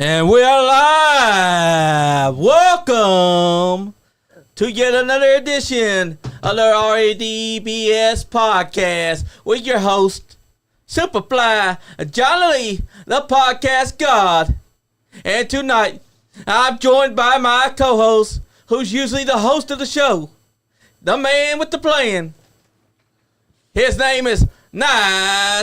And we are live. Welcome to yet another edition of the Rdbp podcast with your host, Superfly, Johnny Lee, the podcast god. And tonight, I'm joined by my co-host, who's usually the host of the show, the man with the plan. His name is NiceGuyAndy.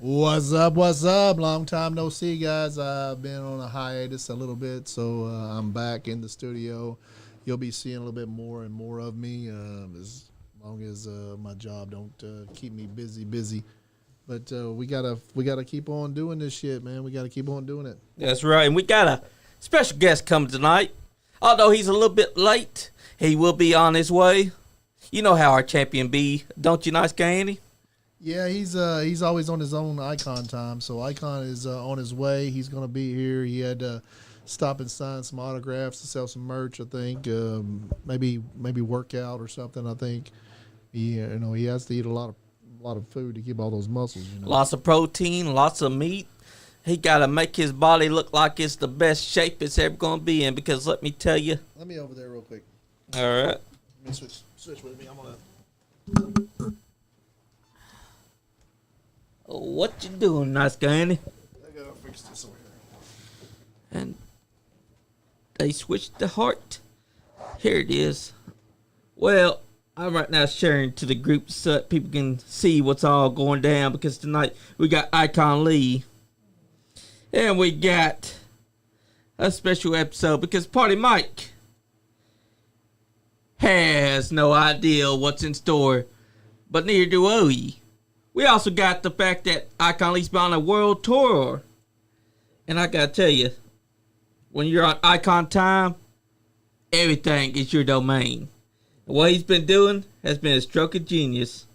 What's up? What's up? Long time no see, guys. I've been on a hiatus a little bit, so I'm back in the studio. You'll be seeing a little bit more and more of me as long as my job don't keep me busy. But we gotta keep on doing this shit, man. We gotta keep on doing it. That's right, and we got a special guest coming tonight. Although he's a little bit late, he will be on his way. You know how our champion be, don't you, NiceGuyAndy? Yeah, he's always on his own Icon time. So Icon is on his way. He's gonna be here. He had to stop and sign some autographs to sell some merch. I think maybe work out or something. I think he has to eat a lot of food to keep all those muscles. Lots of protein, lots of meat. He got to make his body look like it's the best shape it's ever gonna be in. Because let me tell you. Let me over there real quick. All right. Let me switch with me. I'm gonna. What you doing, NiceGuyAndy? I gotta fix this over here. And they switched the heart. Here it is. Well, I'm right now sharing to the group so that people can see what's all going down, because tonight we got Icon Lee. And we got a special episode because PartyMike has no idea what's in store, but neither do we. We also got the fact that Icon Lee's been on a world tour. And I gotta tell you, when you're on Icon time, everything is your domain. And what he's been doing has been a stroke of genius.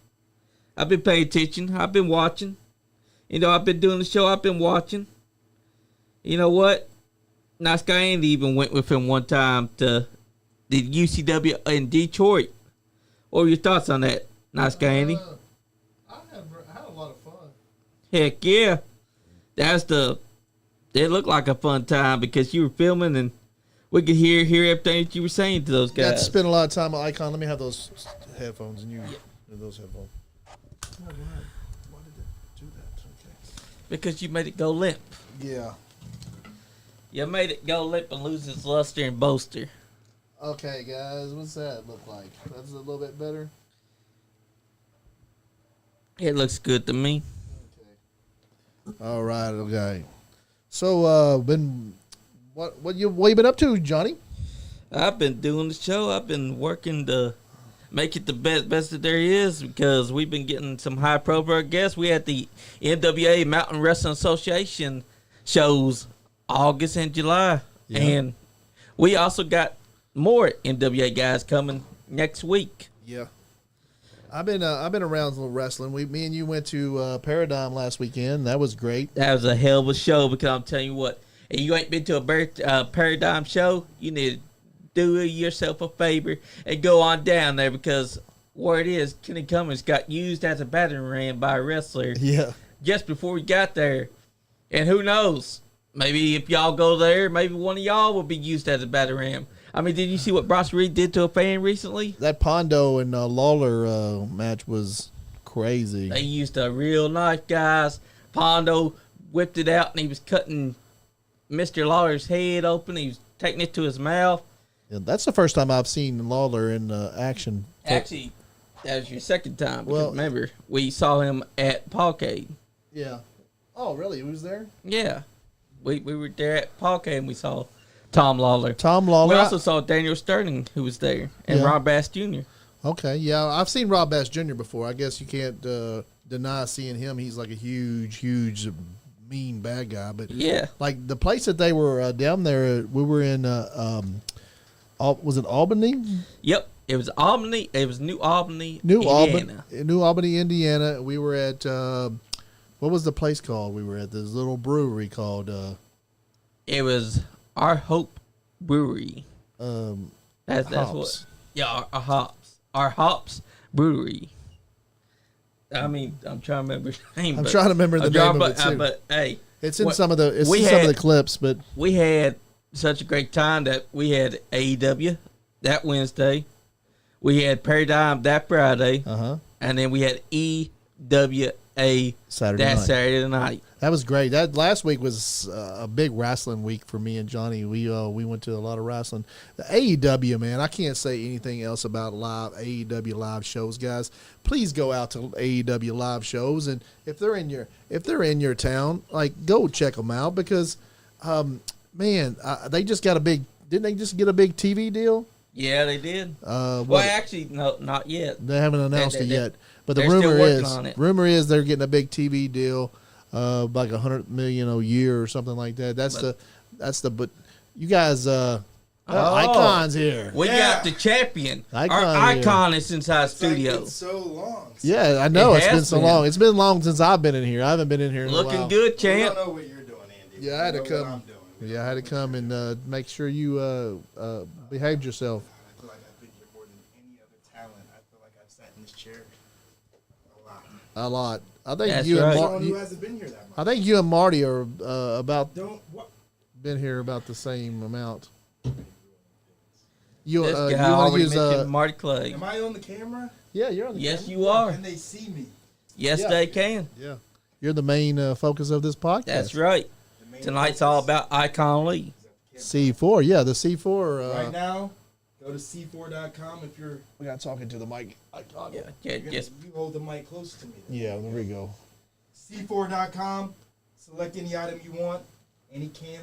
I've been paying attention. I've been watching. I've been doing the show. I've been watching. You know what? NiceGuyAndy even went with him one time to the UCW in Detroit. What were your thoughts on that, NiceGuyAndy? I had a lot of fun. Heck yeah. It looked like a fun time because you were filming and we could hear everything that you were saying to those guys. Got to spend a lot of time on Icon. Let me have those headphones and those headphones. Why did it do that? Okay. Because you made it go limp. Yeah. You made it go limp and lose its luster and bolster. Okay, guys, what's that look like? That's a little bit better. It looks good to me. Okay. All right. Okay. So, what you been up to, Johnny? I've been doing the show. I've been working to make it the best that there is, because we've been getting some high profile guests. We had the NWA Mountain Wrestling Association shows August and July, yeah. And we also got more NWA guys coming next week. Yeah. I've been around a little wrestling. Me and you went to Paradigm last weekend. That was great. That was a hell of a show, because I'm telling you what, if you ain't been to a Paradigm show, you need to do yourself a favor and go on down there, because where it is, Kenny Cummins got used as a battering ram by a wrestler. Yeah. Just before we got there. And who knows? Maybe if y'all go there, maybe one of y'all will be used as a battering ram. I mean, did you see what Bronson Reed did to a fan recently? That Pondo and Lawler match was crazy. They used a real knife, guys. Pondo whipped it out, and he was cutting Mr. Lawler's head open. He was taking it to his mouth. Yeah, that's the first time I've seen Lawler in action. Actually, that was your second time. Because well, remember, we saw him at Paulcade. Yeah. Oh, really? He was there? Yeah. We were there at Paulcade, and we saw Tom Lawler. We We also saw Daniel Sterling, who was there, and Rob Bass Jr. Okay, yeah. I've seen Rob Bass Jr. before. I guess you can't deny seeing him. He's like a huge, mean bad guy. But yeah, like the place that they were down there, we were in, was it Albany? Yep. It was Albany. It was New Albany, Indiana. New Albany, Indiana. We were at, what was the place called? We were at this little brewery called. It was Our Hope Brewery. That's Hops. what. Yeah, our Hops. Our Hops Brewery. I mean, I'm trying to remember the name. I'm trying to remember the name of it too. But hey, It's in What- some of the we some of had- the clips, but We had such a great time that we had AEW that Wednesday. We had Paradigm that Friday. And then we had EWA Saturday that night. Saturday night. That was great. That last week was a big wrestling week for me and Johnny. We went to a lot of wrestling. The AEW, man, I can't say anything else about live AEW live shows, guys. Please go out to AEW live shows, and if they're in your town, like go check them out because, man, they just got a big. Didn't they just get a big TV deal? Yeah, they did. Well, Actually, no, not yet. They haven't announced it yet, but the they're still rumor working is on it. they're getting a big TV deal, like $100 million a year or something like that. But you guys, Icon's here. We got the champion. Icon Our here. icon is inside studio. It's so long. Yeah, I know It it's been has so been. long. It's been long since I've been in here. I haven't been in here in a Looking while. good, I champ. don't know what you're doing, Andy. Yeah, I had to know what come. I'm doing. Yeah, I had to come and make sure you behaved yourself. I feel like I've been here more than any other talent. I feel like I've sat in this chair a lot. A lot. I think That's you right. and Someone who Marty. hasn't been here that much. I think you and Marty are about Don't what? been here about the same amount. You This you guy want to already use mentioned Marty Clay. Am I on the camera? Yeah, you're on the Yes, camera. you are. Can they see me? Yes, Yeah. they can. Yeah, you're the main focus of this podcast. That's right. The main Tonight's focus all about Icon Lee. is the camera. C4, yeah, the C4. Right now, go to c4.com if you're. We got talking to the mic. Yeah, You're gonna, just you hold the mic close to me. Yeah, there we go. c4.com. Select any item you want, any can,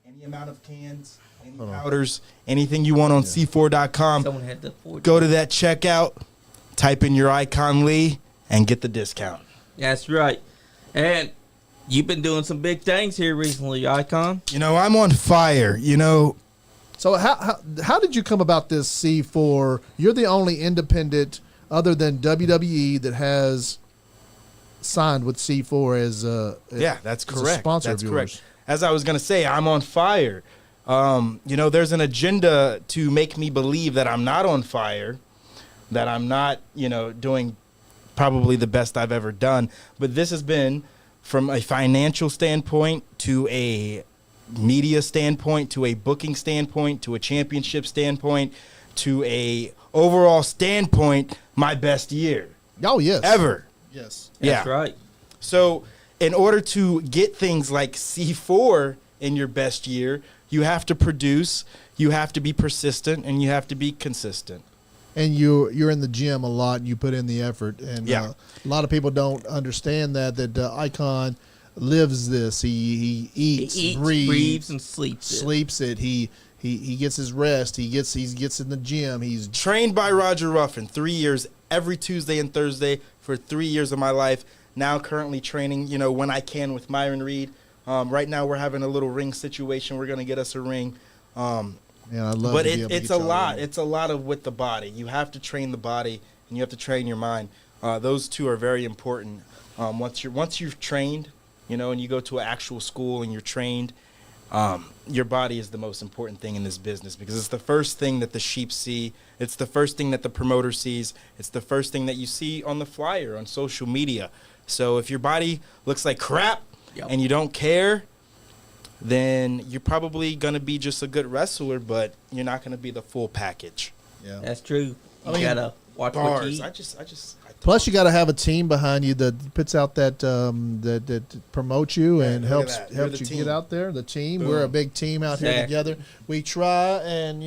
any amount of cans, any powders, anything you want on c4.com. someone had the 40. Go to that checkout, type in your Icon Lee, and get the discount. That's right. And you've been doing some big things here recently, Icon. You know, I'm on fire. You know, So how did you come about this C4? You're the only independent other than WWE that has signed with C4 as yeah, that's as a correct. sponsor That's of correct. yours. As I was going to say, I'm on fire. You know, there's an agenda to make me believe that I'm not on fire, that I'm not, you know, doing probably the best I've ever done. But this has been from a financial standpoint to a media standpoint to a booking standpoint to a championship standpoint to a overall standpoint, my best year Oh yes, ever. Yes. That's Yeah. right. So, in order to get things like C4 in your best year, you have to produce, you have to be persistent, and you have to be consistent. And you're in the gym a lot, and you put in the effort. And Yeah. a lot of people don't understand that Icon lives this. He eats, He eats, breathes, breathes, and sleeps. sleeps it. He gets his rest. He gets in the gym. He's Trained by Roger Ruffin, 3 years, every Tuesday and Thursday for 3 years of my life. Now currently training, you know, when I can with Myron Reed. Right now we're having a little ring situation. We're going to get us a ring. I love. But to be able to it's get a y'all lot. in. It's a lot of with the body. You have to train the body and you have to train your mind. Those two are very important. Once you've trained, you know, and you go to an actual school and you're trained, your body is the most important thing in this business because it's the first thing that the sheep see. It's the first thing that the promoter sees. It's the first thing that you see on the flyer on social media. So if your body looks like crap Yep. and you don't care, then you're probably going to be just a good wrestler, but you're not going to be the full package. Yeah. That's true. You mean, gotta watch what you Bars. eat. I talk. Plus, you got to have a team behind you that puts out that promotes you and look at helps that. You're the you team. get out there. The team, Boom. we're a big team out here Exactly. together. We try, and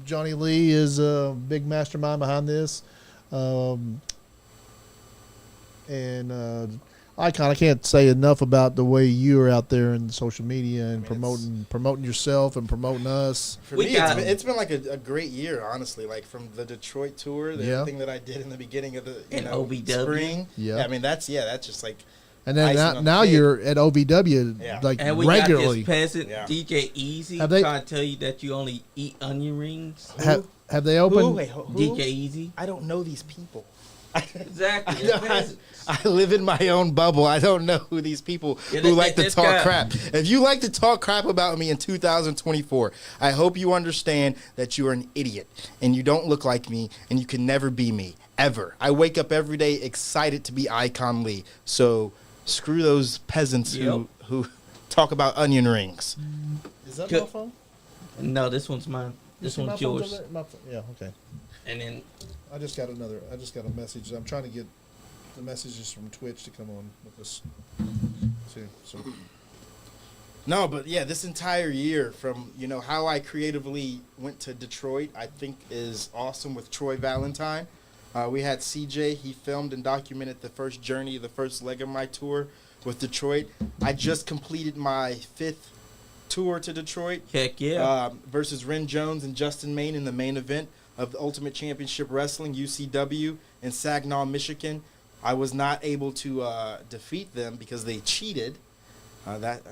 Johnny Lee is a big mastermind behind this. Icon, I can't say enough about the way you are out there in social media and promoting yourself and promoting us. For We me, got- it's been like a great year, honestly. Like from the Detroit tour, Yeah. everything that I did in the beginning of the And OVW. spring. Yeah. I mean that's just like And then icing on the now cake. you're at OVW Yeah. like And we regularly. got this peasant Yeah. DJ Easy Have they- trying to tell you that you only eat onion rings. Have they who? opened? Wait, who? DJ Easy. I don't know these people. Exactly. the peasants. I live in my own bubble. I don't know who these people Yeah, who like to this talk guy- crap. If you like to talk crap about me in 2024, I hope you understand that you are an idiot and you don't look like me and you can never be me, ever. I wake up every day excited to be Icon Lee. So screw those peasants Yep. who talk about onion rings. Is that Good. my phone? No, this one's mine. This See, my one's phone's yours. over there? Yeah, okay. And then I just got a message. I'm trying to get the messages from Twitch to come on with this. See, so No, but yeah, this entire year from, how I creatively went to Detroit, I think is awesome with Troy Valentine. We had CJ. He filmed and documented the first journey, the first leg of my tour with Detroit. I just completed my 5th tour to Detroit. heck yeah. Versus Ren Jones and Justin Main in the main event of the Ultimate Championship Wrestling, UCW, in Saginaw, Michigan. I was not able to defeat them because they cheated.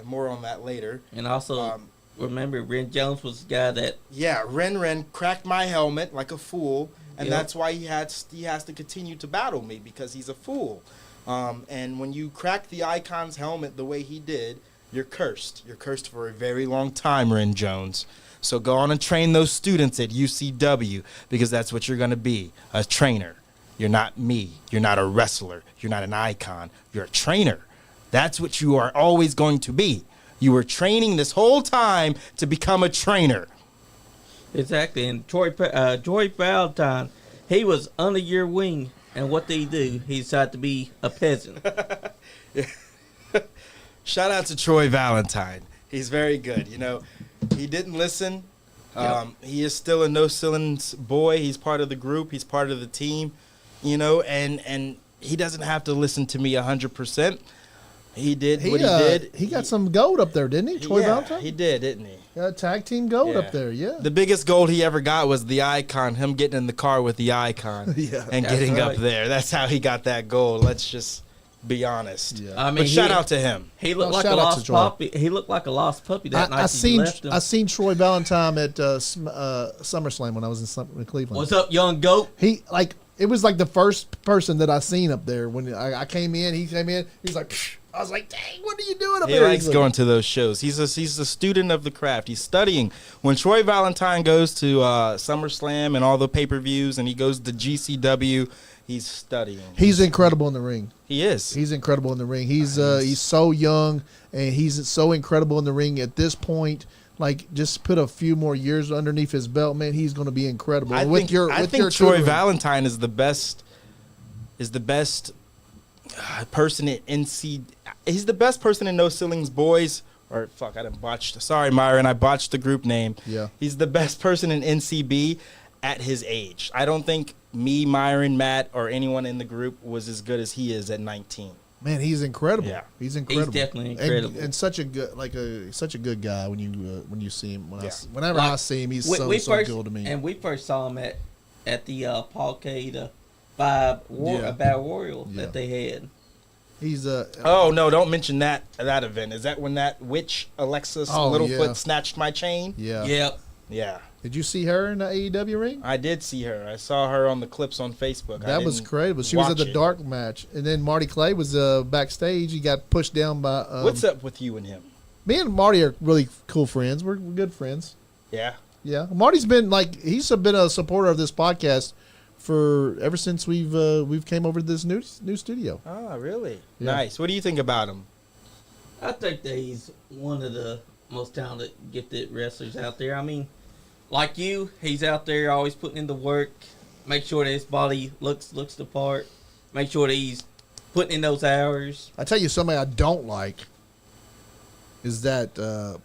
More on that later. And also, remember, Ren Jones was the guy that Yeah, Ren cracked my helmet like a fool, and Yep. that's why he has to continue to battle me, because he's a fool. And when you crack the Icon's helmet the way he did, you're cursed. You're cursed for a very long time, Ren Jones. So go on and train those students at UCW, because that's what you're going to be, a trainer. You're not me. You're not a wrestler. You're not an icon. You're a trainer. That's what you are always going to be. You were training this whole time to become a trainer. exactly. And Troy Valentine, he was under your wing, and what did he do? He decided to be a peasant. Shout out to Troy Valentine. He's very good. He didn't listen. Yep. He is still a no ceilings boy. He's part of the group. He's part of the team. And he doesn't have to listen to me 100%. He did what he did. He got some gold up there, didn't he? Troy Valentine? He did, didn't he? Got tag team gold Yeah. up there, yeah. The biggest gold he ever got was the Icon, him getting in the car with the Icon Yeah. and That's getting up right. there. That's how he got that gold. Let's just be honest. Yeah. I mean, But shout out to him. He looked Well, like a shout out to lost Troy. puppy. He looked like a lost puppy that night. I seen Troy Valentine at SummerSlam when I was in Cleveland. What's up, young goat? It was like the first person that I seen up there when I came in. He came in. He was like, Psh. I was like, dang, what are you doing up He there? likes He's like, going to those shows. He's a student of the craft. He's studying. When Troy Valentine goes to SummerSlam and all the pay-per-views, and he goes to GCW, he's studying. He's incredible in the ring. He is. He's incredible in the ring. He's so young, and he's so incredible in the ring at this point. Like, just put a few more years underneath his belt, man. He's going to be incredible. I And think Troy tutoring- Valentine is the best. Person in NC. He's the best person in No Ceilings Boys. Or fuck, I done botched. Sorry, Myron, I botched the group name. Yeah. He's the best person in NCB at his age. I don't think me, Myron, Matt, or anyone in the group was as good as he is at 19. Man, he's incredible. Yeah. He's incredible. definitely incredible. and such a good, such a good guy when you see him. Whenever Like, I see him, he's we so first, cool to me. And we first saw him at the Paulcade Battle Royal Yeah. that they had. He's Oh no! Don't mention that event. Is that when that witch Alexis Littlefoot yeah. snatched my chain? yeah. Yep. Yeah, Did you see her in the AEW ring? I did see her. I saw her on the clips on Facebook. That was crazy. She was at the dark match, and then Marty Clay was backstage. He got pushed down by. What's up with you and him? Me and Marty are really cool friends. We're good friends. Yeah. Yeah, Marty's been he's been a supporter of this podcast for ever since we've came over to this new studio. Oh, really? Yeah. Nice. What do you think about him? I think that he's one of the most talented, gifted wrestlers out there. I mean, like you, he's out there always putting in the work, make sure that his body looks the part, make sure that he's putting in those hours. I tell you, somebody I don't like is that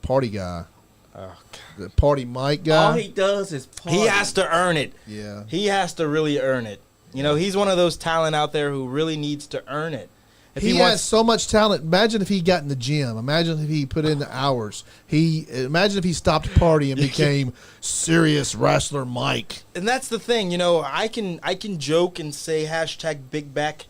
party guy, Oh, the PartyMike guy. All he does is party. he has to earn it. Yeah. He has to really earn it. He's one of those talent out there who really needs to earn it. If He has so much talent. Imagine if he got in the gym. Imagine if he put in the hours. Imagine if he stopped partying and became serious wrestler Mike. and that's the thing, I can joke and say hashtag big back,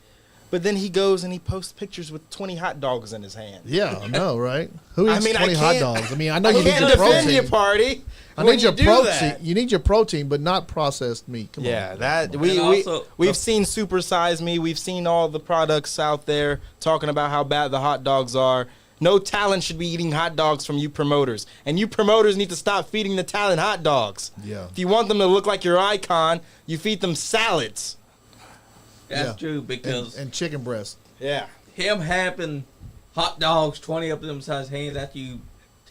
but then he goes and he posts pictures with 20 hot dogs in his hand. Yeah, I know, right? Who eats I mean, 20 I hot can't- dogs? I mean, I know I you need can't your defend protein. your party. I when need your you do protein. that. You need your protein, but not processed meat. Come Yeah, on. that also- we've seen Super Size Me. We've seen all the products out there talking about how bad the hot dogs are. No talent should be eating hot dogs from you promoters, and you promoters need to stop feeding the talent hot dogs. Yeah. If you want them to look like your icon, you feed them salads. That's Yeah. true because And chicken breast. Yeah. him having hot dogs, 20 of them size hands after you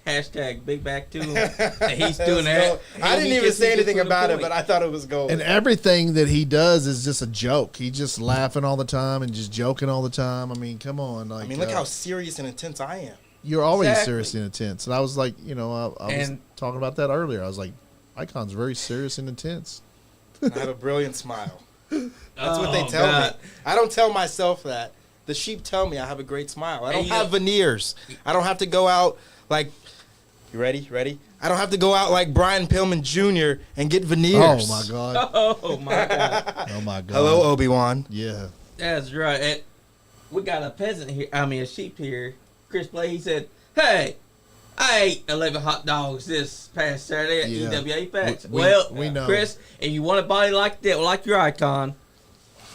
hashtag big back to him. And he's doing that. I didn't even say anything about it, but I thought it was gold. And everything that he does is just a joke. He's just laughing all the time and just joking all the time. I mean, come on. Like, I mean, look how serious and intense I am. You're always Exactly. serious and intense. And I was like, I was talking about that earlier. I was like, Icon's very serious and intense. I have a brilliant smile. That's what they tell me. I don't tell myself that. The sheep tell me I have a great smile. I don't have veneers. I don't have to go out like, you ready? I don't have to go out like Brian Pillman Jr. and get veneers. Oh, my God. Oh, my God. Oh, my God. Hello, Obi-Wan. Yeah. That's right. And we got a peasant here. I mean, a sheep here. Chris Blay, he said, hey, I ate 11 hot dogs this past Saturday at EWA Facts. We know. Chris, if you want a body like that, like your icon,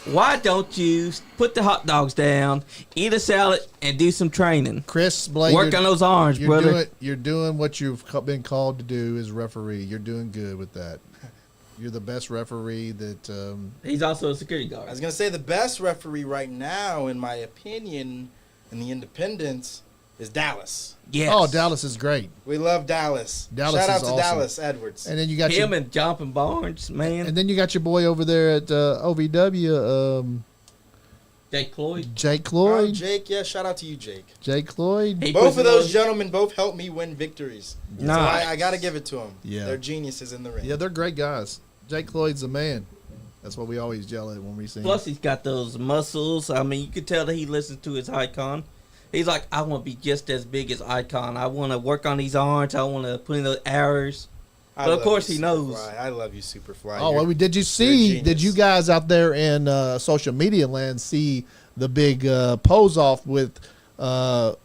why don't you put the hot dogs down, eat a salad, and do some training? Chris Blay, work on those arms, brother. You're doing what you've been called to do as referee. You're doing good with that. You're the best referee that... He's also a security guard. I was going to say the best referee right now, in my opinion, in the independents, is Dallas. Yes. Oh, Dallas is great. We love Dallas. Dallas Shout out is to awesome. Dallas Edwards. And then you got him and Jumping Barnes, man. And then you got your boy over there at OVW, Jake Cloyd. Jake Oh, Cloyd. Jake, yeah, shout out to you, Jake. Jake Cloyd. He Both puts of those on- gentlemen both helped me win victories. So Nice. I got to give it to them. Yeah. They're geniuses in the ring. Yeah, they're great guys. Jake Cloyd's a man. That's what we always yell at when we see him. Plus, he's got those muscles. I mean, you could tell that he listens to his icon. He's like, I want to be just as big as icon. I want to work on these arms. I want to put in the hours. I But of love course you, he knows. Superfly. I love you, Superfly. Oh, You're- well, did you you're a see? genius. Did you guys out there in social media land see the big pose off with Al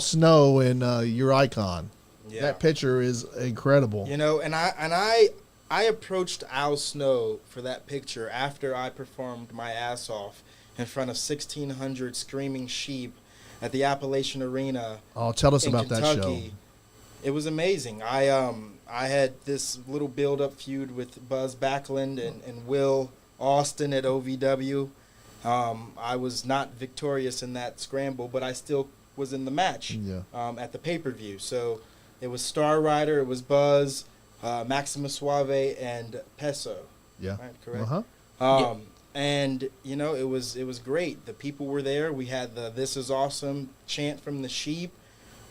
Snow and your icon? Yeah. That picture is incredible. You know, and I approached Al Snow for that picture after I performed my ass off in front of 1,600 screaming sheep at the Appalachian Arena Oh, tell us in about that Kentucky. show. It was amazing. I had this little build-up feud with Buzz Backlund and Will Austin at OVW. I was not victorious in that scramble, but I still was in the match Yeah. at the pay-per-view. So it was Star Rider, it was Buzz, Maximus Suave, and Peso. Yeah. Right, correct. Uh-huh. And you know, it was great. The people were there. We had the "This is awesome" chant from the sheep.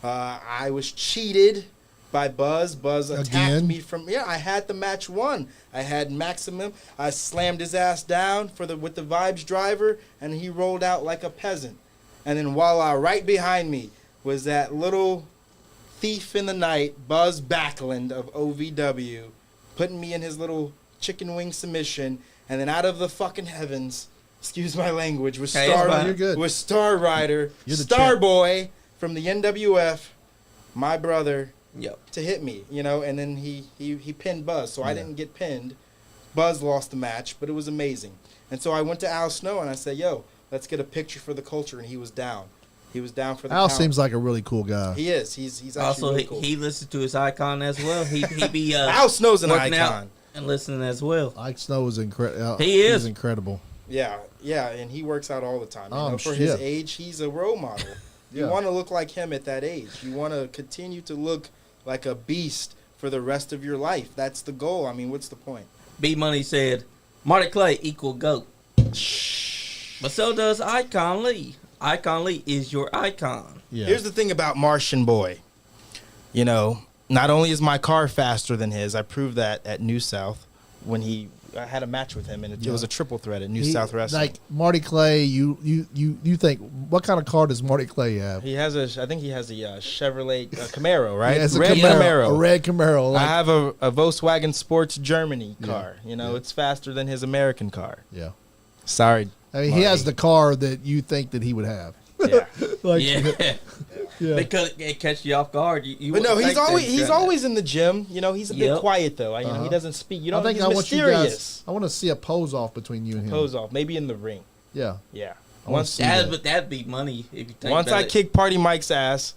I was cheated by Buzz. Buzz attacked Again? me from I had the match won. I had Maximum. I slammed his ass down with the Vibes driver, and he rolled out like a peasant. And then right behind me was that little thief in the night, Buzz Backlund of OVW, putting me in his little chicken wing submission. And then out of the fucking heavens, excuse my language, was Hey, it's fine. You're good. was Star Rider, You're the Star champ. Boy from the NWF, my brother, Yep. to hit me, and then he pinned Buzz, so I Yeah. didn't get pinned. Buzz lost the match, but it was amazing. And so I went to Al Snow and I said, yo, let's get a picture for the culture, and he was down. He was down for the Al count. seems like a really cool guy. He is. He's actually Also, really cool. he listens to his icon as well. He be Al Snow's an working out icon. and listening as well. Ike Snow is incredible. He is. He's incredible. Yeah, and he works out all the time. For Shit. his age, he's a role model. You Yeah. want to look like him at that age. You want to continue to look like a beast for the rest of your life. That's the goal. I mean, what's the point? B Money said, Marty Clay equal GOAT. But so does Icon Lee. Icon Lee is your icon. Yeah. Here's the thing about Martian Boy. Not only is my car faster than his, I proved that at New South when I had a match with him, and it was a triple threat at New South Wrestling. Like Marty Clay, you think what kind of car does Marty Clay have? I think he has a Chevrolet Camaro, right? He has a Red Camaro, a red Camaro. I Like, have a Volkswagen Sports Germany car. Yeah. It's faster than his American car. yeah. Sorry. I mean, he has the car that you think that he would have. Yeah. Like, Yeah. yeah. Because it catch you off guard. You But no, wouldn't he's think always that he's he's done always in the gym. He's a bit Yep. quiet though. He Uh-huh. doesn't speak. I think He's I want you mysterious. guys. I want to see a pose off between you and him. Pose off, maybe in the ring. Yeah. Yeah. I wanna Once see that. that. But that'd be money if you think once about I it. kick Party Mike's ass,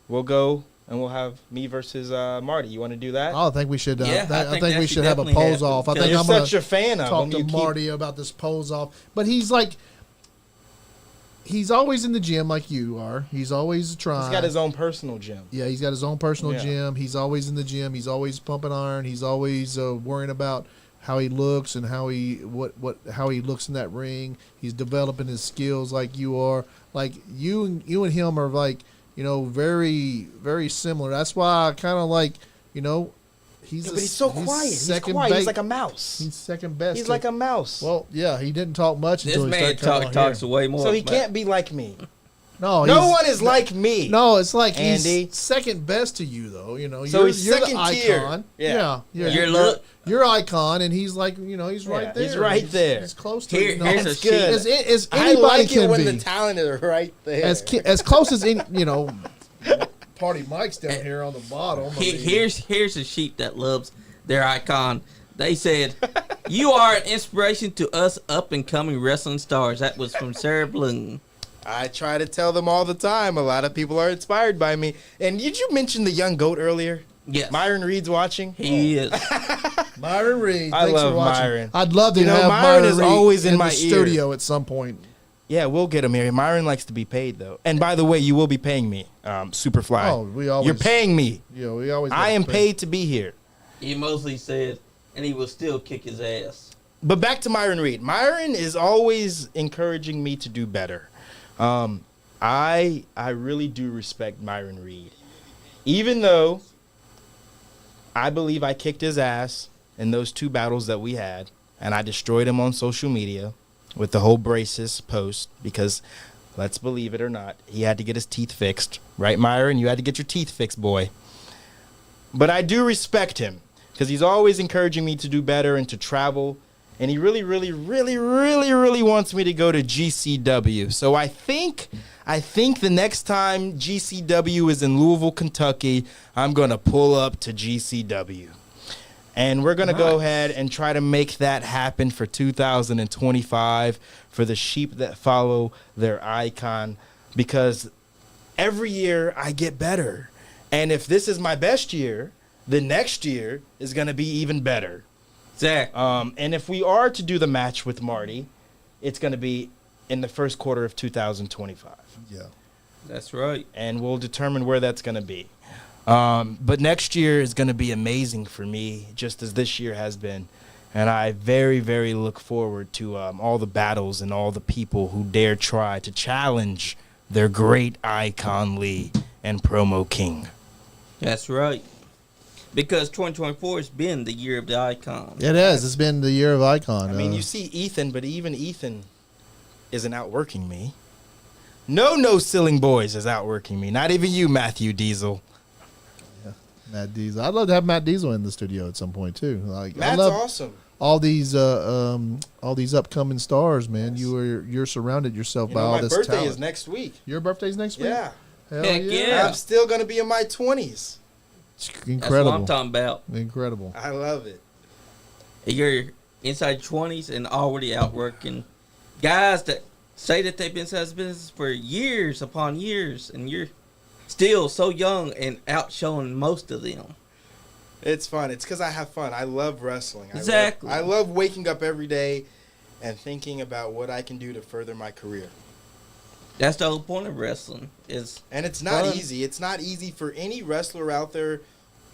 we'll go and we'll have me versus Marty. You want to do that? I think we should. Yeah, I I think think that we should should have a definitely pose happen. off. I You're think You're I'm gonna such a fan of talk him. to You keep- Marty about this pose off. But he's like, he's always in the gym like you are. He's always trying. He's got his own personal gym. Yeah, he's got his own personal Yeah. gym. He's always in the gym. He's always pumping iron. He's always worrying about how he looks and how he looks in that ring. He's developing his skills like you are. Like you and him are like, very, very similar. That's why I kind of like, he's But he's so quiet. He's second quiet. He's base- like a mouse. He's second best. He's like a mouse. Well, yeah, he didn't talk much This until he man started coming on talks here. way more. So he but- can't be like me. No, No he's- one is like me. No, it's like Andy. he's second best to you, though. So he's you're second the tier. icon. Yeah. Your look. You're icon, and he's like, he's right there. he's right there. He's close to Here- it. here's That's a sheet. good. As I anybody like can it when be. the talent is right there. As close as any, Party Mike's down here on the bottom. I mean, Here's a sheep that loves their icon. They said, "You are an inspiration to us up and coming wrestling stars." That was from Sarah Bloom. I try to tell them all the time. A lot of people are inspired by me. And did you mention the young goat earlier? Yes, Myron Reed's watching. he is. Myron Reed. I Thanks love for watching. Myron. I'd love to You know, have Myron is Reed always in my the ear. studio at some point. Yeah, we'll get him here. Myron likes to be paid though. And by the way, you will be paying me, Superfly. Oh, we always. You're paying me. We always. I am paid to be here. He mostly said, and he will still kick his ass. But back to Myron Reed. Myron is always encouraging me to do better. I really do respect Myron Reed. Even though I believe I kicked his ass in those 2 battles that we had, and I destroyed him on social media with the whole braces post because, let's believe it or not, he had to get his teeth fixed. Right, Myron? You had to get your teeth fixed, boy. But I do respect him because he's always encouraging me to do better and to travel. And he really, really, really, really, really wants me to go to GCW. So I think the next time GCW is in Louisville, Kentucky, I'm going to pull up to GCW. And we're going to go ahead and try to make that happen for 2025 for the sheep that follow their icon. Because every year I get better. And if this is my best year, the next year is going to be even better. Zach, And if we are to do the match with Marty, it's going to be in the first quarter of 2025. Yeah. that's right. And we'll determine where that's going to be. But next year is going to be amazing for me, just as this year has been. And I very, very look forward to all the battles and all the people who dare try to challenge their great icon Lee and Promo King. That's right. Because 2024 has been the year of the icon. It has. It's been the year of icon. I mean, you see Ethan, but even Ethan isn't outworking me. No Silling Boys is outworking me. Not even you, Matthew Diesel. Matt Diesel. I'd love to have Matt Diesel in the studio at some point too. Like Matt's I love awesome. all these upcoming stars, man. You're surrounded yourself You by know, all my this birthday talent. is next week. Your birthday's next week. Yeah. Hell Heck yeah. I'm still going to be in my 20s. It's That's incredible. what I'm talking about. Incredible. I love it. You're inside 20s and already outworking guys that say that they've been inside this business for years upon years, and you're still so young and outshowing most of them. It's fun. It's because I have fun. I love wrestling. Exactly. I love waking up every day and thinking about what I can do to further my career. That's the whole point of wrestling. And it's not Fun. easy. It's not easy for any wrestler out there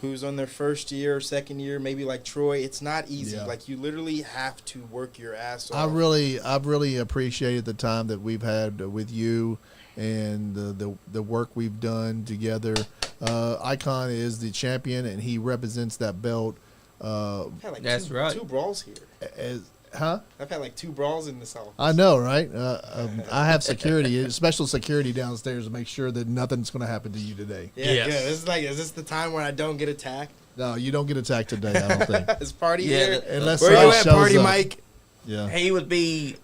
who's on their first year or second year, maybe like Troy. It's not easy. Yeah. Like, you literally have to work your ass off. I've really appreciated the time that we've had with you and the work we've done together. Icon is the champion, and he represents that belt. I've had like That's two, right. 2 brawls here. I've had like 2 brawls in this office. I know, right? I have security, special security downstairs to make sure that nothing's going to happen to you today. Yeah, Yes. good. Is this the time when I don't get attacked? No, you don't get attacked today. I don't think. Is Party Yeah, here? Unless Where you somebody at, shows Party up. Mike? Yeah. he would be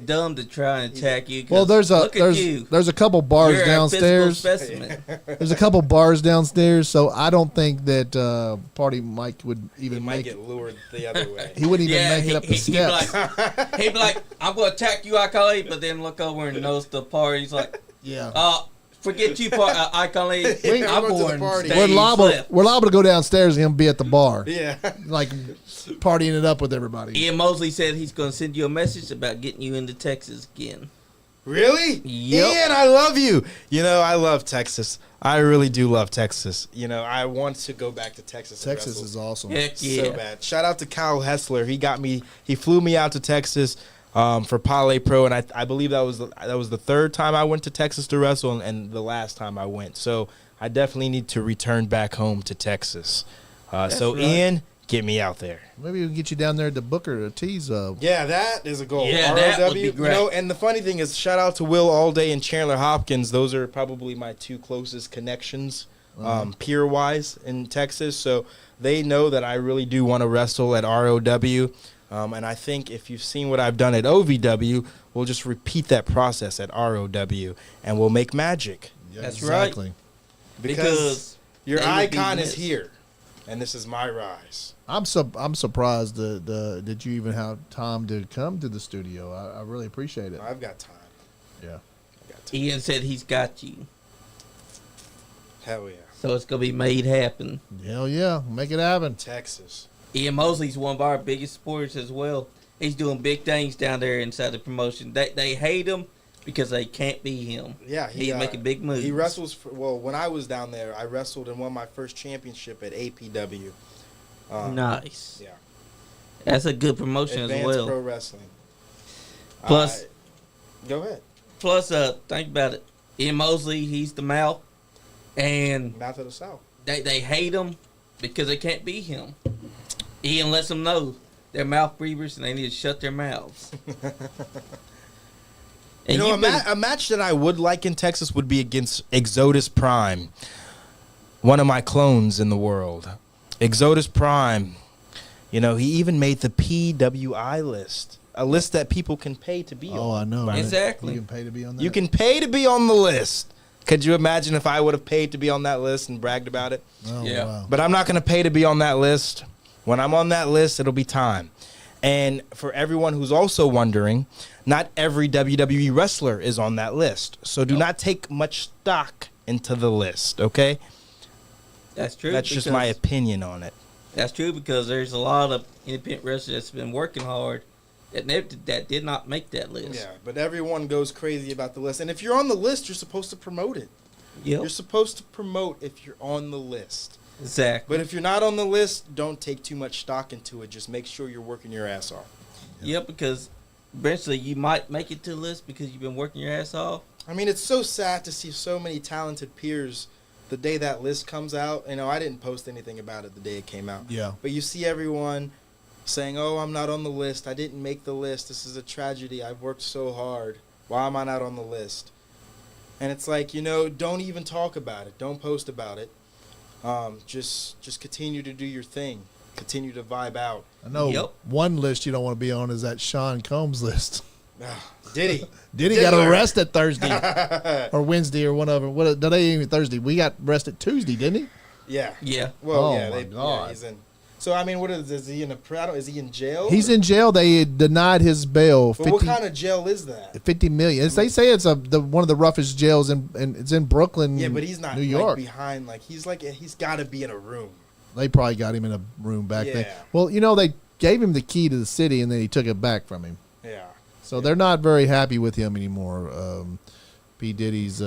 dumb to try and attack you. 'cause Well, there's look at you. a couple bars You're a downstairs. physical specimen. There's a couple bars downstairs, so I don't think that Party Mike would He even might make get it. lured the other way. He wouldn't even Yeah, make it up the he'd be steps. like, he'd be like, I'm going to attack you, Icon Lee, but then look over and knows the party. He's like, Yeah. forget you, Icon Lee. We're I'm going to the going party. stage We're liable. left. We're liable to go downstairs and him be at the bar, Yeah. like partying it up with everybody. Ian Mosley said he's going to send you a message about getting you into Texas again. Really? Yep. Ian, I love you. You know, I love Texas. I really do love Texas. You know, I want to go back to Texas. and Texas wrestle is awesome. Heck yeah. so bad. Shout out to Kyle Hessler. He flew me out to Texas for Parlay Pro, and I believe that was the third time I went to Texas to wrestle, and the last time I went. So I definitely need to return back home to Texas. So right. Ian, get me out there. Maybe we can get you down there at the Booker T's. Yeah, that is a goal. Yeah, that would be great. You know, and the funny thing is, shout out to Will Allday and Chandler Hopkins. Those are probably my two closest connections, peer-wise, in Texas. So they know that I really do want to wrestle at ROW. And I think if you've seen what I've done at OVW, we'll just repeat that process at ROW, and we'll make magic. Yeah, That's exactly. Because your they would be icon is missed. here, and this is my rise. I'm surprised that you even have time to come to the studio. I really appreciate it. I've got time. Yeah. I've got time. Ian said he's got you. Hell yeah. So it's going to be made happen. Hell yeah. Make it happen. Texas. Ian Mosley's one of our biggest supporters as well. He's doing big things down there inside the promotion. They hate him because they can't be him. Yeah, He's making big moves. He wrestles when I was down there, I wrestled and won my first championship at APW. Nice. Yeah. That's a good promotion Advanced as well. Pro Wrestling. Plus- go ahead. Plus, think about it. Ian Mosley, he's the mouth, and Mouth of the South. they hate him because they can't be him. Ian lets them know they're mouth breathers and they need to shut their mouths. You know, a match that I would like in Texas would be against Exodus Prime, one of my clones in the world. Exodus Prime, you know, he even made the PWI list, a list that people can pay to be on. Oh, I know. Exactly. You can pay to be on that. You can pay to be on the list. Could you imagine if I would have paid to be on that list and bragged about it? Oh, Yeah. wow. But I'm not going to pay to be on that list. When I'm on that list, it'll be time. And for everyone who's also wondering, not every WWE wrestler is on that list. So do not take much stock into the list, okay? That's true. That's just my opinion on it. That's true because there's a lot of independent wrestlers that's been working hard that did not make that list. Yeah, but everyone goes crazy about the list. And if you're on the list, you're supposed to promote it. Yep. You're supposed to promote if you're on the list. Exactly. But if you're not on the list, don't take too much stock into it. Just make sure you're working your ass off. Yep, because eventually you might make it to the list because you've been working your ass off. I mean, it's so sad to see so many talented peers the day that list comes out. You know, I didn't post anything about it the day it came out. Yeah. But you see everyone saying, oh, I'm not on the list. I didn't make the list. This is a tragedy. I've worked so hard. Why am I not on the list? And it's like, you know, don't even talk about it. Don't post about it. Just continue to do your thing. Continue to vibe out. I know Yep. one list you don't want to be on is that Sean Combs list. Diddy. Diddy got arrested Thursday or Wednesday or one of them. What? Did they even Thursday? We got arrested Tuesday, didn't he? Yeah. Yeah. Well, Oh, yeah. my God. He's in. So, I mean, what is he in a Prado? Is he in jail? He's in jail. They denied his bail. But what kind of jail is that? 50 million. They say it's one of the roughest jails and it's in Brooklyn. Yeah, but he's not New York. Like, behind. He's got to be in a room. They probably got him in a room back then. Yeah. Well, you know, they gave him the key to the city and then he took it back from him. Yeah. So they're not very happy with him anymore. P Diddy's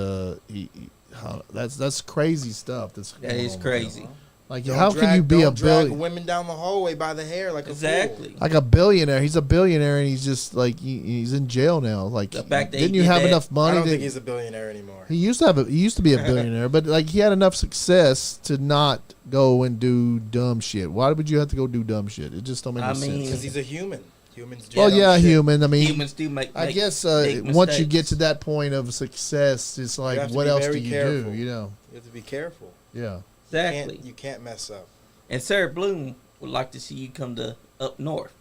that's crazy stuff. That is crazy. Like, how can you be a drag billion? women down the hallway by the hair like Exactly. Like a billionaire. He's a billionaire and he's just like he's in jail now. Like, The fact that didn't he you did have that- enough I money? don't think he's a billionaire anymore. He used to be a billionaire, but like he had enough success to not go and do dumb shit. Why would you have to go do dumb shit? It just don't make I any mean- sense. Because he's a human. Humans do. Well, dumb yeah, shit. human. I mean, Humans do make I guess big once you get mistakes. to that point of success, it's You like, have to what be else do very you careful. do? You know? You have to be careful. Yeah. Exactly. You can't mess up. And Sarah Bloom would like to see you come to up north,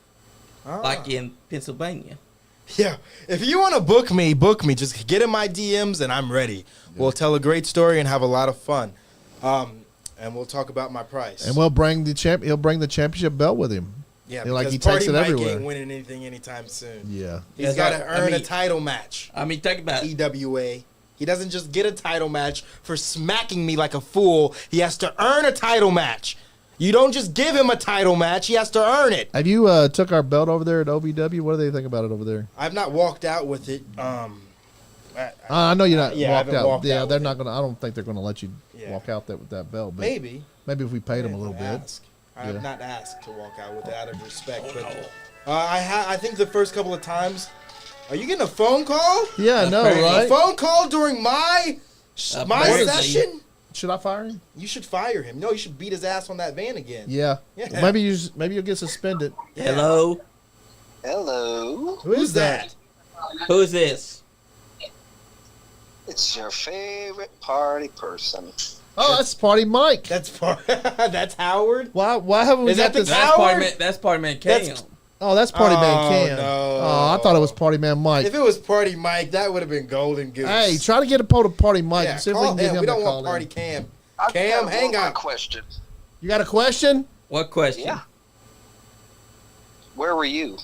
Ah. like in Pennsylvania. Yeah, if you want to book me. Just get in my DMs and I'm ready. We'll tell a great story and have a lot of fun. And we'll talk about my price. And we'll bring the He'll bring the championship belt with him. yeah, like because he takes it PartyMike everywhere. ain't winning anything anytime soon. Yeah. He's got to earn a title match. I mean, think about it. EWA. He doesn't just get a title match for smacking me like a fool. He has to earn a title match. You don't just give him a title match. He has to earn it. Have you took our belt over there at OVW? What do they think about it over there? I've not walked out with it. I know you're not I walked haven't out. walked Yeah, out they're with not it. gonna. I don't think they're gonna let you Yeah. walk out there with that belt. But Maybe. maybe if we paid them a little bit. Ask. I Yeah. have not asked to walk out with it out of respect, but I think the first couple of times. Are you getting a phone call? Yeah, I know, Apparently. A right? phone call during my Apparently. session? Should I fire him? You should fire him. No, you should beat his ass on that van again. Yeah. Yeah. Maybe you'll get suspended. Hello? Hello. Who is that? Who is this? It's your favorite party person. Oh, that's PartyMike. That's Howard. Why haven't we Is got that the this? guy? That's Party Man Cam. That's- Oh, that's Party Man Oh, Cam. no. Oh, I thought it was Party Man Mike. If it was Party Mike, that would have been golden goose. Hey, try to get a hold of Party Mike yeah, and see if we call can get him. him We to don't call want Party in. Cam. I've Cam, got hang one more up. question. You got a question? What question? Yeah. Where were you?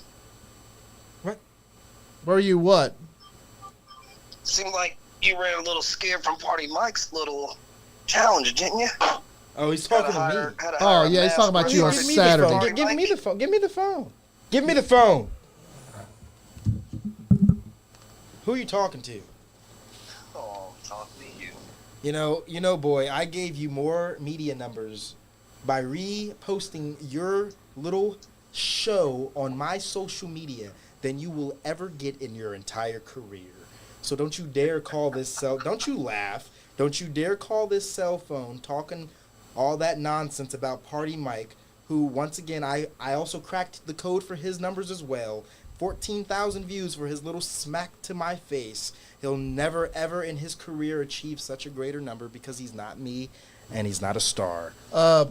Where are you? What? Seemed like you were a little scared from Party Mike's little challenge, didn't you? Oh, he's talking to me. Oh, yeah, he's talking about you on Give me Saturday. the phone. Give me the phone. Give me the phone. Give me the phone. Who are you talking to? Oh, talking to you. You know, boy, I gave you more media numbers by reposting your little show on my social media than you will ever get in your entire career. So don't you dare call this cell. Don't you laugh. Don't you dare call this cell phone talking all that nonsense about Party Mike, who, once again, I also cracked the code for his numbers as well. 14,000 views for his little smack to my face. He'll never, ever in his career achieve such a greater number because he's not me and he's not a star.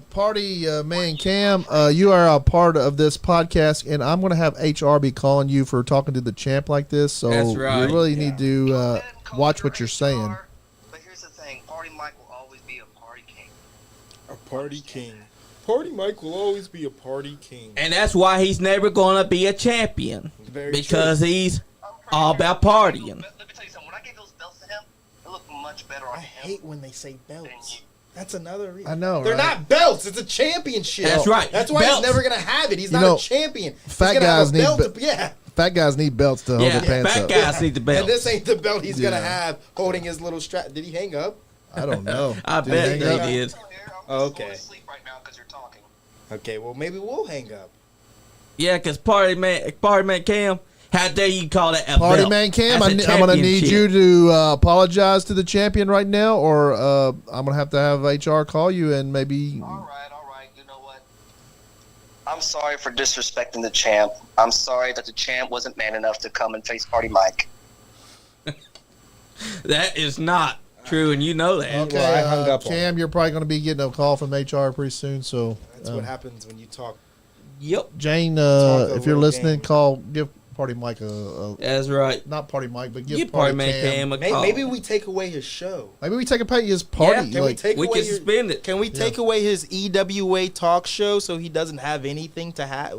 Party Man Cam, you are a part of this podcast, and I'm going to have HR be calling you for talking to the champ like this. So That's right. you really need to Go ahead and call watch me what you're HR, saying. But here's the thing. Party Mike will always be a party king. A party king. Party Mike will always be a party king. And that's why he's never gonna be a champion. Very Because true. he's I'm pretty all sure- about partying. Let me tell you something. When I gave those belts to him, it looked much better on I him hate when they say than belts. you. That's another reason. I know, They're right? not belts. It's a championship. That's right. That's why Belts. he's never going to have it. He's You not know, a champion. He's fat gonna have guys a need belt be- to, yeah. Fat guys need belts to hold Yeah, their pants fat up. guys need the belt. And this ain't the belt he's going to Yeah. have holding his little strap. Did he hang up? I don't know. I Did bet hang they up? did. Oh, okay. I'm going to sleep right now because you're talking. Okay, well, maybe we'll hang up. Yeah, because Party Man Cam, how dare you call that a Party belt? Man Cam, That's a I'm going to need you championship. to apologize to the champion right now, or I'm going to have HR call you and maybe. All right. You know what? I'm sorry for disrespecting the champ. I'm sorry that the champ wasn't man enough to come and face Party Mike. That is not true, and you know that. Okay, Well, I hung up on Cam, you're probably going to be getting a call from HR pretty soon. So, That's what happens when you talk. Yep, Jane, Talk a if you're little listening, game. give Party Mike a that's right. not Party Mike, but give Give Party Party Man Cam. Cam a call. Maybe we take away his show. Maybe we take a pay his party. Yeah, Can we like, take We away can your- suspend it. Can we take away his EWA talk show so he doesn't have anything to have?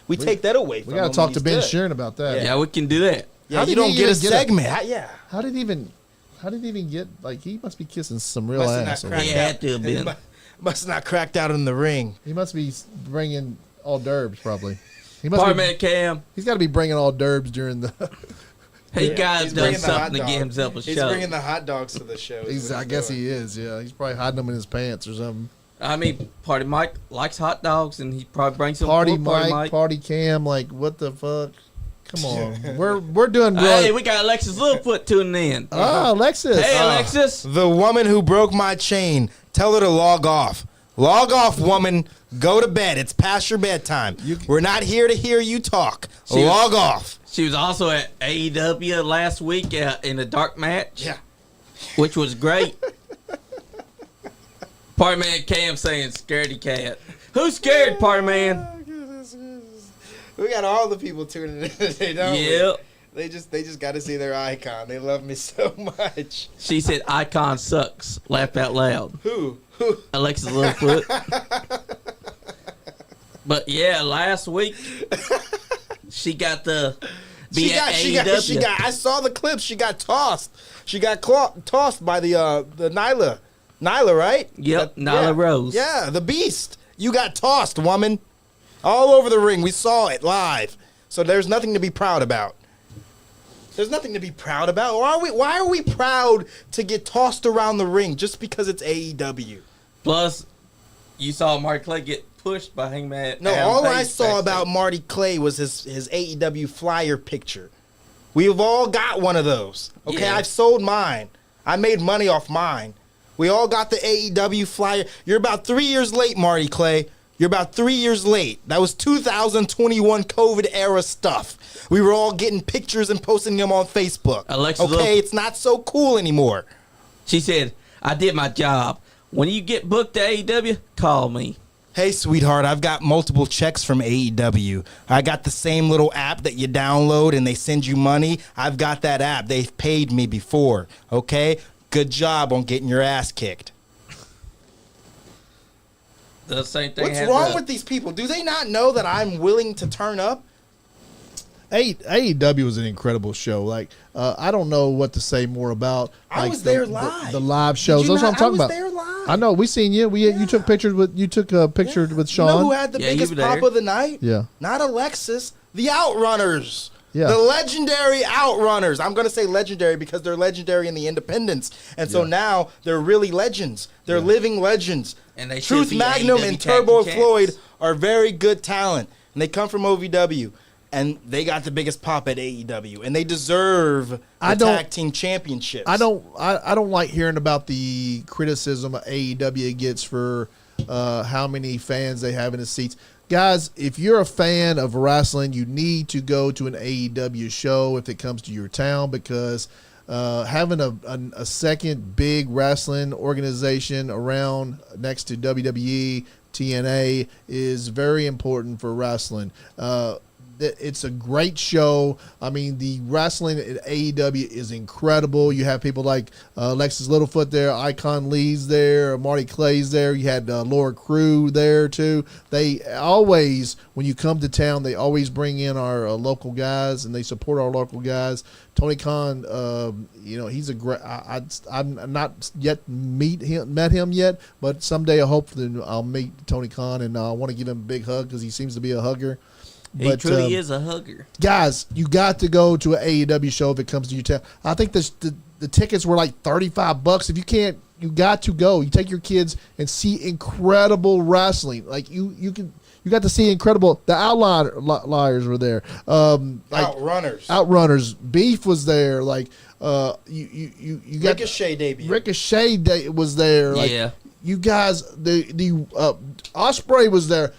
We take that away from we him. got to talk when to he's Ben good. Sheeran about that. Yeah, we can do that. Yeah, How you did don't he get a even get a- segment. Yeah. How did he even get like he must be kissing some real Must have ass. not over He cracked there. had to have been. Must not cracked out in the ring. He must be bringing hors d'oeuvres probably. He must Party be, Man Cam, he's got to be bringing hors d'oeuvres during the. he got He's done bringing the hot something to dog. get himself a He's show. bringing the hot dogs to the show. I guess he is. Yeah, he's probably hiding them in his pants or something. I mean, Party Mike likes hot dogs, and he probably brings some Party for Party Mike, Mike. Party Cam, like what the fuck? Come on, we're doing Hey, really. we got Alexis Littlefoot tuning in. Ah, Alexis. Hey, Alexis. The woman who broke my chain. Tell her to log off. Log off, woman. Go to bed. It's past your bedtime. We're not here to hear you talk. She was- Log off. She was also at AEW last week in a dark match. Yeah. Which was great. Party Man Cam saying scaredy cat. Who's scared, Party Man? We got all the people tuning in today, don't we? Yep. They just got to see their icon. They love me so much. She said icon sucks. Laughed out loud. Who? Alexis Littlefoot. But yeah, last week she got the be at AEW. She got. I saw the clips. She got tossed. She got tossed by the Nyla. Nyla, right? Yep, Nyla Rose. Yeah, the Beast. You got tossed, woman. All over the ring. We saw it live. So there's nothing to be proud about. There's nothing to be proud about. Why are we proud to get tossed around the ring just because it's AEW? Plus, you saw Marty Clay get pushed by Hangman. No, Adam all I Page saw backstage. about Marty Clay was his AEW flyer picture. We've all got one of those. Okay, Yeah. I've sold mine. I made money off mine. We all got the AEW flyer. You're about 3 years late, Marty Clay. You're about 3 years late. That was 2021 COVID era stuff. We were all getting pictures and posting them on Facebook. Alexa's okay, little- it's not so cool anymore. She said, I did my job. When you get booked to AEW, call me. Hey, sweetheart, I've got multiple checks from AEW. I got the same little app that you download and they send you money. I've got that app. They've paid me before, okay? Good job on getting your ass kicked. The same thing. What's wrong with these people? Do they not know that I'm willing to turn up? AEW was an incredible show. Like, I don't know what to say more about. I like, was there live. The live shows. Did you That's what I'm not? talking I was about. there live. I know. We seen you. You took pictures with. You took a picture with Sean. You know who had the Yeah, you biggest were there. pop of the night? Yeah. Not Alexis. The Outrunners. Yeah. The legendary Outrunners. I'm going to say legendary because they're legendary in the independents. And so now they're really legends. They're living legends. And they should Truth be Magnum AEW and tag Turbo team Floyd champs. are very good talent. And they come from OVW. And they got the biggest pop at AEW. And they deserve the tag team championships. I don't like hearing about the criticism AEW gets for how many fans they have in the seats. Guys, if you're a fan of wrestling, you need to go to an AEW show if it comes to your town, because having a second big wrestling organization around next to WWE, TNA is very important for wrestling. It's a great show. I mean, the wrestling at AEW is incredible. You have people like Alexis Littlefoot there, Icon Lee's there, Marty Clay's there. You had Laura Crew there too. They always, when you come to town, they always bring in our local guys and they support our local guys. Tony Khan, he's a great. I'm not yet met him yet, but someday hopefully I'll meet Tony Khan and I want to give him a big hug because he seems to be a hugger. He truly is a hugger. Guys, you got to go to an AEW show if it comes to your town. I think the tickets were like $35. If you can't, you got to go. You take your kids and see incredible wrestling. Like you got to see incredible. The Outliers were there. Outrunners. Beef was there. Like you got Ricochet debut. Ricochet was there. Like, Yeah. You guys, the Ospreay was there.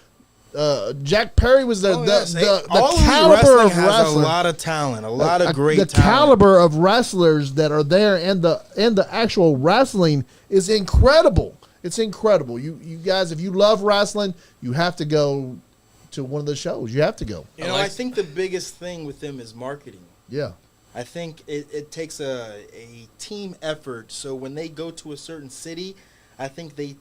Jack Perry was there. The All caliber of has wrestling, a lot of talent, a lot of great the talent. caliber of wrestlers that are there, and the actual wrestling is incredible. It's incredible. You guys, if you love wrestling, you have to go to one of the shows. You have to go. You know, I think the biggest thing with them is marketing. Yeah. I think it takes a team effort. So when they go to a certain city, I think they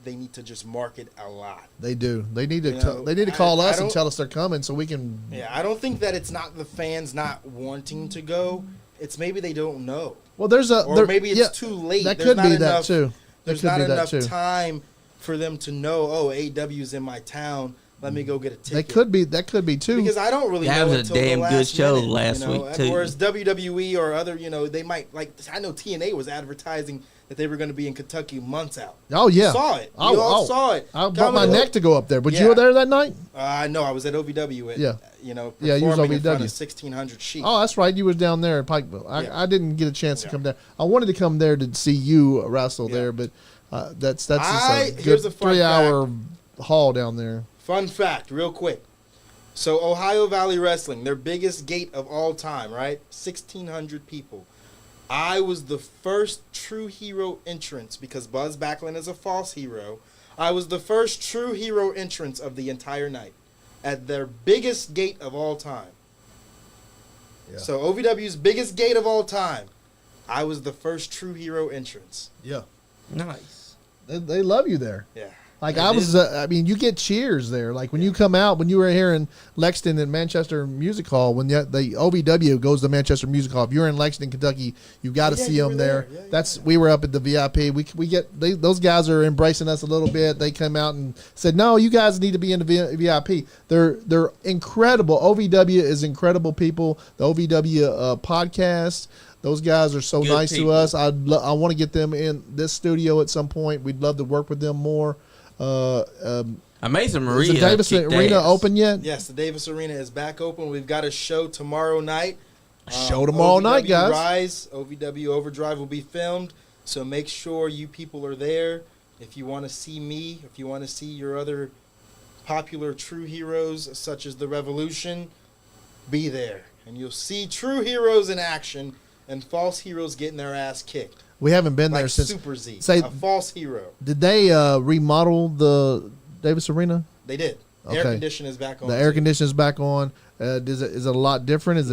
need to just market a lot. They do. They need to call us and tell us they're coming so we can. Yeah, I don't think that it's not the fans not wanting to go. It's maybe they don't know. Well, maybe it's too late. That could be that too. There's not enough time for them to know. Oh, AEW's in my town. Let me go get a ticket. That could be too. Because I don't really know. That was a until damn the good last show minute, last week too. Whereas WWE or other, they might like. I know TNA was advertising that they were going to be in Kentucky months out. Oh yeah, You saw it. You all saw it. I brought my neck to go up there, but you were there that night. No, I was at OVW. Yeah, you was OVW. in front of 1,600 sheep. Oh, that's right. You was down there at Pikeville. I didn't get a chance to come there. I wanted to come there to see you wrestle there, but that's just a good here's a fun 3-hour haul down there. Fun fact, real quick. So Ohio Valley Wrestling, their biggest gate of all time, right? 1,600 people. I was the first true hero entrance because Buzz Backlund is a false hero. I was the first true hero entrance of the entire night at their biggest gate of all time. Yeah. So OVW's biggest gate of all time. I was the first true hero entrance. Yeah. Nice. They love you there. Yeah. Like It I was, is. I mean, you get cheers there. Like when you come out, when you were here in Lexington at Manchester Music Hall, when the OVW goes to Manchester Music Hall, if you're in Lexington, Kentucky, you got to see you them were there. there. We were up at the VIP. We get those guys are embracing us a little bit. They come out and said, no, you guys need to be in the VIP. They're incredible. OVW is incredible people. The OVW podcast. Those guys are so Good nice people. to us. I want to get them in this studio at some point. We'd love to work with them more. Amazing Is Maria. the Davis kicked Arena ass. open yet? Yes, the Davis Arena is back open. We've got a show tomorrow night. Show tomorrow night, guys. Rise, OVW Overdrive will be filmed, so make sure you people are there. If you want to see me, if you want to see your other popular true heroes, such as the Revolution, be there. And you'll see true heroes in action and false heroes getting their ass kicked. We haven't been Like there since. Super Z, say- a false hero. Did they remodel the Davis Arena? They did. Okay. Air condition is back on. The air too. conditioner's back on. Is it a lot different? Is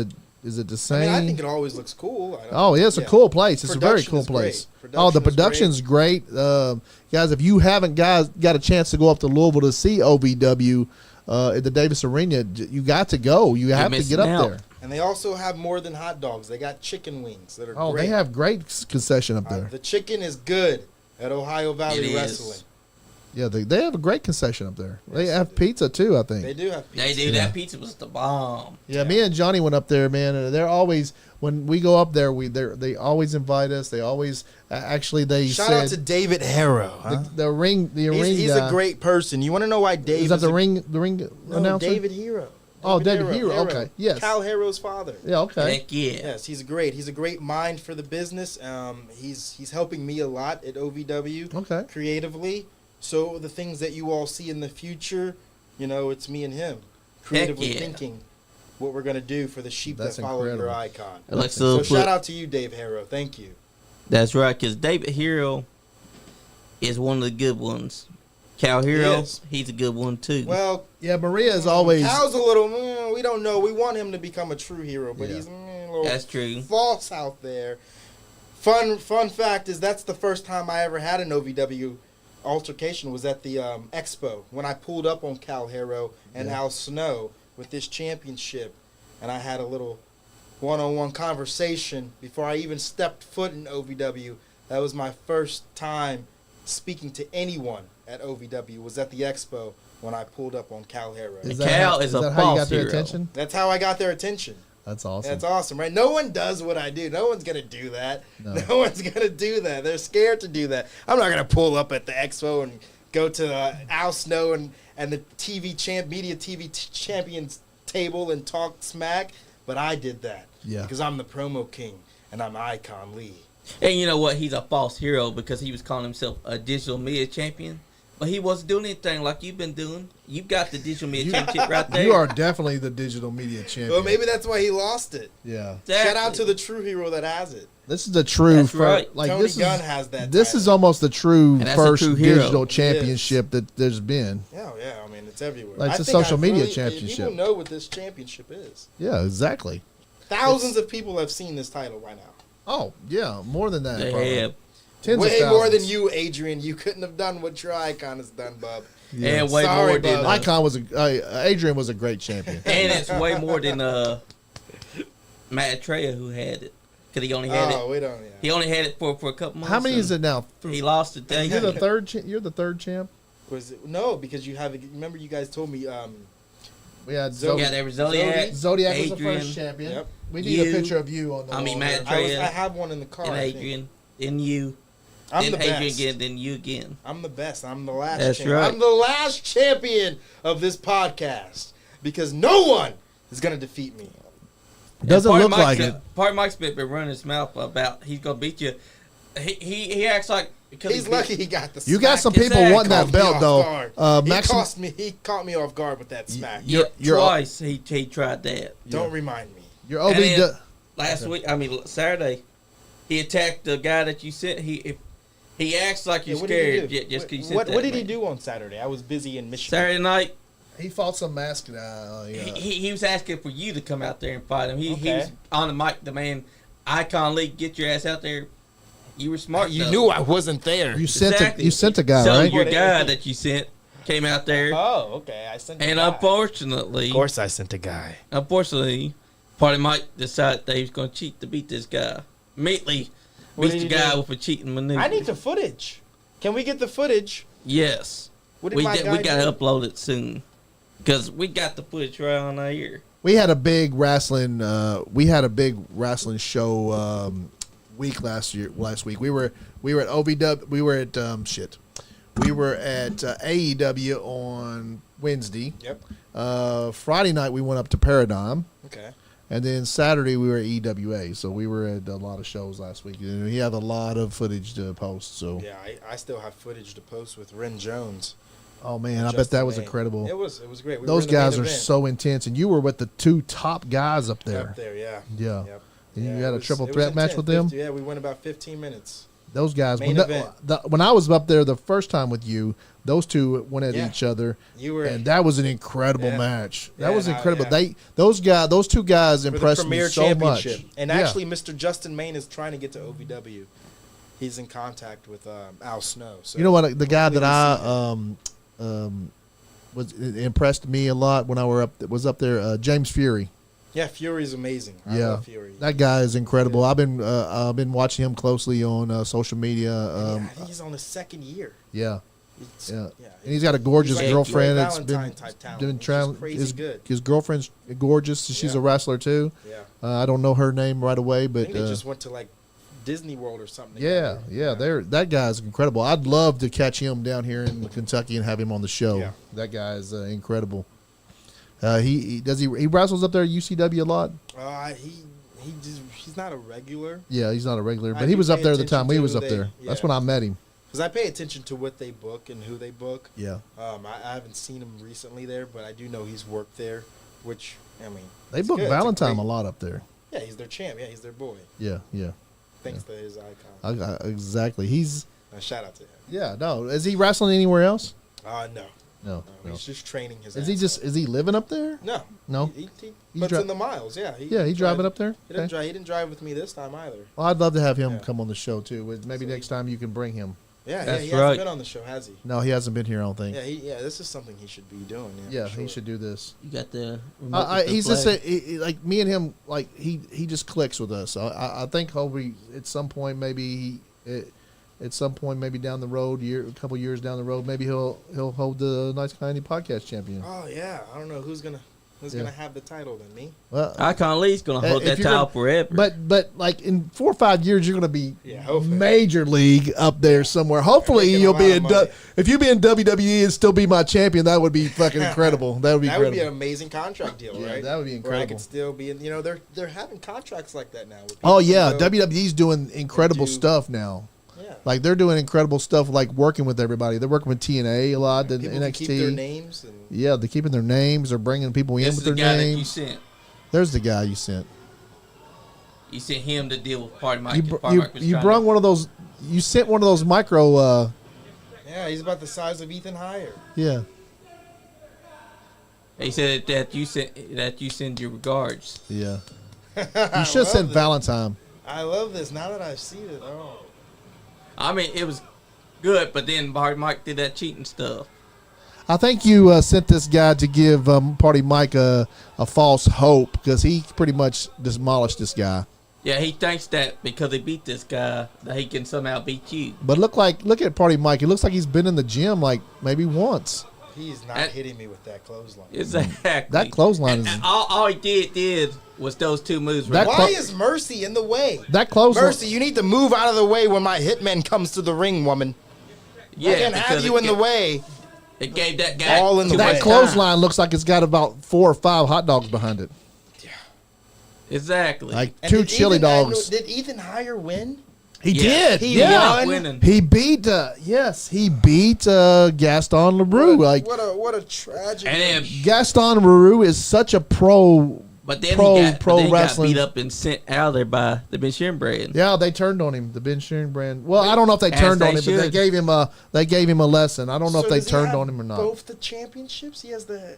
it the I same? mean, I think it always looks cool. I don't- Oh yeah, it's a cool place. It's a very Production cool is place. great. Oh, the Production is production's great. Guys, if you haven't got a chance to go up to Louisville to see OVW at the Davis Arena, you got to go. You have to missing get up out. there. And they also have more than hot dogs. They got chicken wings that are Oh, great. they have great concession up there. The chicken is good at Ohio Valley It is. Wrestling. Yeah, they have a great concession up there. They have pizza too, I think. They do have pizza. They do. That pizza was the bomb. Yeah, me and Johnny went up there, man. And they're always when we go up there, they always invite us. They always actually they Shout said out to David Harrow. Huh? the ring He's guy. a great person. You want to know why Dave Is that the a- ring No, announcer? David Hero. Oh, David Hero, okay, yes. Cal Harrow's father. Yeah, okay. Heck yeah. Yes, he's great. He's a great mind for the business. He's helping me a lot at OVW. Okay. Creatively. So the things that you all see in the future, it's me and him creatively yeah. thinking what we're gonna do for the sheep That's that follow your incredible. icon. Alexa, So put- shout out to you, Dave Harrow. Thank you. That's right, because David Hero is one of the good ones. Cal Hero, Yes. he's a good one too. Well, Yeah, Maria is always. Cal's a little. We don't know. We want him to become a true hero, but Yeah. he's a little That's true. false out there. Fun fact is that's the first time I ever had an OVW altercation was at the expo when I pulled up on Cal Harrow and Al Snow with this championship, and I had a little one-on-one conversation before I even stepped foot in OVW. That was my first time speaking to anyone at OVW. Was at the expo when I pulled up on Cal Harrow. Is Cal is a that how you false got their hero. attention? That's how I got their attention. That's awesome. That's awesome, right? No one does what I do. No one's going to do that. No. No one's going to do that. They're scared to do that. I'm not going to pull up at the expo and go to Al Snow and the media TV champions table and talk smack, but I did that. Yeah. Because I'm the promo king and I'm Icon Lee. And you know what? He's a false hero because he was calling himself a digital media champion. But he wasn't doing anything like you've been doing. You've got the digital media championship right there. You are definitely the digital media champion. Well, maybe that's why he lost it. Yeah. Exactly. Shout out to the true hero that has it. This is the true. That's right. Like Tony this Gunn is. has that This title. is almost the true And that's a first true hero. digital It is. championship that there's been. Yeah, I mean, it's everywhere. Like, it's I a think social I media really- championship. People know what this championship is. Yeah, exactly. Thousands of people have seen this title by now. Oh yeah, more than that. They probably. have. Tens Way of more than thousands. you, Adrian. You couldn't have done what your icon has done, bub. Yeah. And way Sorry, more than. bud. Icon was Adrian was a great champion. And it's way more than Matt Treya who had it. Because he only had Oh, it. we don't. Yeah. He only had it for a couple months. How many and is it now? He lost it. You're the third. You're the third champ. Was it no? Because you have. Remember, you guys told me. We had Yeah, there was Zodiac. Zodiac was the Adrian, first champion. Yep. We need a You- picture of you on the. I mean, wall Matt there. Trey- I have one in the car. And I think. Adrian. Then you. I'm then the Adrian best. again. Then you again. I'm the best. I'm the last. That's champion. right. I'm the last champion of this podcast because no one is gonna defeat me. Doesn't And look Party like Mike's- it. Party Mike's been running his mouth about he's gonna beat you. He acts like because He's he lucky he got the. You got smack. some His people ass wanting that Caught me belt off though. guard. Maxim, He caught me off guard with that smack. Yeah, You're- twice he tried that. Don't remind me. your And then OB. last week, I mean Saturday, he attacked the guy that you sent. He acts like you're what did he scared do? just because you sent What that. did he man. do on Saturday? I was busy in Michigan. Saturday night, He fought some masked. he was asking for you to come out there and fight him. He Okay. was on the mic, the man, Icon League, get your ass out there. You were smart. You though. knew I wasn't there. You sent Exactly. you sent a guy, So right? your guy that you sent came out there, Oh, okay. I sent. and Of unfortunately, course, I sent a guy. Party Mike decided that he was going to cheat to beat this guy. Immediately What beats did the he guy do? with a cheating maneuver. I need the footage. Can we get the footage? Yes. What did We my got guy to do? upload it soon. Because we got the footage right on our ear. We had a big wrestling. We had a big wrestling show week last week. We were at OVW. We were at We were at AEW on Wednesday. Yep. Friday night we went up to Paradigm. Okay. And then Saturday we were at EWA, so we were at a lot of shows last week. And he had a lot of footage to post. So Yeah, I still have footage to post with Ren Jones. oh man, I bet Justin that was May. incredible. It was great. We Those were in the main guys are event. so intense, and you were with the two top guys up there. Up there, yeah. Yeah. Yep. And you Yeah, had it a was- triple it was threat match intense. with them. Yeah, we went about 15 minutes. Those guys. Main When, event. when I was up there the first time with you, those two went at Yeah. each other, You were and that was an incredible Yeah. match. That Yeah, was no, incredible. yeah. Those two guys for the impressed me premier so much. championship. And Yeah. actually, Mr. Justin Main is trying to get to OVW. He's in contact with Al Snow. So You know what? The guy that hopefully we I see him. was impressed me a lot when I was up there. James Fury. Yeah, Fury's amazing. I Yeah, love Fury. that guy is incredible. I've been watching him closely on social media. I think he's on his second year. Yeah, It's- yeah, and he's got a gorgeous He's like girlfriend Joey that's been Valentine type talent. been He's trying. just crazy His, good. his girlfriend's gorgeous. She's Yeah. a wrestler too. Yeah. I don't know her name right away, I but think they just went to like Disney World or something. yeah, together. that guy's incredible. I'd love to catch him down here in Kentucky and have him on the show. Yeah. That guy is incredible. He wrestles up there at UCW a lot. He's not a regular. Yeah, he's not a regular, I but he do was up pay there the attention time we to was who up they- there. That's yeah. when I met him. Because I pay attention to what they book and who they book. Yeah, I haven't seen him recently there, but I do know he's worked there, which, I mean. they it's book good. It's a Valentine great- a lot up there. Yeah, he's their champ. Yeah, he's their boy. Yeah. Thanks to his icon. Exactly. He's Shout out to him. yeah. No, is he wrestling anywhere else? No. No. He's just training his Is he living up there? No. No? He He's puts dri- in the miles, yeah. He drives- driving up there. He didn't, Okay. drive, he didn't drive with me this time either. Well, I'd love to have him Yeah. come on the show too. Maybe So next time you can bring him. Yeah, That's he right. hasn't been on the show, has he? No, he hasn't been here. I don't think. Yeah, this is something he should be doing. Yeah, for he sure. should do this. You got the remote with the He's just flag. like me and him. Like he just clicks with us. I think hopefully at some point maybe down the road, a couple years down the road, maybe he'll hold the NiceGuyAndy podcast champion. Oh yeah, I don't know who's gonna have the title than me. Well, Icon Lee's going to hold if that you're title gonna- forever. but like in 4 or 5 years, you're going to be Yeah, hopefully. major league up there somewhere. Hopefully, Making a you'll lot be of in. money. If you be in WWE and still be my champion, that would be fucking incredible. That would be That would incredible. be an amazing contract deal, Yeah, right? that would be Where I incredible. could still be in. They're having contracts like that now. with Oh people yeah, who go- WWE's doing incredible do- stuff now. Yeah. Like they're doing incredible stuff, like working with everybody. They're working with TNA a lot, and People can keep their NXT. names. And Yeah, they're keeping their names. They're bringing people in this with is the their guy that you names. sent. There's the guy you sent. You sent him to deal with Party Mike. You and br- Party you Mike was you trying brung to- one of those. You sent one of those micro. yeah, he's about the size of Ethan Heyer. Yeah. He said that you send your regards. Yeah. I You should love send this. Valentine. I love this. Now that I've seen it, I mean, it was good, but then Party Mike did that cheating stuff. I think you sent this guy to give Party Mike a false hope because he pretty much demolished this guy. Yeah, he thinks that because he beat this guy, that he can somehow beat you. But look at Party Mike. It looks like he's been in the gym like maybe once. he's not And- hitting me with that clothesline. Exactly. That clothesline And is all he did was those two moves. That right Why clo- is Mercy in the way? that clothesline. Mercy, you need to move out of the way when my hitman comes to the ring, woman. yeah, I can't have because you it in the ga- way. It gave that guy All in the too way. much That time. clothesline looks like it's got about 4 or 5 hot dogs behind it, Exactly. like And 2 did chili Ethan- dogs. Did Ethan Heyer win? He Yeah. did. He yeah. won. Winning. He beat. He beat Gaston Leroux. Like What a tragic. And then, Gaston Leroux is such a pro. but then Pro- he got, pro but then he got wrestling. beat up and sent out of there by the Ben Sheeran brand. Yeah, they turned on him. The Ben Sheeran brand. Well, I don't know if they As turned they on him, but they should. gave him a lesson. I don't know if So they does he turned have on him or not. Both the championships. He has the.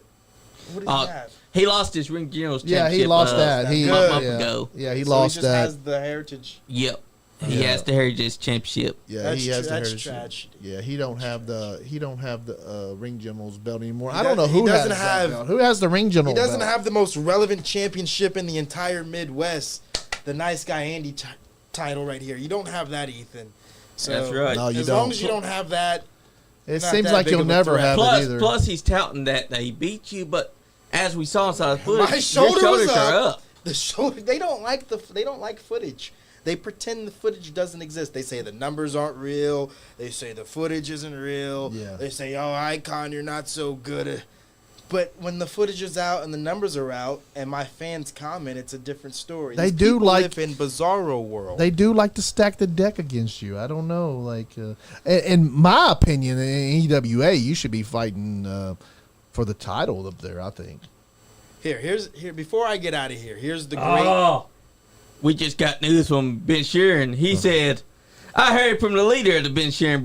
What does he have? He lost his Ring Generals Yeah, championship. he lost that. that's He good. month yeah. ago. Yeah, he So lost he just that. has the heritage. Yep. He has the Heritage Championship. Yeah, he has the that's Heritage. trash. Yeah, he don't have the ring general's belt anymore. He I don't know he who has doesn't that have- belt. Who has the ring general? He doesn't belt? have the most relevant championship in the entire Midwest. The Nice Guy Andy title right here. You don't have that, Ethan. So That's right. No, you as don't. long as you don't have that, It not seems that like big you'll of a never threat. have it either. Plus, he's touting that he beat you, but as we saw inside the footage, my your shoulder shoulders was are up. up. The shoulder. They don't like footage. They pretend the footage doesn't exist. They say the numbers aren't real. They say the footage isn't real. Yeah. They say, "Oh, Icon, you're not so good." But when the footage is out and the numbers are out, and my fans comment, it's a different story. They These do people like- live in bizarro world. They do like to stack the deck against you. I don't know. In my opinion, in EWA, you should be fighting for the title up there. I think. Here. Before I get out of here, here's the great. Oh, we just got news from Ben Sheeran. He said, "I heard from the leader of the Ben Sheeran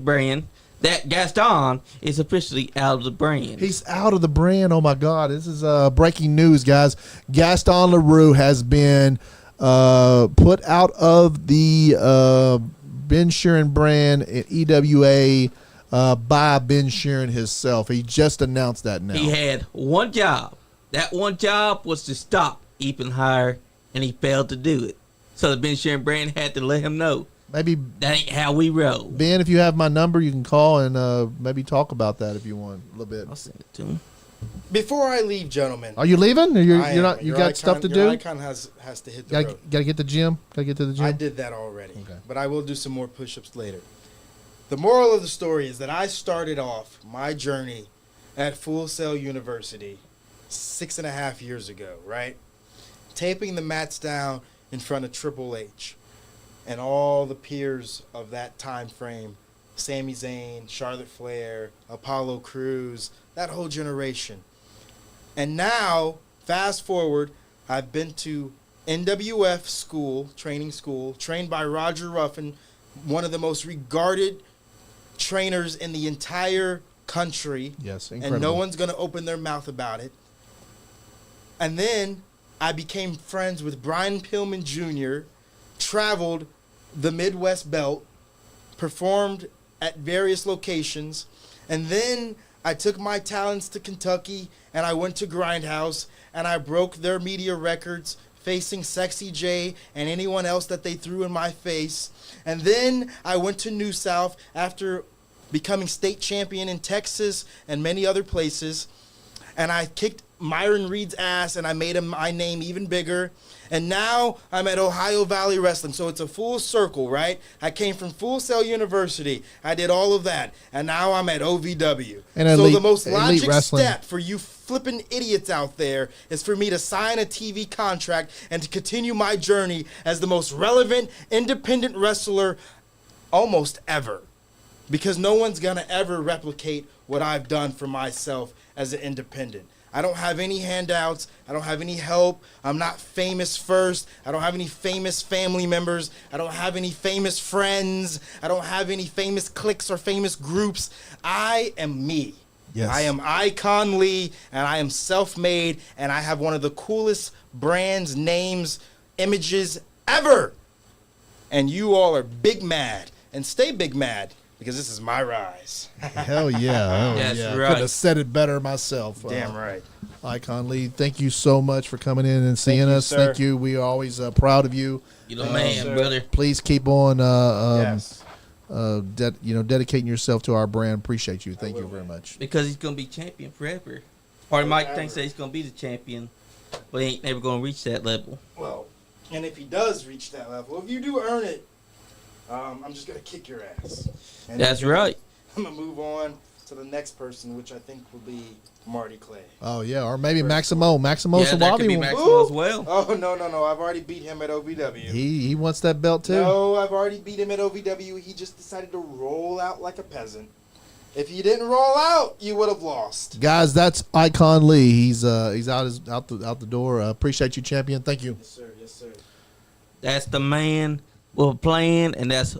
brand, that Gaston is officially out of the brand." He's out of the brand. Oh my God! This is breaking news, guys. Gaston Leroux has been put out of the Ben Sheeran brand at EWA by Ben Sheeran himself. He just announced that now. He had one job. That one job was to stop Ethan Hire, and he failed to do it. So the Ben Sheeran brand had to let him know Maybe that ain't how we roll. Ben, if you have my number, you can call and maybe talk about that if you want a little bit. I'll send it to him. Before I leave, gentlemen, Are you leaving? Or you're I not? am. You Your got icon- stuff to your do? Icon has to hit the Gotta, road. gotta get the gym. Gotta get to the gym. I did that already, Okay. but I will do some more push-ups later. The moral of the story is that I started off my journey at Full Sail University 6.5 years ago, right? Taping the mats down in front of Triple H and all the peers of that time frame, Sami Zayn, Charlotte Flair, Apollo Crews, that whole generation. And now, fast forward, I've been to NWF school, trained by Roger Ruffin, one of the most regarded trainers in the entire country. Yes, And incredible. no one's going to open their mouth about it. And then I became friends with Brian Pillman Jr., traveled the Midwest belt, performed at various locations, and then I took my talents to Kentucky and I went to Grindhouse and I broke their media records facing Sexy J and anyone else that they threw in my face. And then I went to New South after becoming state champion in Texas and many other places. And I kicked Myron Reed's ass and I made him my name even bigger. And now I'm at Ohio Valley Wrestling. So it's a full circle, right? I came from Full Sail University. I did all of that. And now I'm at OVW. And so elite- the most elite logic wrestling. step for you flipping idiots out there is for me to sign a TV contract and to continue my journey as the most relevant independent wrestler almost ever. Because no one's going to ever replicate what I've done for myself as an independent. I don't have any handouts. I don't have any help. I'm not famous first. I don't have any famous family members. I don't have any famous friends. I don't have any famous cliques or famous groups. I am me. Yes. I am Icon Lee, and I am self-made, and I have one of the coolest brands, names, images ever. And you all are big mad, and stay big mad, because this is my rise. Hell yeah. That's yeah. right. Could have said it better myself. Damn right. Icon Lee, thank you so much for coming in and seeing you, us. sir. Thank you. We are always proud of you. You the man, sir. brother. Please keep on Yes. dedicating yourself to our brand. Appreciate you. Thank you very much. Because he's going to be champion forever. Party Mike thinks that he's going to be the champion, but he ain't never going to reach that level. Well, and if he does reach that level, if you do earn it, I'm just going to kick your ass. And That's right. I'm going to move on to the next person, which I think will be Marty Clay. Oh yeah, or maybe Maximo. Maximo Yeah, that could be Sawabi. Maximo as well. Oh, no. I've already beat him at OVW. He wants that belt too. No, I've already beat him at OVW. He just decided to roll out like a peasant. If you didn't roll out, you would have lost. Guys, that's Icon Lee. He's out the door. Appreciate you, champion. Thank you. Yes, sir. Yes, sir. That's the man with a plan, and that's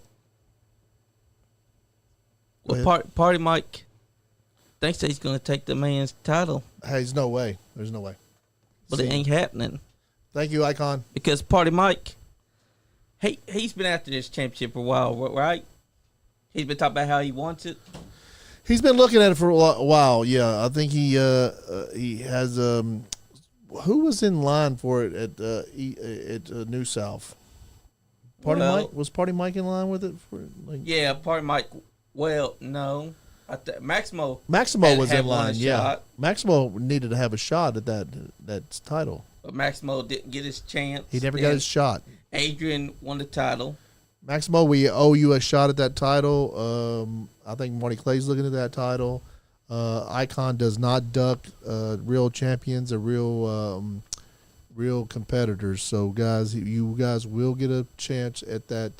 what Party Mike thinks that he's going to take the man's title, Hey, there's no way. There's no way. but it ain't happening Thank you, Icon. because Party Mike he's been after this championship for a while, right? He's been talking about how he wants it. He's been looking at it for a while. Yeah, I think he has. Who was in line for it at New South? PartyMike, was PartyMike in line with it? Yeah, PartyMike. Well, no. Maximo was in line, yeah. Shot. Maximo needed to have a shot at that title. But Maximo didn't get his chance. He never got his shot. Adrian won the title. Maximo, we owe you a shot at that title. I think Marty Clay's looking at that title. Icon does not duck real champions or real competitors. So, guys, you guys will get a chance at that.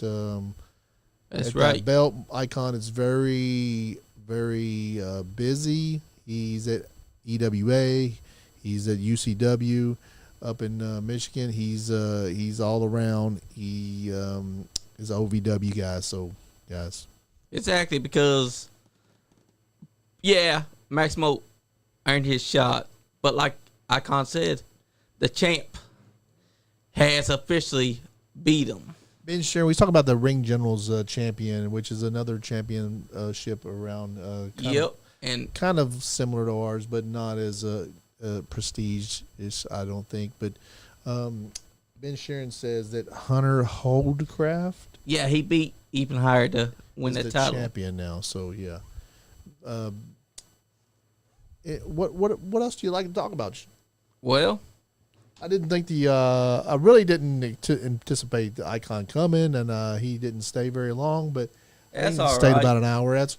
That's right. That belt. Icon is very, very busy. He's at EWA. He's at UCW up in Michigan. He's all around. He is an OVW guy. So, guys. Exactly, because, yeah, Maximo earned his shot. But like Icon said, the champ has officially beat him. Ben Sharon, we talk about the Ring Generals champion, which is another championship around. Kind of similar to ours, but not as prestige-ish, I don't think. But Ben Sharon says that Hunter Holdcraft. Yeah, he beat even higher to win the title. Champion now, so yeah. What else do you like to talk about? Well, I didn't think I really didn't anticipate the Icon coming, and he didn't stay very long, but that's he all stayed right. about an hour. That's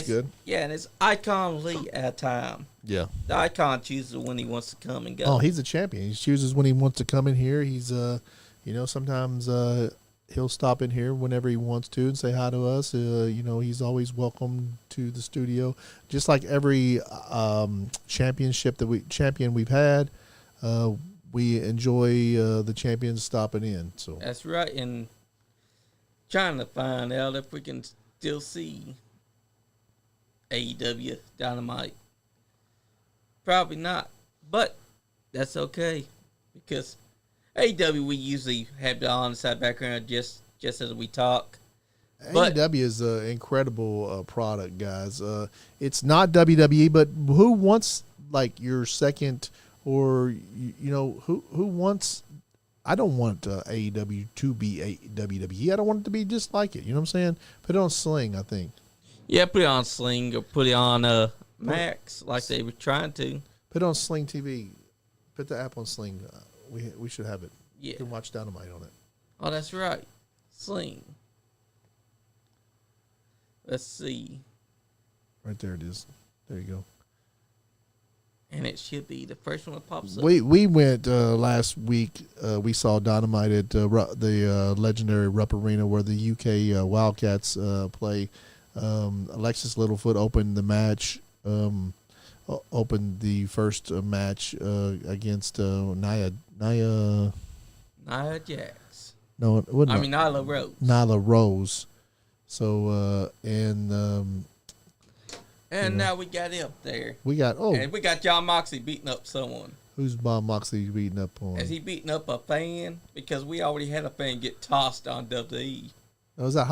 good. Yeah, and it's Icon Lee at time. Yeah. The Icon chooses when he wants to come and go. Oh, he's a champion. He chooses when he wants to come in here. He's sometimes he'll stop in here whenever he wants to and say hi to us. He's always welcome to the studio. Just like every champion we've had, we enjoy the champions stopping in. So that's right, and trying to find out if we can still see AEW Dynamite. Probably not, but that's okay because AEW we usually have the on-side background just as we talk. AEW is an incredible product, guys. It's not WWE, but who wants like your second? Or who wants? I don't want AEW to be a WWE. I don't want it to be just like it. You know what I'm saying? Put it on Sling, I think. Yeah, put it on Sling or put it on Max, like they were trying to. Put it on Sling TV. Put the app on Sling. We should have it. Yeah. You can watch Dynamite on it. Oh, that's right, Sling. Let's see. Right there it is. There you go. And it should be the first one that pops up. We went last week. We saw Dynamite at the legendary Rupp Arena where the UK Wildcats play. Alexis Littlefoot opened the match. Opened the first match against Nia Jax. No, it wasn't. Nyla Rose. Nyla Rose. So and now we got him there. We got John Moxley beating up someone. Who's Bob Moxley beating up on? Is he beating up a fan? Because we already had a fan get tossed on WWE. Oh, is that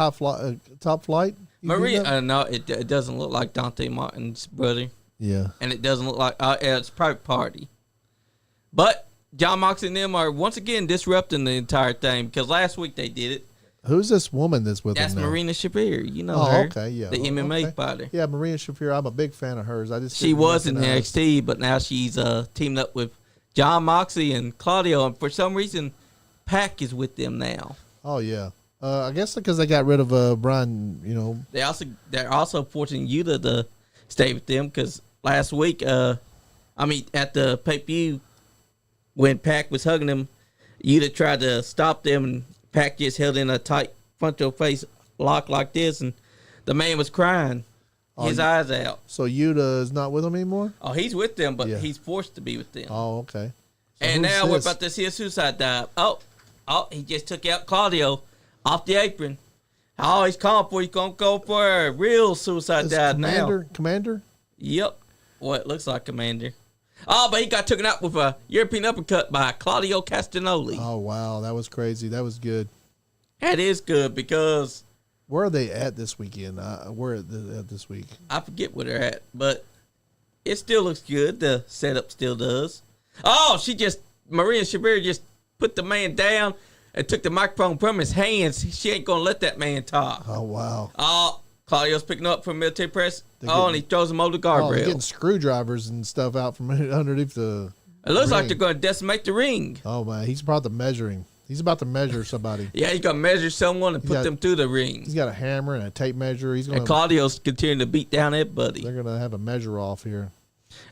Top Flight? Maria? No, it doesn't look like Dante Martin's brother. Yeah, and it doesn't look like it's Private Party. But John Moxley and them are once again disrupting the entire thing because last week they did it. Who's this woman that's with That's him now? Marina Shafir. You know her. Okay, yeah. The MMA fighter. Yeah, Marina Shafir. I'm a big fan of hers. She was in NXT, but now she's teamed up with John Moxley and Claudio, and for some reason, Pac is with them now. Oh yeah. I guess because they got rid of Brian. They're also forcing Yuta to stay with them because last week, at the pay-per-view, when Pac was hugging him, Yuta tried to stop them, and Pac just held in a tight front-to-face lock like this, and the man was crying, his eyes out. So Yuta is not with them anymore? Oh, he's with them, but he's forced to be with them. Oh, okay. So and now we're about to see a suicide dive. Oh, he just took out Claudio off the apron. Oh, he's calling for he's going to go for a real suicide dive now. Commander? Yep. Well, it looks like Commander. Oh, but he got taken out with a European uppercut by Claudio Castagnoli. Oh, wow. That was crazy. That was good. That is good because Where are they at this weekend? Where are they at this week? I forget where they're at, but it still looks good. The setup still does. Oh, Maria Shabir just put the man down and took the microphone from his hands. She ain't going to let that man talk. Oh, wow. Oh, Claudio's picking up from military press. And he throws him over the guardrail. They're getting screwdrivers and stuff out from underneath the It looks like ring. they're going to decimate the ring. Oh, man. He's about to measuring. He's about to measure somebody. Yeah, he's going to measure someone and put them through the ring. He's got a hammer and a tape measure. And Claudio's continuing to beat down everybody. They're going to have a measure off here.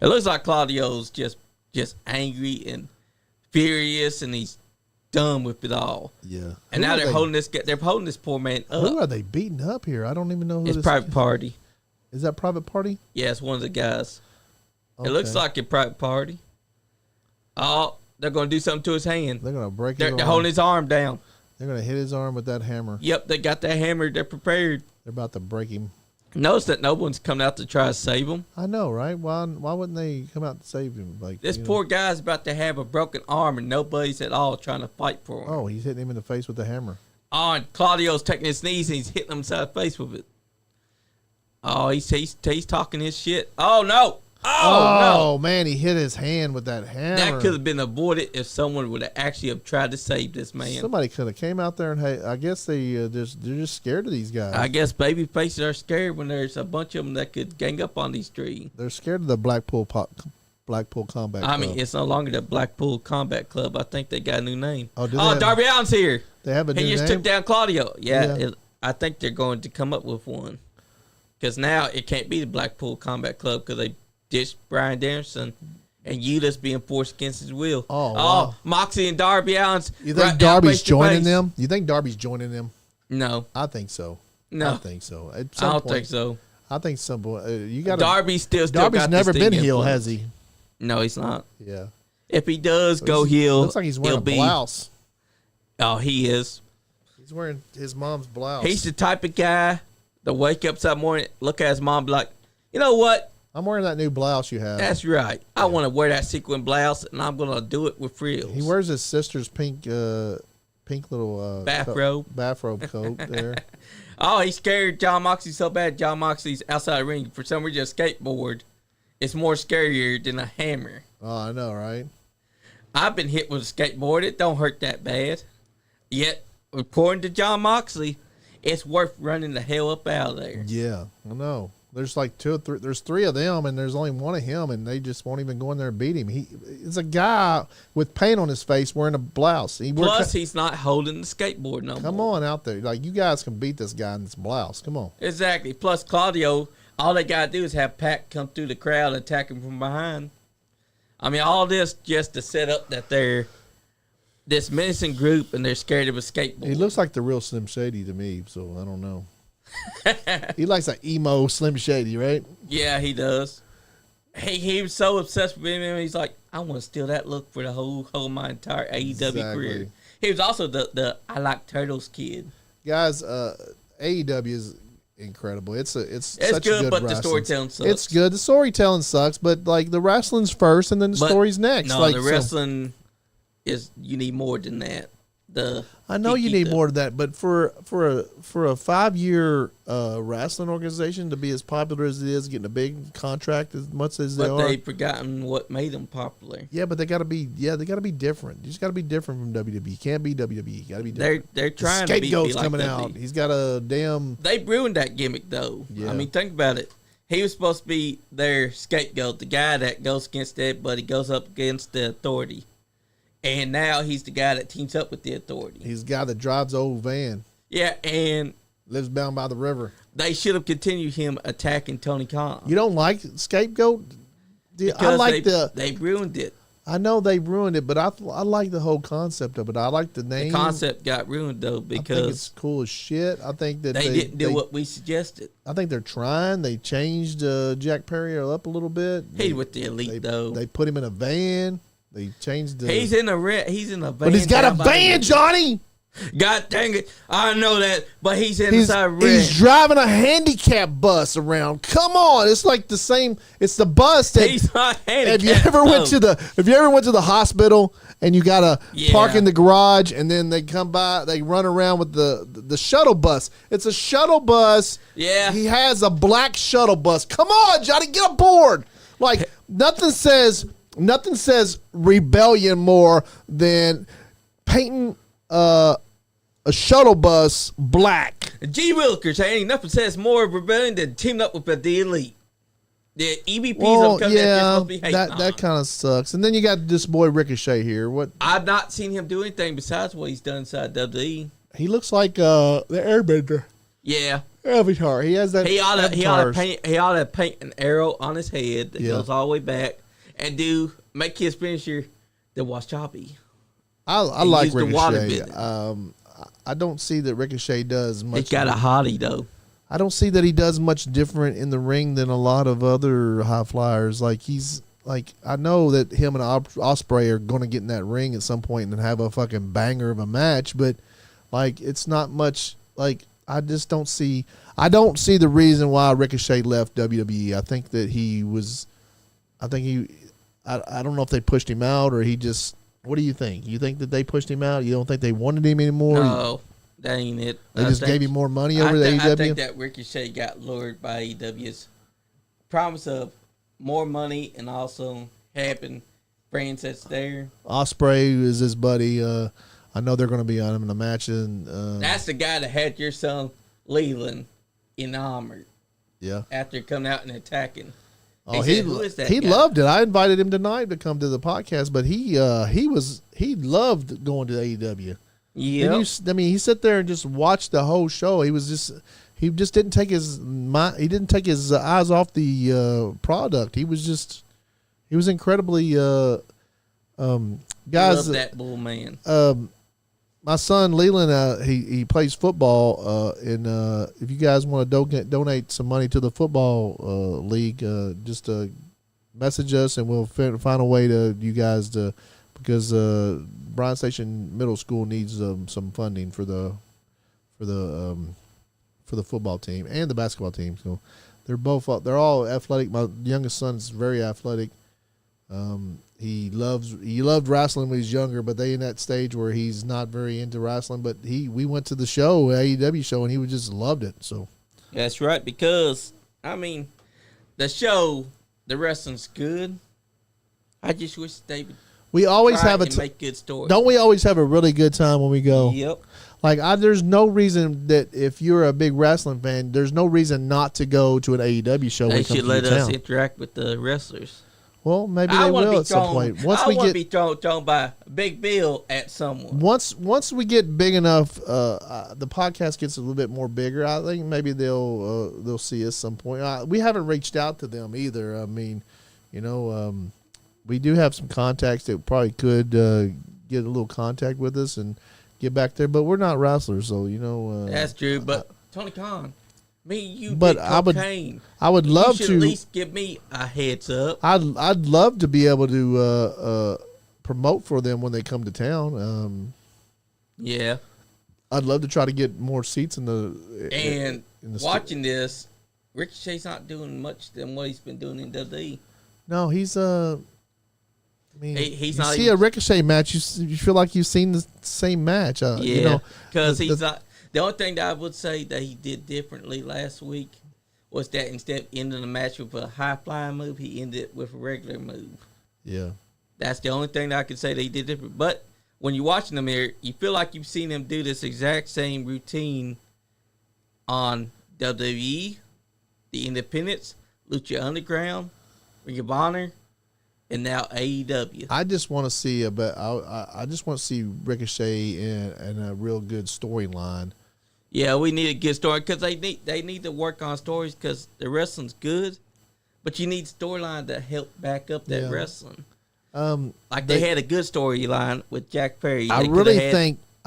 It looks like Claudio's just angry and furious, and he's done with it all. Yeah. And now they're holding this poor man up. Who are they beating up here? I don't even know who It's this Private Party. Is that Private Party? Yeah, it's one of the guys. Okay. It looks like a Private Party. Oh, they're going to do something to his hand. They're going to break his arm. They're holding his arm down. They're going to hit his arm with that hammer. Yep, they got that hammer. They're prepared. They're about to break him. Notice that no one's coming out to try to save him. I know, right? Why wouldn't they come out to save him? Like This poor guy's about to have a broken arm, and nobody's at all trying to fight for him. Oh, he's hitting him in the face with the hammer. Oh, and Claudio's taking his knees, and he's hitting him side the face with it. Oh, he's talking his shit. Oh, no. Oh, man, he hit his hand with that hammer. That could have been avoided if someone would have actually have tried to save this man. Somebody could have came out there and, hey, I guess they're just scared of these guys. I guess baby faces are scared when there's a bunch of them that could gang up on these three. They're scared of the Blackpool Combat Club. I mean, it's no longer the Blackpool Combat Club. I think they got a new name. Oh, Darby Allin's here. They have a new He just name? took down Claudio. Yeah. I think they're going to come up with one. Because now it can't be the Blackpool Combat Club because they ditched Brian Danielson and Udis being forced against his will. Oh, wow. Moxie and Darby Allin's. You think Darby's joining them? You think Darby's joining them? No. I think so. No. I think so. I don't think so. I think some you got Darby's Darby's got never this been thing heel, influence. has he? No, he's not. Yeah. If he does go heel, looks like he's wearing a blouse. Oh, he is. He's wearing his mom's blouse. He's the type of guy that wake up some morning, look at his mom, be like, you know what? I'm wearing that new blouse you have. That's right. I want to wear that sequin blouse, and I'm going to do it with frills. He wears his sister's pink little bathrobe coat there. Oh, he scared John Moxley so bad. John Moxley's outside the ring. For some reason, a skateboard is more scarier than a hammer. Oh, I know, right? I've been hit with a skateboard. It don't hurt that bad. Yet, according to John Moxley, it's worth running the hell up out of there. Yeah, I know. There's like two or three. There's three of them, and there's only one of him, and they just won't even go in there and beat him. It's a guy with paint on his face wearing a blouse. Plus, he's not holding the skateboard no more. Come on out there. Like, you guys can beat this guy in this blouse. Come on. Exactly. Plus, Claudio, all they got to do is have Pac come through the crowd and attack him from behind. I mean, all this just to set up that they're this menacing group and they're scared of a skateboard. He looks like the real Slim Shady to me, so I don't know. He likes that emo Slim Shady, right? Yeah, he does. He was so obsessed with him. He's like, I want to steal that look for the whole my entire AEW career. He was also the I like turtles kid. Guys, AEW is incredible. It's such good, good but wrestling. the storytelling sucks. It's good. The storytelling sucks, but like the wrestling's first, and then the story's next. No, like, the wrestling is you need more than that. I know you need more than that, but for a 5-year wrestling organization to be as popular as it is, getting a big contract as much as they are, but they've forgotten what made them popular. Yeah, but they got to be different. You just got to be different from WWE. You can't be WWE. You got to be different. They're trying to be Scapegoat's like coming WWE. out. He's got a damn. They ruined that gimmick though. Yeah. I mean, think about it. He was supposed to be their scapegoat, the guy that goes against everybody, goes up against the authority. And now he's the guy that teams up with the authority. He's the guy that drives the old van. Yeah, and lives down by the river. They should have continued him attacking Tony Khan. You don't like Scapegoat? Because they ruined it. I know they ruined it, but I like the whole concept of it. I like the name. The concept got ruined though because I think it's cool as shit. I think that they didn't do what we suggested. I think they're trying. They changed Jack Perry up a little bit. He's with the Elite though. They put him in a van. They changed the. He's in a van. But he's got a van, Johnny. God dang it. I know that, but he's in the He's, side ring. he's driving a handicap bus around. Come on, it's like the same. It's the bus that. He's not If handicapped. you ever went to the hospital and you gotta park in the garage and then they come by, they run around with the shuttle bus. It's a shuttle bus. Yeah. He has a black shuttle bus. Come on, Johnny, get aboard. Like nothing says rebellion more than painting a shuttle bus black. G. Willikers, ain't nothing says more rebellion than teaming up with the elite. The EVPs Well, coming yeah, supposed to be hating that kind of sucks. And then you got this boy Ricochet here. What? I've not seen him do anything besides what he's done inside WWE. He looks like the Airbender. Yeah. Avatar. He has that. He ought to paint an arrow on his head that goes all the way back and make his finisher the Washabi. I like use the water Ricochet. bit. I don't see that Ricochet does much. He's got a hottie though. I don't see that he does much different in the ring than a lot of other high flyers. Like I know that him and Ospreay are going to get in that ring at some point and have a fucking banger of a match, but like it's not much. Like I just don't see. I don't see the reason why Ricochet left WWE. I think that he was. I don't know if they pushed him out or he just. What do you think? You think that they pushed him out? You don't think they wanted him anymore? No, that ain't it. They just gave him more money over the AEW? I think that Ricochet got lured by AEW's promise of more money and also having friends that's there. Ospreay is his buddy. I know they're going to be on him in a match. And that's the guy that had your son Leland in armor. Yeah. After coming out and attacking. Oh, Who is that he guy? loved it. I invited him tonight to come to the podcast, but he loved going to AEW. Yeah. He sat there and just watched the whole show. He just didn't take his eyes off the product. He was incredibly guys. Love that bull man. My son Leland, he plays football, and if you guys want to donate some money to the football league, just message us, and we'll find a way because Bryan Station Middle School needs some funding for the football team and the basketball team. So they're all athletic. My youngest son's very athletic. He loved wrestling when he was younger, but they in that stage where he's not very into wrestling. But we went to the show, AEW show, and he just loved it. So That's right, because the wrestling's good. I just wish they would. we always have make good stories. Don't we always have a really good time when we go? Yep. Like there's no reason that if you're a big wrestling fan, there's no reason not to go to an AEW show. They when it comes should to let your us town. interact with the wrestlers. Well, maybe they will at some point. I want to be thrown by Big Bill at someone. Once we get big enough, the podcast gets a little bit more bigger. I think maybe they'll see us some point. We haven't reached out to them either. I mean, we do have some contacts that probably could get a little contact with us and get back there, but we're not wrestlers, so That's true. But Tony Khan, you but did cocaine. I would love you should to at least give me a heads up. I'd love to be able to promote for them when they come to town. Yeah. I'd love to try to get more seats in the watching this, Ricochet's not doing much than what he's been doing in WWE. No, he's I mean, he's you not see even, a Ricochet match, you feel like you've seen the same match. because he's not. The only thing that I would say that he did differently last week was that instead of ending the match with a high flying move, he ended it with a regular move. Yeah, that's the only thing that I could say that he did different. But when you're watching him here, you feel like you've seen him do this exact same routine on WWE, the Independents, Lucha Underground, Ring of Honor, and now AEW. I just want to see I just want to see Ricochet in a real good storyline. Yeah, we need a good story because they need to work on stories because the wrestling's good, but you need storyline to help back up that wrestling. They had a good storyline with Jack Perry. I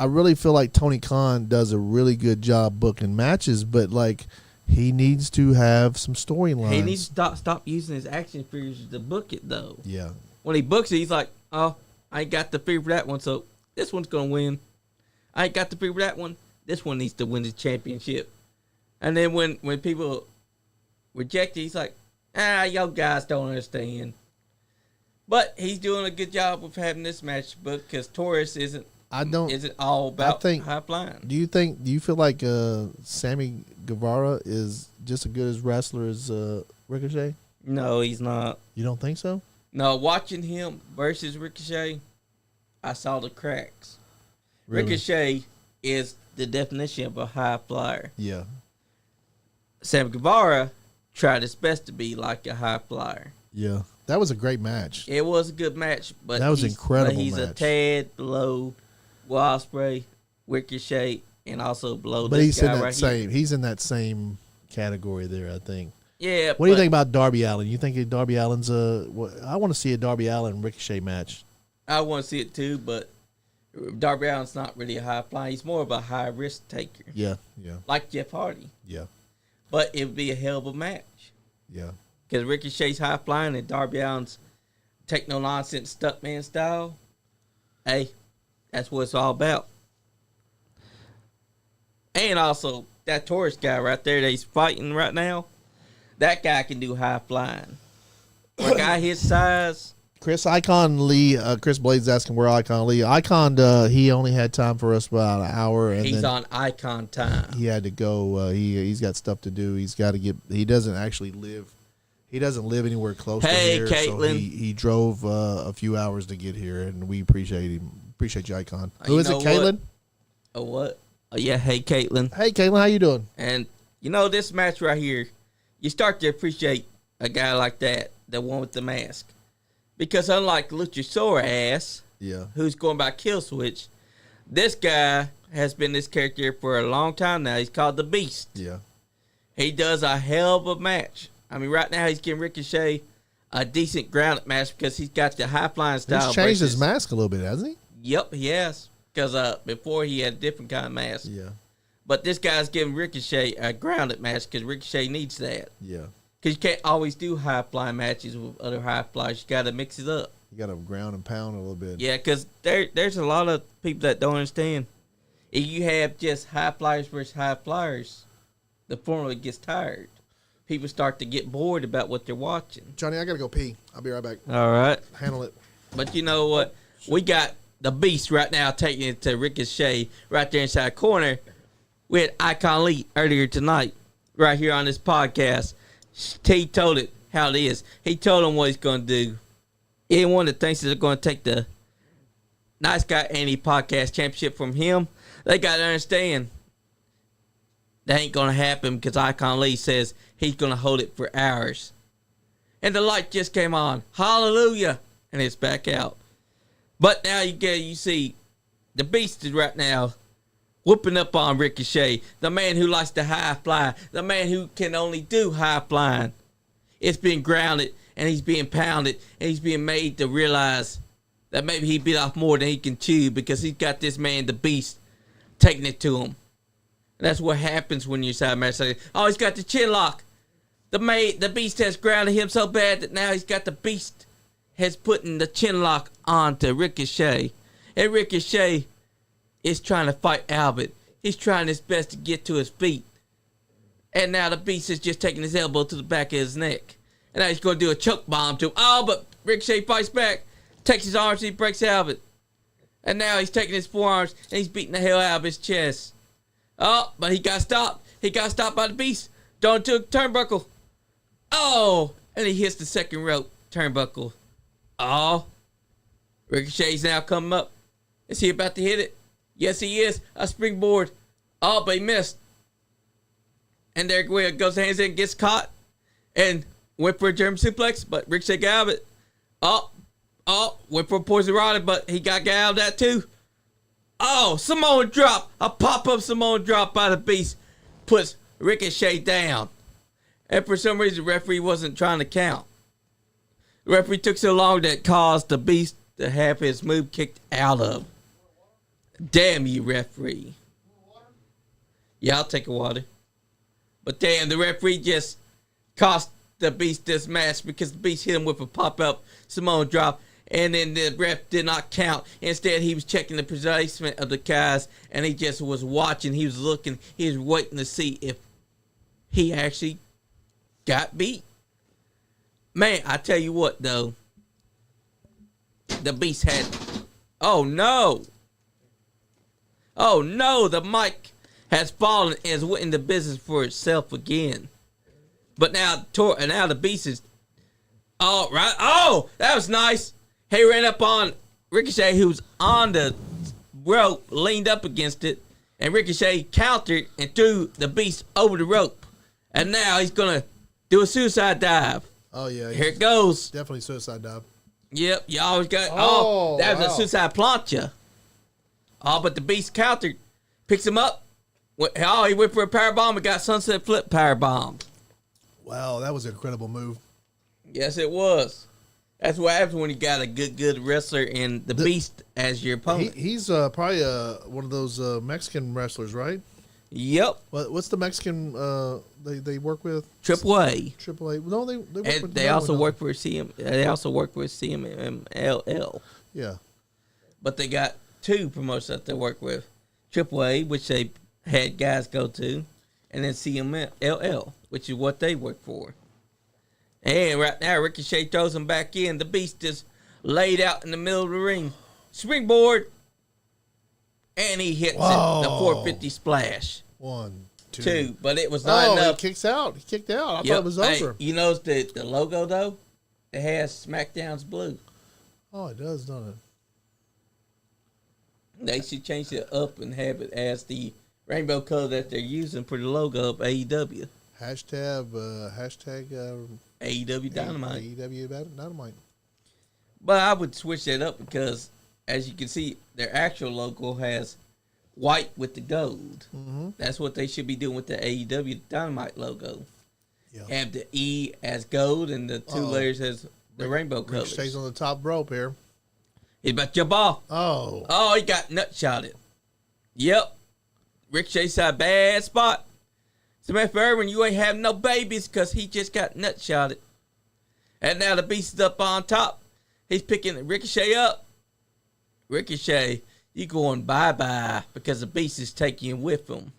really feel like Tony Khan does a really good job booking matches, but like he needs to have some storylines. He needs to stop using his action figures to book it though. Yeah. When he books it, he's like, "Oh, I ain't got the figure for that one, so this one's gonna win." I ain't got to prove that one. This one needs to win the championship. And then when people reject it, he's like, y'all guys don't understand. But he's doing a good job of having this match book because Taurus isn't all about high flying. Do you feel like Sammy Guevara is just as good as wrestler as Ricochet? No, he's not. You don't think so? No, watching him versus Ricochet, I saw the cracks. Really? Ricochet is the definition of a high flyer. Yeah. Sammy Guevara tried his best to be like a high flyer. Yeah. That was a great match. It was a good match, but that was incredible. But he's a tad below Ospreay, Ricochet, and also below. But this he's guy in that right same. here. He's in that same category there, I think. Yeah. What do you think about Darby Allin? You think Darby Allin's I want to see a Darby Allin Ricochet match. I want to see it too, but Darby Allin's not really a high flyer. He's more of a high risk taker. Yeah. Like Jeff Hardy. Yeah. But it would be a hell of a match. Yeah. Because Ricochet's high flying and Darby Allin's take no nonsense stuntman style. Hey, that's what it's all about. And also, that Taurus guy right there that he's fighting right now, that guy can do high flying. For a guy his size. Chris Blade's asking where Icon Lee. Icon, he only had time for us about an hour, and he's then on Icon time. he had to go. He's got stuff to do. He's got to get. He doesn't actually live. He doesn't live anywhere close to here. Caitlin. So he drove a few hours to get here, and we appreciate him. Appreciate you, Icon. Who is it, Caitlin? What? Oh yeah. Hey, Caitlin. Hey, Caitlin, how you doing? And this match right here, you start to appreciate a guy like that, the one with the mask. Because unlike Luchasaurus, who's going by Kill Switch, this guy has been this character for a long time now. He's called the Beast. Yeah. He does a hell of a match. I mean, right now he's giving Ricochet a decent grounded match because he's got the high flying style. He's changed his mask a little bit, hasn't he? Yep, he has. Because before he had a different kind of mask. Yeah. But this guy's giving Ricochet a grounded match because Ricochet needs that. Yeah. Because you can't always do high flying matches with other high flyers. You got to mix it up. You got to ground and pound a little bit. Yeah, because there's a lot of people that don't understand. If you have just high flyers versus high flyers, the formula gets tired. People start to get bored about what they're watching. Johnny, I got to go pee. I'll be right back. All right. Handle it. But you know what? We got the Beast right now taking it to Ricochet right there inside the corner. We had Icon Lee earlier tonight right here on this podcast. He told it how it is. He told him what he's going to do. Anyone that thinks they're going to take the Nice Guy Andy podcast championship from him, they got to understand that ain't going to happen because Icon Lee says he's going to hold it for hours. And the light just came on. Hallelujah. And it's back out. But now you see the Beast is right now whooping up on Ricochet, the man who likes to high fly, the man who can only do high flying. It's being grounded, and he's being pounded, and he's being made to realize that maybe he bit off more than he can chew because he's got this man, the Beast, taking it to him. And that's what happens when you're inside a match. Oh, he's got the chin lock. The Beast has grounded him so bad that now he's got the Beast has putting the chin lock onto Ricochet. And Ricochet is trying to fight Albert. He's trying his best to get to his feet. And now the Beast is just taking his elbow to the back of his neck. And now he's going to do a choke bomb to him. Oh, but Ricochet fights back. Takes his arms and he breaks Albert. And now he's taking his forearms and he's beating the hell out of his chest. Oh, but he got stopped. He got stopped by the Beast. Going to a turnbuckle. Oh, and he hits the second rope turnbuckle. Oh, Ricochet's now coming up. Is he about to hit it? Yes, he is. A springboard. Oh, but he missed. And there goes the hands in, gets caught, and went for a German suplex, but Ricochet got out of it. Oh, went for a poison rider, but he got out of that too. Oh, Samoan drop. A pop-up Samoan drop by the Beast puts Ricochet down. And for some reason, the referee wasn't trying to count. The referee took so long that caused the Beast to have his move kicked out of. Damn you, referee. Yeah, I'll take a water. But damn, the referee just cost the Beast this match because the Beast hit him with a pop-up Samoan drop. And then the ref did not count. Instead, he was checking the placement of the guys, and he just was watching. He was looking. He was waiting to see if he actually got beat. Man, I tell you what, though. The Beast had... Oh, no. Oh, no. The mic has fallen and is went into business for itself again. But now the Beast is... Oh, right. Oh, that was nice. He ran up on Ricochet, who's on the rope, leaned up against it, and Ricochet countered and threw the Beast over the rope. And now he's going to do a suicide dive. Oh, yeah. Here it goes. Definitely suicide dive. Yep, you always got... Oh, that was wow. a suicide plancha. Oh, but the Beast countered, picks him up. Oh, he went for a powerbomb and got sunset flip powerbomb. Wow, that was an incredible move. Yes, it was. That's what happens when you got a good wrestler and the Beast as your opponent. He's probably one of those Mexican wrestlers, right? Yep. What's the Mexican they work with? Triple A. Triple A. No, they work And with. they also work for CM. They also work with CMLL. Yeah. But they got two promotions that they work with: Triple A, which they had guys go to, and then CMLL, which is what they work for. And right now, Ricochet throws him back in. The Beast is laid out in the middle of the ring. Springboard. And he hits it, the 450 splash. 1, 2. 2, but it was not enough. He kicks out. He kicked out. I thought Yep. it was over. Hey, you notice the logo, though? It has SmackDown's blue. Oh, it does, doesn't it? They should change it up and have it as the rainbow color that they're using for the logo of AEW. Hashtag AEW Dynamite. AEW Dynamite. But I would switch that up because, as you can see, their actual logo has white with the gold. Mm-hmm. That's what they should be doing with the AEW Dynamite logo. Yeah. Have the E as gold and the two layers as the rainbow colors. Ricochet's on the top rope here. He's about to jump off. Oh. Oh, he got nutshotted. Yep. Ricochet's a bad spot. Samantha Irvin, you ain't having no babies because he just got nutshotted. And now the Beast is up on top. He's picking Ricochet up. Ricochet, you going bye-bye because the Beast is taking you with him.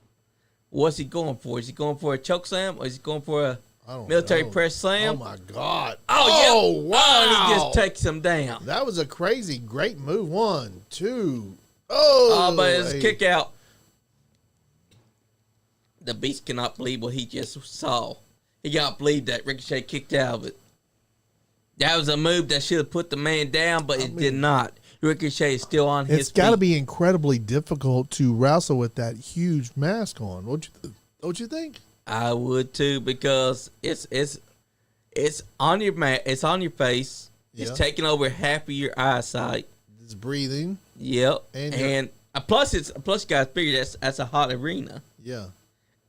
What's he going for? Is he going for a choke slam or is he going for a military press slam? Oh, my God. Oh, yeah. Wow. Oh, he just takes him down. That was a crazy, great move. 1, 2. Oh, but it's a kick out. The Beast cannot believe what he just saw. He cannot believe that Ricochet kicked out of it. That was a move that should have put the man down, but it did not. Ricochet is still on his feet. It's got to be incredibly difficult to wrestle with that huge mask on. Don't you think? I would too, because it's on your it's on your face. It's taking over half of your eyesight. It's breathing. Yep. And plus you guys figure that's a hot arena. Yeah.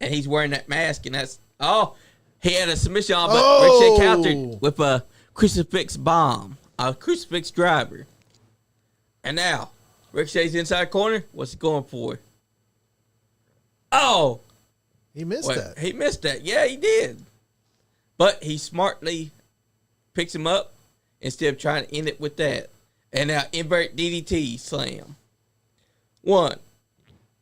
And he's wearing that mask, and he had a submission on, but Ricochet countered with a crucifix bomb, a crucifix driver. And now, Ricochet's inside corner. What's he going for? Oh! He missed that. He missed that. Yeah, he did. But he smartly picks him up instead of trying to end it with that. And now, invert DDT slam. 1,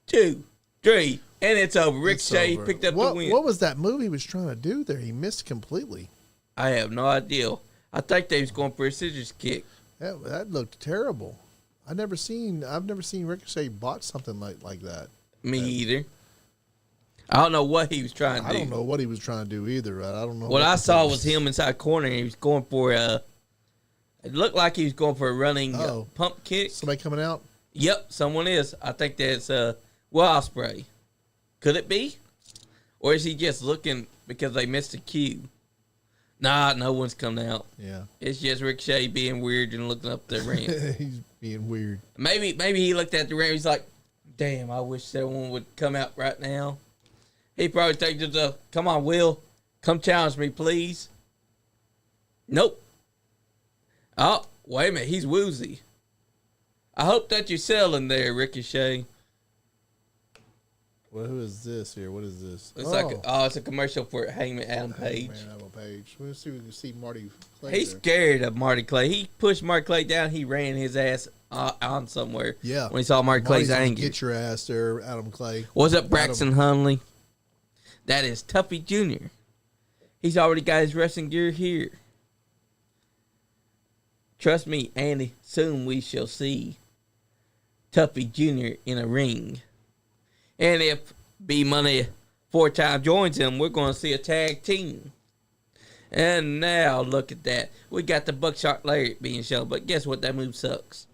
2, 3. And it's over. Ricochet picked up the win. What was that move he was trying to do there? He missed completely. I have no idea. I think they was going for a scissors kick. That looked terrible. I've never seen Ricochet botch something like that. Me either. I don't know what he was trying to do. I don't know what he was trying to do either. I don't know. What I saw was him inside corner, and he was going for it looked like he was going for a running pump kick. Somebody coming out? Yep, someone is. I think that's Will Ospreay. Could it be? Or is he just looking because they missed a cue? Nah, no one's coming out. Yeah. It's just Ricochet being weird and looking up the ramp. He's being weird. Maybe he looked at the ramp. He's like, damn, I wish someone would come out right now. He probably thinks, come on, Will. Come challenge me, please. Nope. Oh, wait a minute. He's woozy. I hope that you're selling there, Ricochet. Well, who is this here? What is this? It's a commercial for Hangman Adam Page. Man, Adam Page. Let's see if we can see Marty Clay. He's scared of Marty Clay. He pushed Marty Clay down. He ran his ass on somewhere. Yeah. When he saw Marty Clay's anger. Get your ass there, Adam Clay. What's up, Braxton Hunley? That is Tuffy Jr. He's already got his wrestling gear here. Trust me, Andy, soon we shall see Tuffy Jr. in a ring. And if B Money 4-time joins him, we're going to see a tag team. And now, look at that. We got the Buckshot Lariat being shown, but guess what? That move sucks.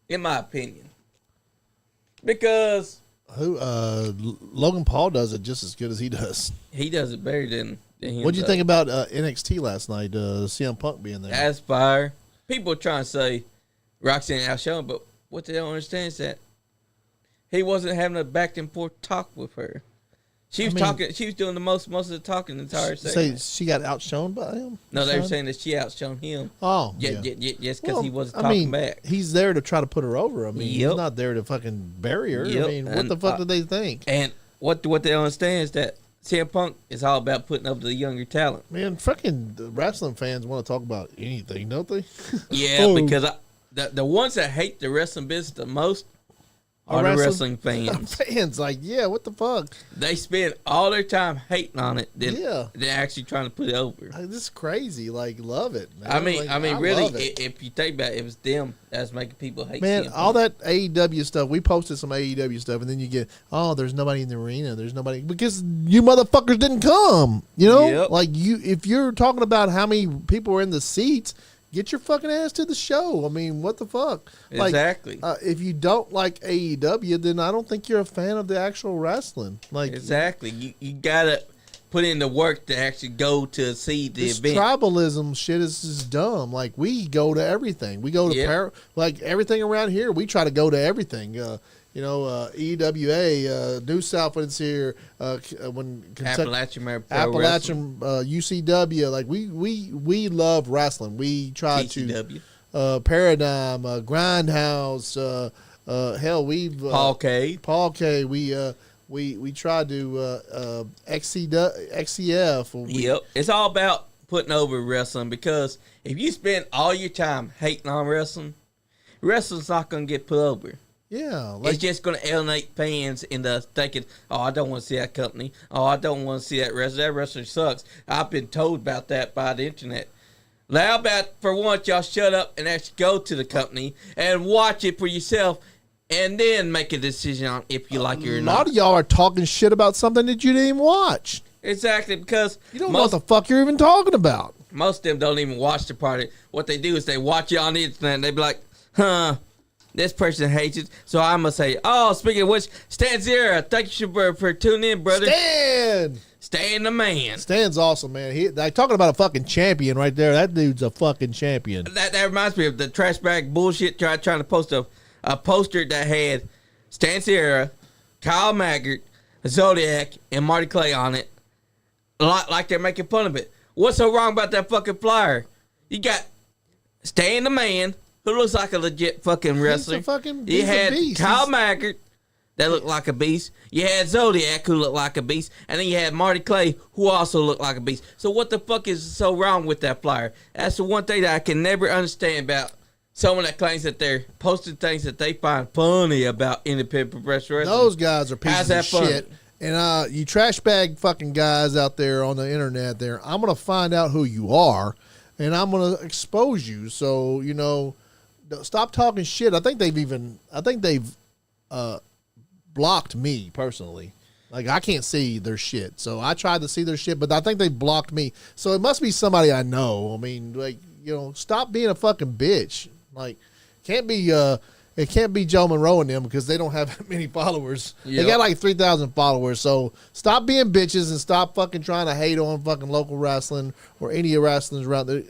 In my opinion. Because... Logan Paul does it just as good as he does. He does it better than him. What'd you think about NXT last night? CM Punk being there. That's fire. People are trying to say Roxanne outshone, but what they don't understand is that he wasn't having a back and forth talk with her. She was talking. She was doing the most of the talking the entire segment. Say she got outshone by him? No, they were saying that she outshone him. Oh, just because he wasn't talking back. He's there to try to put her over. I mean, Yep. he's not there to fucking bury her. Yep. I mean, what And, the fuck do they think? And what they don't understand is that CM Punk is all about putting up the younger talent. Man, fucking wrestling fans want to talk about anything, don't they? Yeah, because the ones that hate the wrestling business the most are the wrestling fans. Fans, like, yeah, what the fuck? They spend all their time hating on it than actually trying to put it over. Like, this is crazy. Like, love it, man. I mean, really, love it. if you think about it, it was them that's making people hate. Man, CM all Punk. that AEW stuff, we posted some AEW stuff, and then you get, there's nobody in the arena. There's nobody, because you motherfuckers didn't come. You know? Yep. Like, if you're talking about how many people are in the seats, get your fucking ass to the show. I mean, what the fuck? Like, Exactly. If you don't like AEW, then I don't think you're a fan of the actual wrestling. Like, Exactly. You gotta put in the work to actually go to see the this event. tribalism shit is just dumb. Like, we go to everything. We go to like everything around here. We try to go to everything. EWA, New South when it's here, when Appalachian UCW, like we love wrestling. We try TCW. to Paradigm, Grindhouse, hell, we've Paul K. We try to XCF. Yep. It's all about putting over wrestling, because if you spend all your time hating on wrestling, wrestling's not gonna get put over. Yeah, like, It's just going to alienate fans into thinking, oh, I don't want to see that company. Oh, I don't want to see that wrestler. That wrestler sucks. I've been told about that by the internet. How about, for once, y'all shut up and actually go to the company and watch it for yourself, and then make a decision on if you like it or not. A lot of y'all are talking shit about something that you didn't even watch. Exactly, because you don't know what the fuck you're even talking about. Most of them don't even watch the party. What they do is they watch it on the internet, and they be like, this person hates it, so I'm going to say, oh, speaking of which, Stan Zera, thank you for tuning in, brother. Stan the man. Stan's awesome, man. Like, talking about a fucking champion right there. That dude's a fucking champion. That reminds me of the trash bag bullshit trying to post a poster that had Stan Zera, Kyle Maggart, Zodiac, and Marty Clay on it. A lot like they're making fun of it. What's so wrong about that fucking flyer? You got Stan the man, who looks like a legit fucking wrestler. You had Kyle Maggart, that looked like a beast. You had Zodiac, who looked like a beast. And then you had Marty Clay, who also looked like a beast. So what the fuck is so wrong with that flyer? That's the one thing that I can never understand about someone that claims that they're posting things that they find funny about independent professional wrestling. Those guys are pieces of shit. And you trash bag fucking guys out there on the internet there, I'm going to find out who you are, and I'm going to expose you. So, stop talking shit. I think they've blocked me personally. Like, I can't see their shit. So I tried to see their shit, but I think they blocked me. So it must be somebody I know. I mean, like, stop being a fucking bitch. Like, it can't be Joe Monroe and them, because they don't have that many followers. Yep. They got like 3,000 followers. So stop being bitches and stop fucking trying to hate on fucking local wrestling or any wrestlers around there.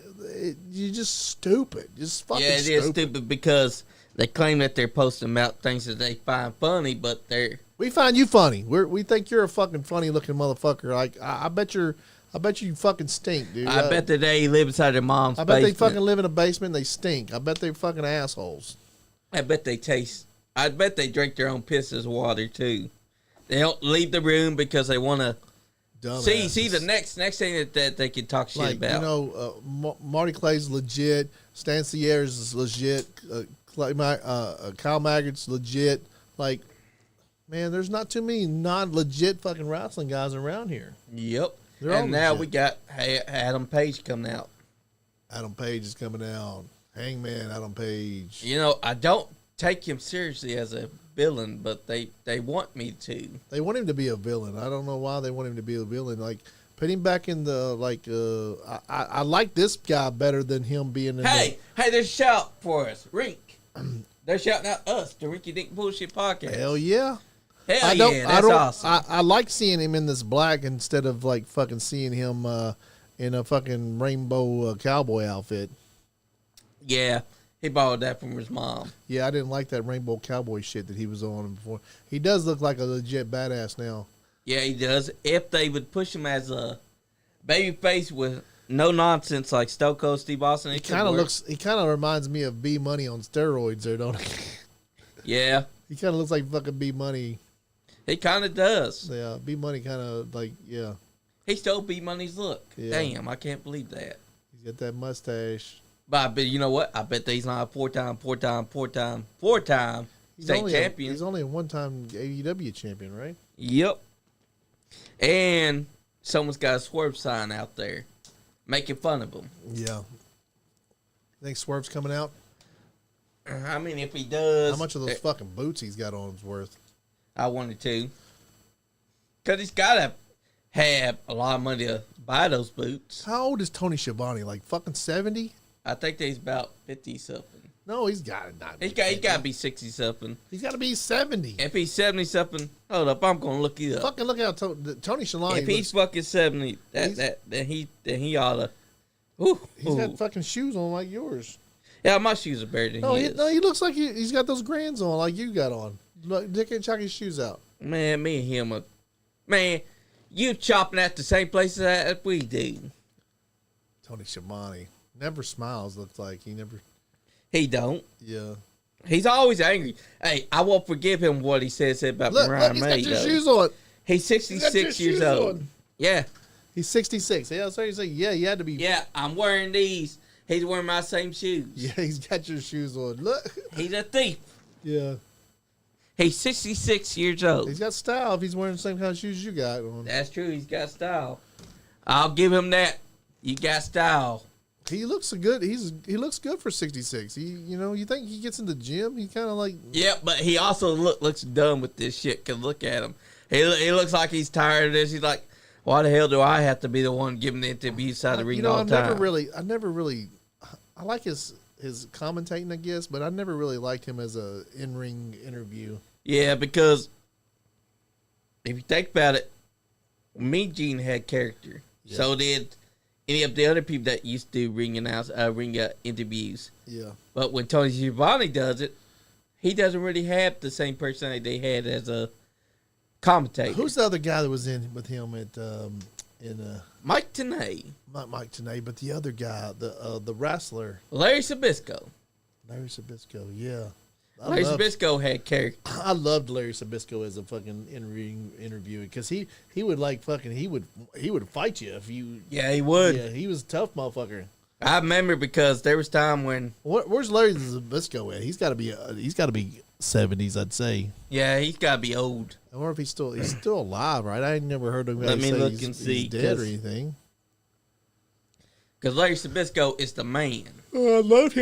You're just stupid. Just fucking stupid. Yeah, it is stupid, because they claim that they're posting about things that they find funny, but we find you funny. We think you're a fucking funny looking motherfucker. Like, I bet you fucking stink, dude. I bet that they live inside their mom's basement. I bet they fucking live in a basement and they stink. I bet they're fucking assholes. I bet they taste I bet they drink their own piss as water too. They don't leave the room because they want to see the next thing that they can talk shit about. You know, Marty Clay's legit. Stan Sierra's is legit. Kyle Maggott's legit. Like, man, there's not too many non-legit fucking wrestling guys around here. Yep. They're all and now legit. we got Adam Page coming out. Adam Page is coming out. Hangman Adam Page. You know, I don't take him seriously as a villain, but they want me to. They want him to be a villain. I don't know why they want him to be a villain. Like, put him back in the, like, I like this guy better than him being in Hey, there's a shout for us. Rink. They're shouting out us, the Rinky Dink Bullshit Podcast. Hell yeah. Hell yeah, that's awesome. I like seeing him in this black instead of, like, fucking seeing him in a fucking rainbow cowboy outfit. Yeah, he borrowed that from his mom. Yeah, I didn't like that rainbow cowboy shit that he was on before. He does look like a legit badass now. Yeah, he does. If they would push him as a baby face with no nonsense like Stone Cold Steve Austin, He kind of reminds me of B Money on steroids there, don't he? Yeah. He kind of looks like fucking B Money. He kind of does. Yeah, B Money kind of like, yeah. He stole B Money's look. Yeah. Damn, I can't believe that. He's got that mustache. But I bet, you know what? I bet that he's not a four-time state champion. He's only a one-time AEW champion, right? Yep. And someone's got a Swerve sign out there making fun of him. Yeah. Think Swerve's coming out? I mean, if he does... How much of those fucking boots he's got on is worth? I wanted to. Because he's got to have a lot of money to buy those boots. How old is Tony Schiavone? Like fucking 70? I think that he's about 50-something. No, he's got to not be. He got to be 60-something. He's got to be 70. If he's 70-something, hold up, I'm going to look it up. Fucking look out, Tony Schiavone. If he's fucking 70, then he ought to. He's got fucking shoes on like yours. Yeah, my shoes are better than his. No, he looks like he's got those grands on like you got on. Look, Dick and check his shoes out. Man, me and him are. Man, you chopping at the same places that we do. Tony Schiavone never smiles. Looks like he never. He don't. Yeah. He's always angry. Hey, I won't forgive him what he said about Mariah May. He's got your shoes on. He's 66 years old. On. Yeah. He's 66. Yeah, so you say, yeah, you had to be. Yeah, I'm wearing these. He's wearing my same shoes. Yeah, he's got your shoes on. Look. He's a thief. Yeah. He's 66 years old. He's got style if he's wearing the same kind of shoes you got on. That's true. He's got style. I'll give him that. You got style. He looks good. He looks good for 66. You think he gets in the gym? He kind of like. Yeah, but he also looks dumb with this shit. Cause look at him. He looks like he's tired of this. He's like, why the hell do I have to be the one giving the interview side of the ring all the time? I never really. I like his commentating, I guess, but I never really liked him as a in-ring interview. Yeah, because if you think about it, Mean Gene had character. Yeah. So did any of the other people that used to do ring interviews. Yeah. But when Tony Schiavone does it, he doesn't really have the same personality they had as a commentator. Who's the other guy that was in with him at Mike Tenay. Not Mike Tenay, but the other guy, the wrestler. Larry Sabisco. Larry Sabisco, yeah. Larry Sabisco had character. I loved Larry Sabisco as a fucking in-ring interviewer because he would like fucking he would fight you if you. Yeah, he would. Yeah, he was a tough motherfucker. I remember because there was time when. Where's Larry Sabisco at? He's got to be 70s, I'd say. Yeah, he's got to be old. I wonder if he's still alive, right? I ain't never heard him. Let me look and see. He's dead or anything. Because Larry Sabisco is the man. Oh, I loved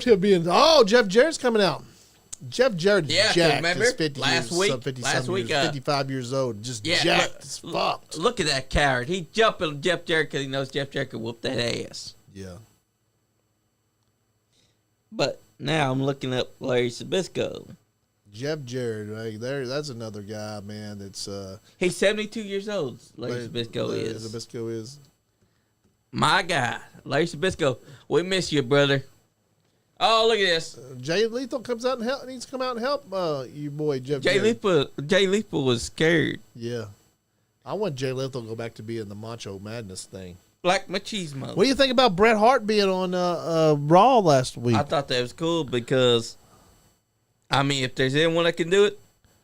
him being. Oh, Jeff Jarrett's coming out. Jeff Jarrett jacked. Remember? He's 50 last week, 55 years old. Just jacked as fuck. Look at that coward. He jumping on Jeff Jarrett because he knows Jeff Jarrett can whoop that ass. Yeah. But now I'm looking up Larry Sabisco. Jeff Jarrett, right there. That's another guy, man. That's he's 72 years old. Larry Sabisco is. My guy, Larry Sabisco. We miss you, brother. Oh, look at this. Jay Lethal comes out and needs to come out and help you boy, Jeff Jay Lethal was scared. Yeah. I want Jay Lethal to go back to being the Macho Madness thing. Black Machismo. What do you think about Bret Hart being on Raw last week? I thought that was cool because I mean, if there's anyone that can do it,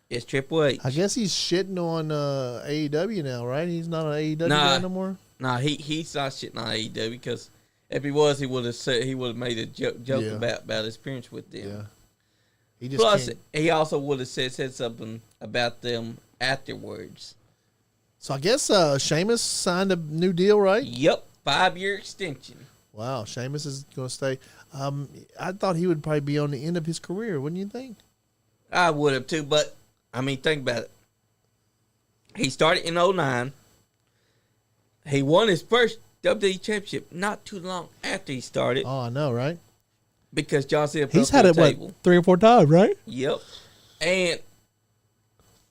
it's Triple H. I guess he's shitting on AEW now, right? He's not an AEW guy no more. Nah, he's not shitting on AEW because if he was, he would have made a joke about his appearance with them. Yeah. He just Plus, can't. he also would have said something about them afterwards. So I guess Sheamus signed a new deal, right? Yep, 5-year extension. Wow, Sheamus is going to stay. I thought he would probably be on the end of his career, wouldn't you think? I would have too, but I mean, think about it. He started in 2009. He won his first WWE Championship not too long after he started Oh, I know, right? because John Cena put He's up had the it, table. 3 or 4 times, right? Yep. And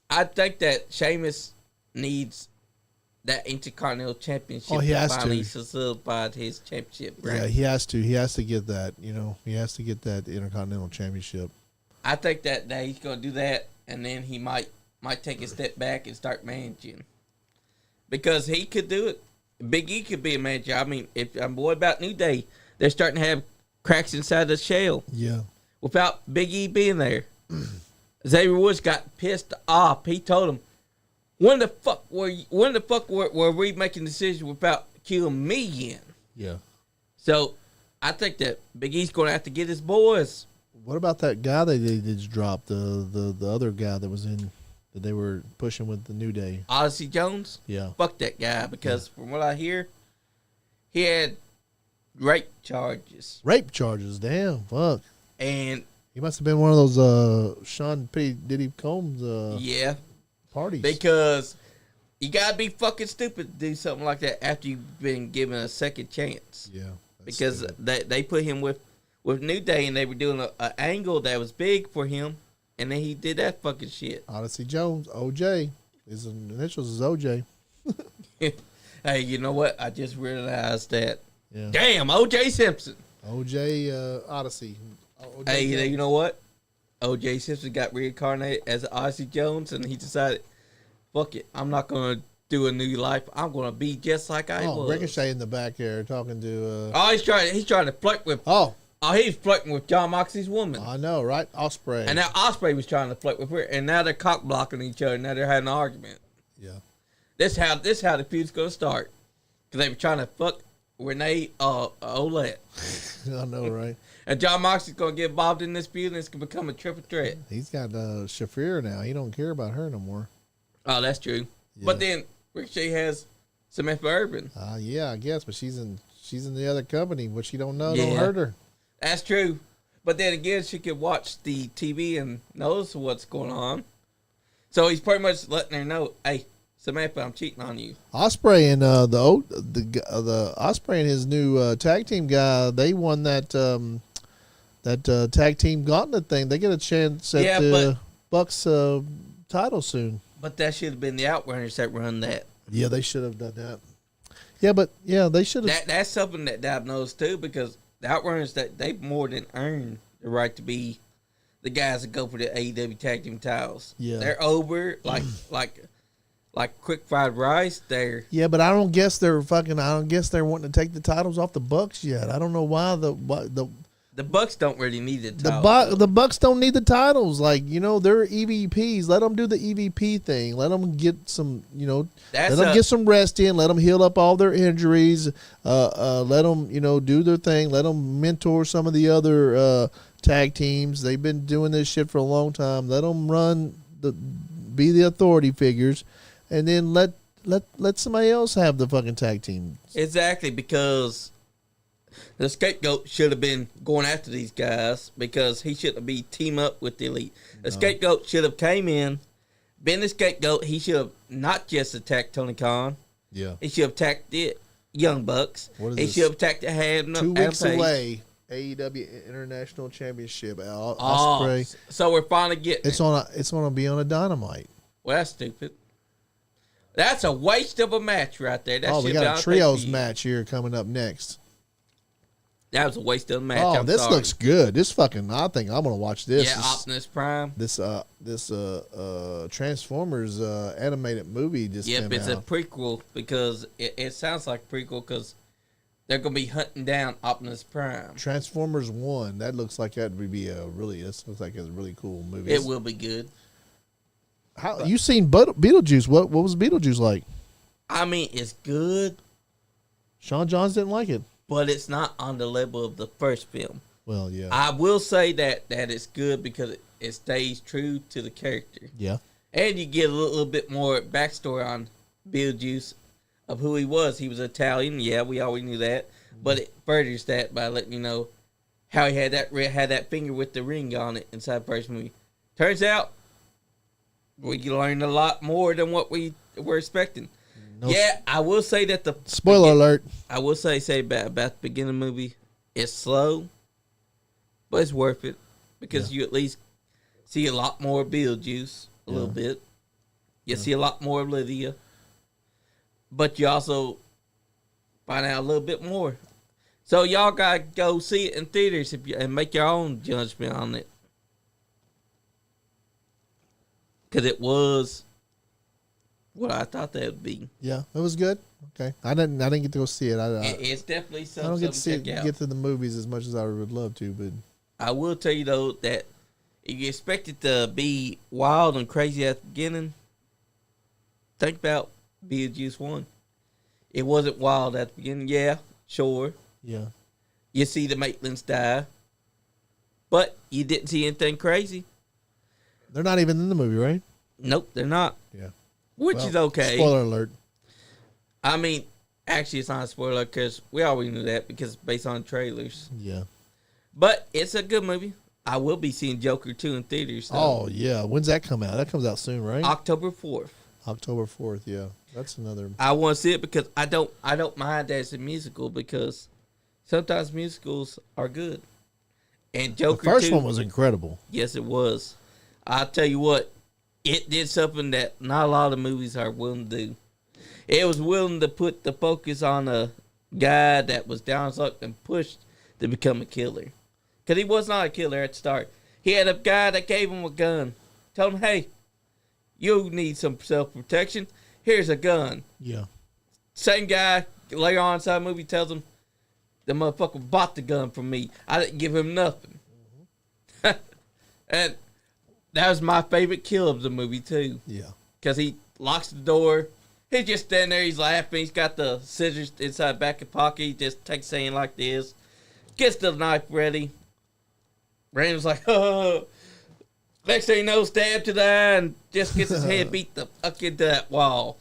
I think that Sheamus needs that Intercontinental Championship Oh, he has to. finally solidified his championship brand. Yeah, he has to. He has to get that, He has to get that Intercontinental Championship. I think that he's going to do that, and then he might take a step back and start managing. Because he could do it. Big E could be a manager. I mean, if I'm worried about New Day, they're starting to have cracks inside the shell. Yeah. Without Big E being there. Xavier Woods got pissed off. He told him, when the fuck were we making decisions without killing me in? Yeah. So I think that Big E's going to have to get his boys. What about that guy that they just dropped? The other guy that was in that they were pushing with the New Day. Odyssey Jones? Yeah. Fuck that guy because from what I hear, he had rape charges. Rape charges. Damn. Fuck. And He must have been one of those Sean P. Diddy Combs yeah, parties. because you got to be fucking stupid to do something like that after you've been given a second chance. Yeah. Because stupid. they put him with New Day and they were doing an angle that was big for him. And then he did that fucking shit. Odyssey Jones, OJ. His initials is OJ. Hey, you know what? I just realized that. Yeah. Damn, O.J. Simpson. OJ Odyssey. OJ Hey, Jones. you know what? O.J. Simpson got reincarnated as Odyssey Jones, and he decided, fuck it, I'm not going to do a new life. I'm going to be just like I was. Ricochet in the back there talking to. Oh, he's trying to flirt with. Oh, He's flirting with John Moxley's woman. I know, right? Osprey. And now Osprey was trying to flirt with her, and now they're cock blocking each other. Now they're having an argument. Yeah. This how the feud's gonna start, because they were trying to fuck Renee Olette, I know, right? and John Moxley's gonna get involved in this feud, and it's gonna become a triple threat. He's got Shafir now. He don't care about her no more. Oh, that's true. Yeah. But then Ricochet has Samantha Urban. Yeah, I guess, but she's in the other company. What she don't know, Yeah. don't hurt her. That's true. But then again, she could watch the TV and knows what's going on. So he's pretty much letting her know, hey, Samantha, I'm cheating on you. Osprey and the Osprey and his new tag team guy, they won that tag team gauntlet thing. They get a chance at the Bucks title soon. But that should have been the Outrunners that run that. Yeah, they should have done that. Yeah, but they should have. That's something that Dab knows too, because the Outrunners, that they more than earned the right to be the guys that go for the AEW tag team titles. Yeah. They're over like quick fried rice. They're Yeah, but I don't guess they're wanting to take the titles off the Bucks yet. I don't know why the Bucks don't really need the titles. the Bucks don't need the titles. Like, they're EVPs. Let them do the EVP thing. Let them get some, let them get some rest in. Let them heal up all their injuries. Let them, do their thing. Let them mentor some of the other tag teams. They've been doing this shit for a long time. Let them be the authority figures, and then let somebody else have the fucking tag team. Exactly, because the scapegoat should have been going after these guys, because he shouldn't be team up with the Elite. The scapegoat should have came in, been the scapegoat. He should have not just attacked Tony Khan. Yeah. He should have attacked the Young Bucks. He should have attacked the Ham. 2 weeks away, AEW International Championship. Osprey. So we're finally getting It's gonna be on a Dynamite. Well, that's stupid. That's a waste of a match right there. That We should be got on a trios pay-per-view. match here coming up next. That was a waste of a match. Oh, I'm this sorry. looks good. This fucking, I think I'm gonna watch this. Yeah, Optimus Prime. This Transformers animated movie just Yep, came it's a out. prequel, because it sounds like a prequel, because they're gonna be hunting down Optimus Prime. Transformers 1. That looks like that would be this looks like a really cool movie. It will be good. How you seen Beetlejuice? What was Beetlejuice like? I mean, it's good, Sean Johns didn't like it. but it's not on the level of the first film. Well, yeah. I will say that it's good because it stays true to the character. Yeah. And you get a little bit more backstory on Beetlejuice of who he was. He was Italian. Yeah, we always knew that. But it furthers that by letting you know how he had that finger with the ring on it inside the first movie. Turns out, we learned a lot more than what we were expecting. Yeah, I will say that Spoiler alert. I will say about the beginning of the movie, it's slow, but it's worth it because you at least see a lot more Beetlejuice, a little bit. You see a lot more of Lydia, but you also find out a little bit more. So y'all gotta go see it in theaters and make your own judgment on it, because it was what I thought that would be. Yeah, it was good. Okay, I didn't get to go see it. It's definitely something. I don't get to get to the movies as much as I would love to, but I will tell you though that if you expect it to be wild and crazy at the beginning, think about Beetlejuice 1. It wasn't wild at the beginning. Yeah, sure. Yeah. You see the Maitlands die, but you didn't see anything crazy. They're not even in the movie, right? Nope, they're not. Yeah. Which is okay. Spoiler alert. I mean, actually, it's not a spoiler because we already knew that because it's based on trailers. Yeah. But it's a good movie. I will be seeing Joker 2 in theaters. Though. Oh, yeah. When's that come out? That comes out soon, right? October 4th. October 4th, yeah. That's another. I want to see it because I don't mind that it's a musical because sometimes musicals are good. And Joker 2. The first one was incredible. Yes, it was. I'll tell you what. It did something that not a lot of movies are willing to do. It was willing to put the focus on a guy that was down and pushed to become a killer. Because he was not a killer at the start. He had a guy that gave him a gun. Told him, hey, you need some self-protection. Here's a gun. Yeah. Same guy, later on inside the movie, tells him, the motherfucker bought the gun from me. I didn't give him nothing. And that was my favorite kill of the movie, too. Yeah. Because he locks the door. He's just standing there. He's laughing. He's got the scissors inside the back of the pocket. He just takes saying like this. Gets the knife ready. Randall's like, oh. Next thing you know, stab to the eye and just gets his head beat the fuck into that wall.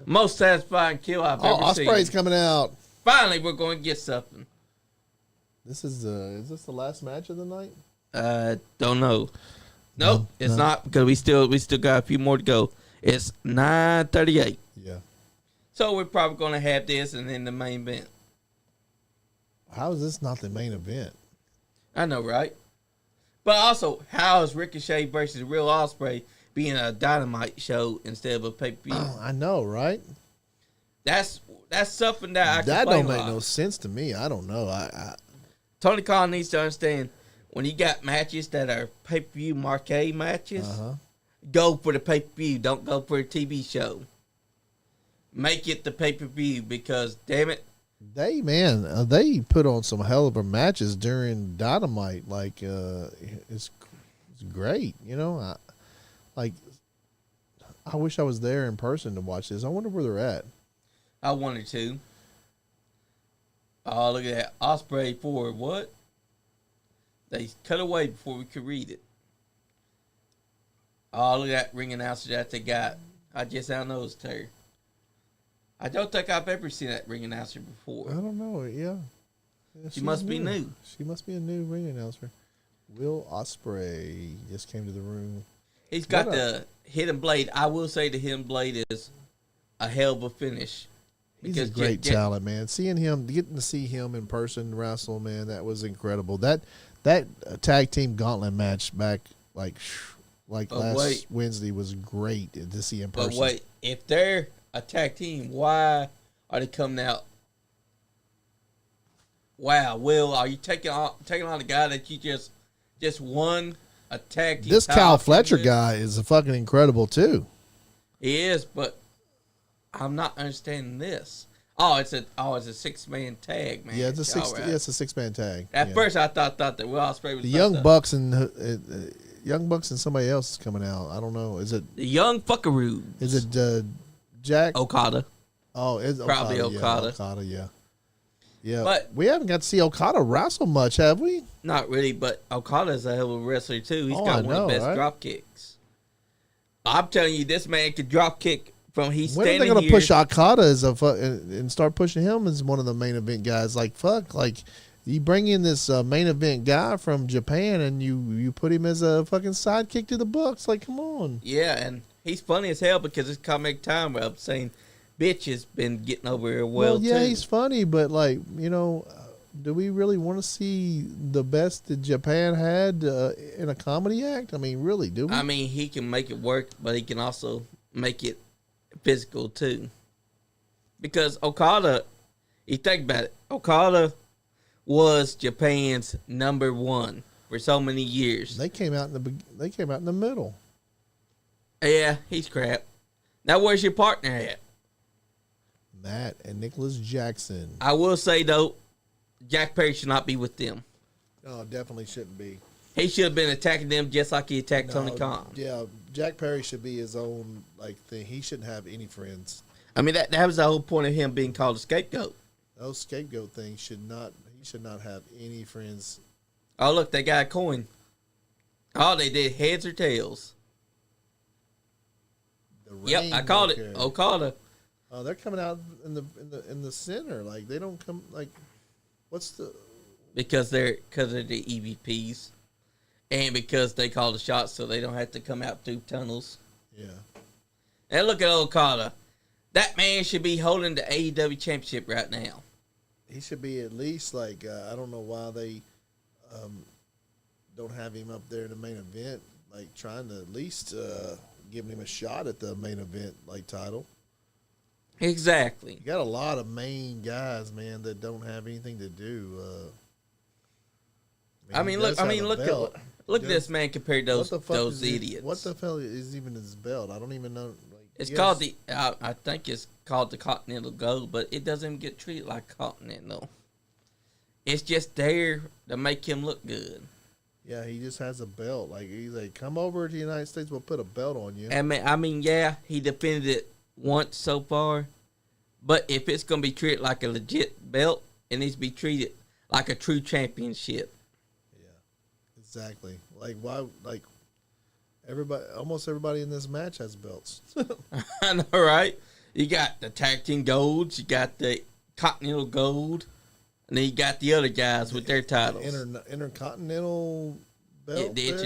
Most satisfying kill I've ever seen. Osprey's coming out. Finally, we're going to get something. This is this the last match of the night? Don't know. Nope, it's not because we still got a few more to go. It's 9:38. Yeah. So we're probably going to have this and then the main event. How is this not the main event? I know, right? But also, how is Ricochet versus Real Osprey being a Dynamite show instead of a pay-per-view? Oh, I know, right? That's something that I that complain don't make about. no sense to me. I don't know. Tony Khan needs to understand when you got matches that are pay-per-view marquee matches, go for the pay-per-view. Don't go for a TV show. Make it the pay-per-view because, damn it. They put on some hell of a matches during Dynamite. Like, it's great. You know, I wish I was there in person to watch this. I wonder where they're at. I wanted to. Oh, look at that. Osprey for what? They cut away before we could read it. Oh, look at that ring announcer that they got. I just outnosed her. I don't think I've ever seen that ring announcer before. I don't know. Yeah. She must be new. She must be a new ring announcer. Will Ospreay just came to the room. He's got the hidden blade. I will say the hidden blade is a hell of a finish. He's a great talent, man. Getting to see him in person wrestle, man, that was incredible. That tag team gauntlet match back like last Wednesday was great to see in person. But wait, if they're a tag team, why are they coming out? Wow, Will, are you taking on the guy that you just won a tag team? This Kyle Fletcher guy is fucking incredible too. He is, but I'm not understanding this. It's a 6-man tag, man. Yeah, it's a Alright. it's a 6-man tag. At Yeah. first, I thought that Will Ospreay was The Young Bucks and somebody else is coming out. I don't know. Is it the Young Fuckaroos. is it Jack? Okada? Oh, it's Probably Okada. Yeah, Okada, yeah. Yeah, But- we haven't got to see Okada wrestle much, have we? Not really, but Okada's a hell of a wrestler too. He's Oh, got I one know, of the best right? drop kicks. I'm telling you, this man could drop kick from he's When are they standing going to here. push Okada as and start pushing him as one of the main event guys? Like, fuck, like you bring in this main event guy from Japan and you put him as a fucking sidekick to the Bucks. Like, come on. Yeah, and he's funny as hell because it's comic time where I'm saying bitch has been getting over here well yeah, too. he's funny, but like, do we really want to see the best that Japan had in a comedy act? I mean, really, do we? I mean, he can make it work, but he can also make it physical too. Because Okada, you think about it, Okada was Japan's number one for so many years. They came out in the middle. Yeah, he's crap. Now, where's your partner at? Matt and Nicholas Jackson. I will say though, Jack Perry should not be with them. Oh, definitely shouldn't be. He should have been attacking them just like he attacked Tony No, Khan. Yeah, Jack Perry should be his own thing. He shouldn't have any friends. I mean, that was the whole point of him being called a scapegoat. Those scapegoat things should not. He should not have any friends. Oh, look, they got a coin. Oh, they did heads or tails. The Yep, I called it. Rainmaker. Okada. Oh, they're coming out in the center. Like they don't come. Like, what's the? Because they're the EVPs. And because they call the shots so they don't have to come out through tunnels. Yeah. And look at Okada. That man should be holding the AEW championship right now. He should be at least like I don't know why they don't have him up there in the main event. Like trying to at least giving him a shot at the main event title. Exactly. You got a lot of main guys, man, that don't have anything to do. He does have a belt. Look at this man compared to What the fuck those is it- idiots. What the hell is even his belt? I don't even know. Like, It's yes. called I think it's called the Continental Gold, but it doesn't even get treated like Continental. It's just there to make him look good. Yeah, he just has a belt. Like he's like, come over to the United States, we'll put a belt on you. I mean, yeah, he defended it once so far, but if it's gonna be treated like a legit belt, it needs to be treated like a true championship. Exactly. Like why? Like almost everybody in this match has belts. I know, right? You got the tag team golds, you got the Continental Gold, and then you got the other guys with their titles. Intercontinental belt. Yeah, the there?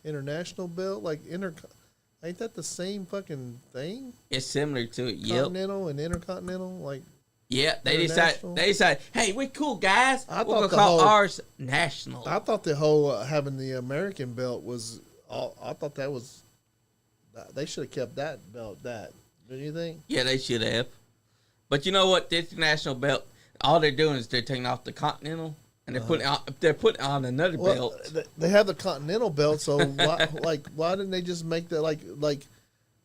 international belt. Like ain't that the same fucking thing? It's similar to it. Yep. Continental and intercontinental. Like Yeah, they International? decide, hey, we're cool guys. I We're thought gonna the call whole- ours national. I thought the whole having the American belt was. I thought that was. They should have kept that belt. Don't you think? Yeah, they should have. But you know what? The international belt, all they're doing is they're taking off the Continental and they're putting on another belt. They have the Continental belt, so why didn't they just make that like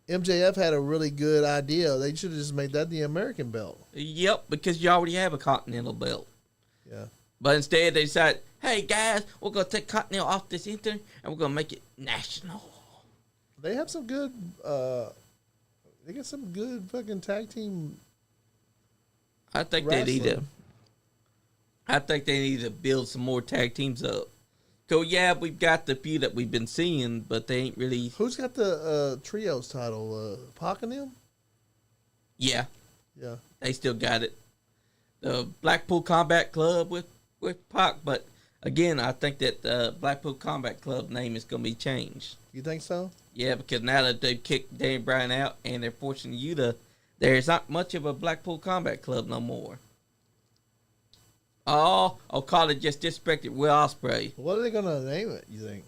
MJF had a really good idea. They should have just made that the American belt. Yep, because you already have a Continental belt. Yeah. But instead they decided, hey guys, we're gonna take Continental off this Inter and we're gonna make it national. They have some good. They got some good fucking tag team. I think wrestling. I think they need to build some more tag teams up. So yeah, we've got the few that we've been seeing, but they ain't really. Who's got the trios title? Pac and them? Yeah, Yeah. they still got it. The Blackpool Combat Club with Pac, but again, I think that the Blackpool Combat Club name is going to be changed. You think so? Yeah, because now that they've kicked Danny Bryan out and they're forcing you to, there's not much of a Blackpool Combat Club no more. Oh, Okada just disrespected Will Ospreay. What are they gonna name it? You think?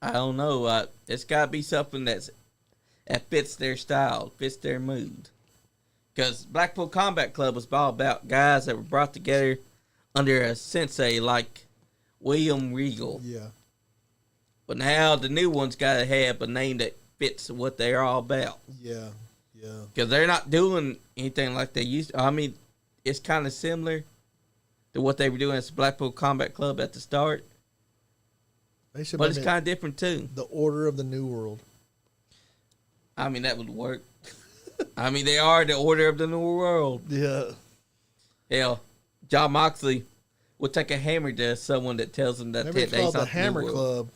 I don't know. It's got to be something that fits their style, fits their mood. Because Blackpool Combat Club was all about guys that were brought together under a sensei like William Regal. Yeah. But now the new one's got to have a name that fits what they're all about. Yeah. Yeah. Because they're not doing anything like they used to. I mean, it's kind of similar to what they were doing at the Blackpool Combat Club at the start. They should But make it's kind of different, too. the Order of the New World. I mean, that would work. I mean, they are the Order of the New World. Yeah. Hell, John Moxley would take a hammer to someone that tells him that Maybe they called the not Hammer New World. Club.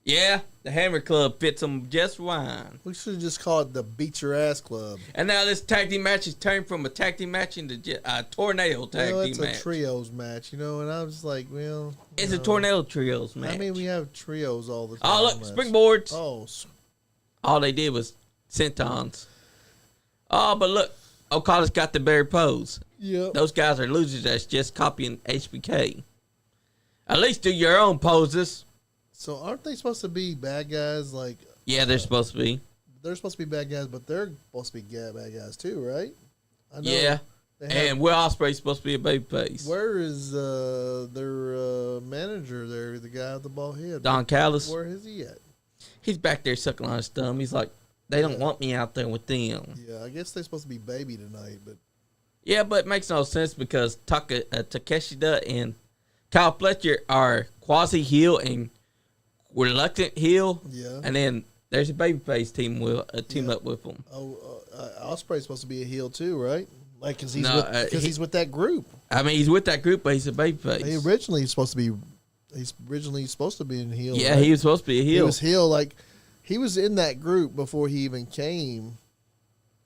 Yeah, the Hammer Club fits them just fine. We should just call it the Beat Your Ass Club. And now this tag team match has turned from a tag team match into a tornado tag It's team a match. trios match, and I was like, well... It's a tornado trios match. I mean, we have trios all the time. Oh, look, springboards. Oh, All they did was sentons. Oh, but look, Okada's got the bear pose. yeah. Those guys are losers that's just copying HBK. At least do your own poses. So aren't they supposed to be bad guys? Like, Yeah, they're supposed to be. they're supposed to be bad guys, but they're supposed to be bad guys too, right? I know Yeah. they have- And Will Ospreay's supposed to be a babyface. where is their manager there, the guy with the bald head? Don Callis. Where is he at? He's back there sucking on his thumb. He's like, they don't Yeah. want me out there with them. Yeah, I guess they're supposed to be baby tonight, but Yeah, but it makes no sense because Takeshita and Kyle Fletcher are quasi heel and reluctant heel, yeah. and then there's a babyface team will team Yeah. up with them. Ospreay's supposed to be a heel too, right? Like, because he's, No, he's with that group. I mean, he's with that group, but he's a babyface. He's originally supposed to be in heel. Yeah, right? he was supposed to be a He heel. was heel. Like, he was in that group before he even came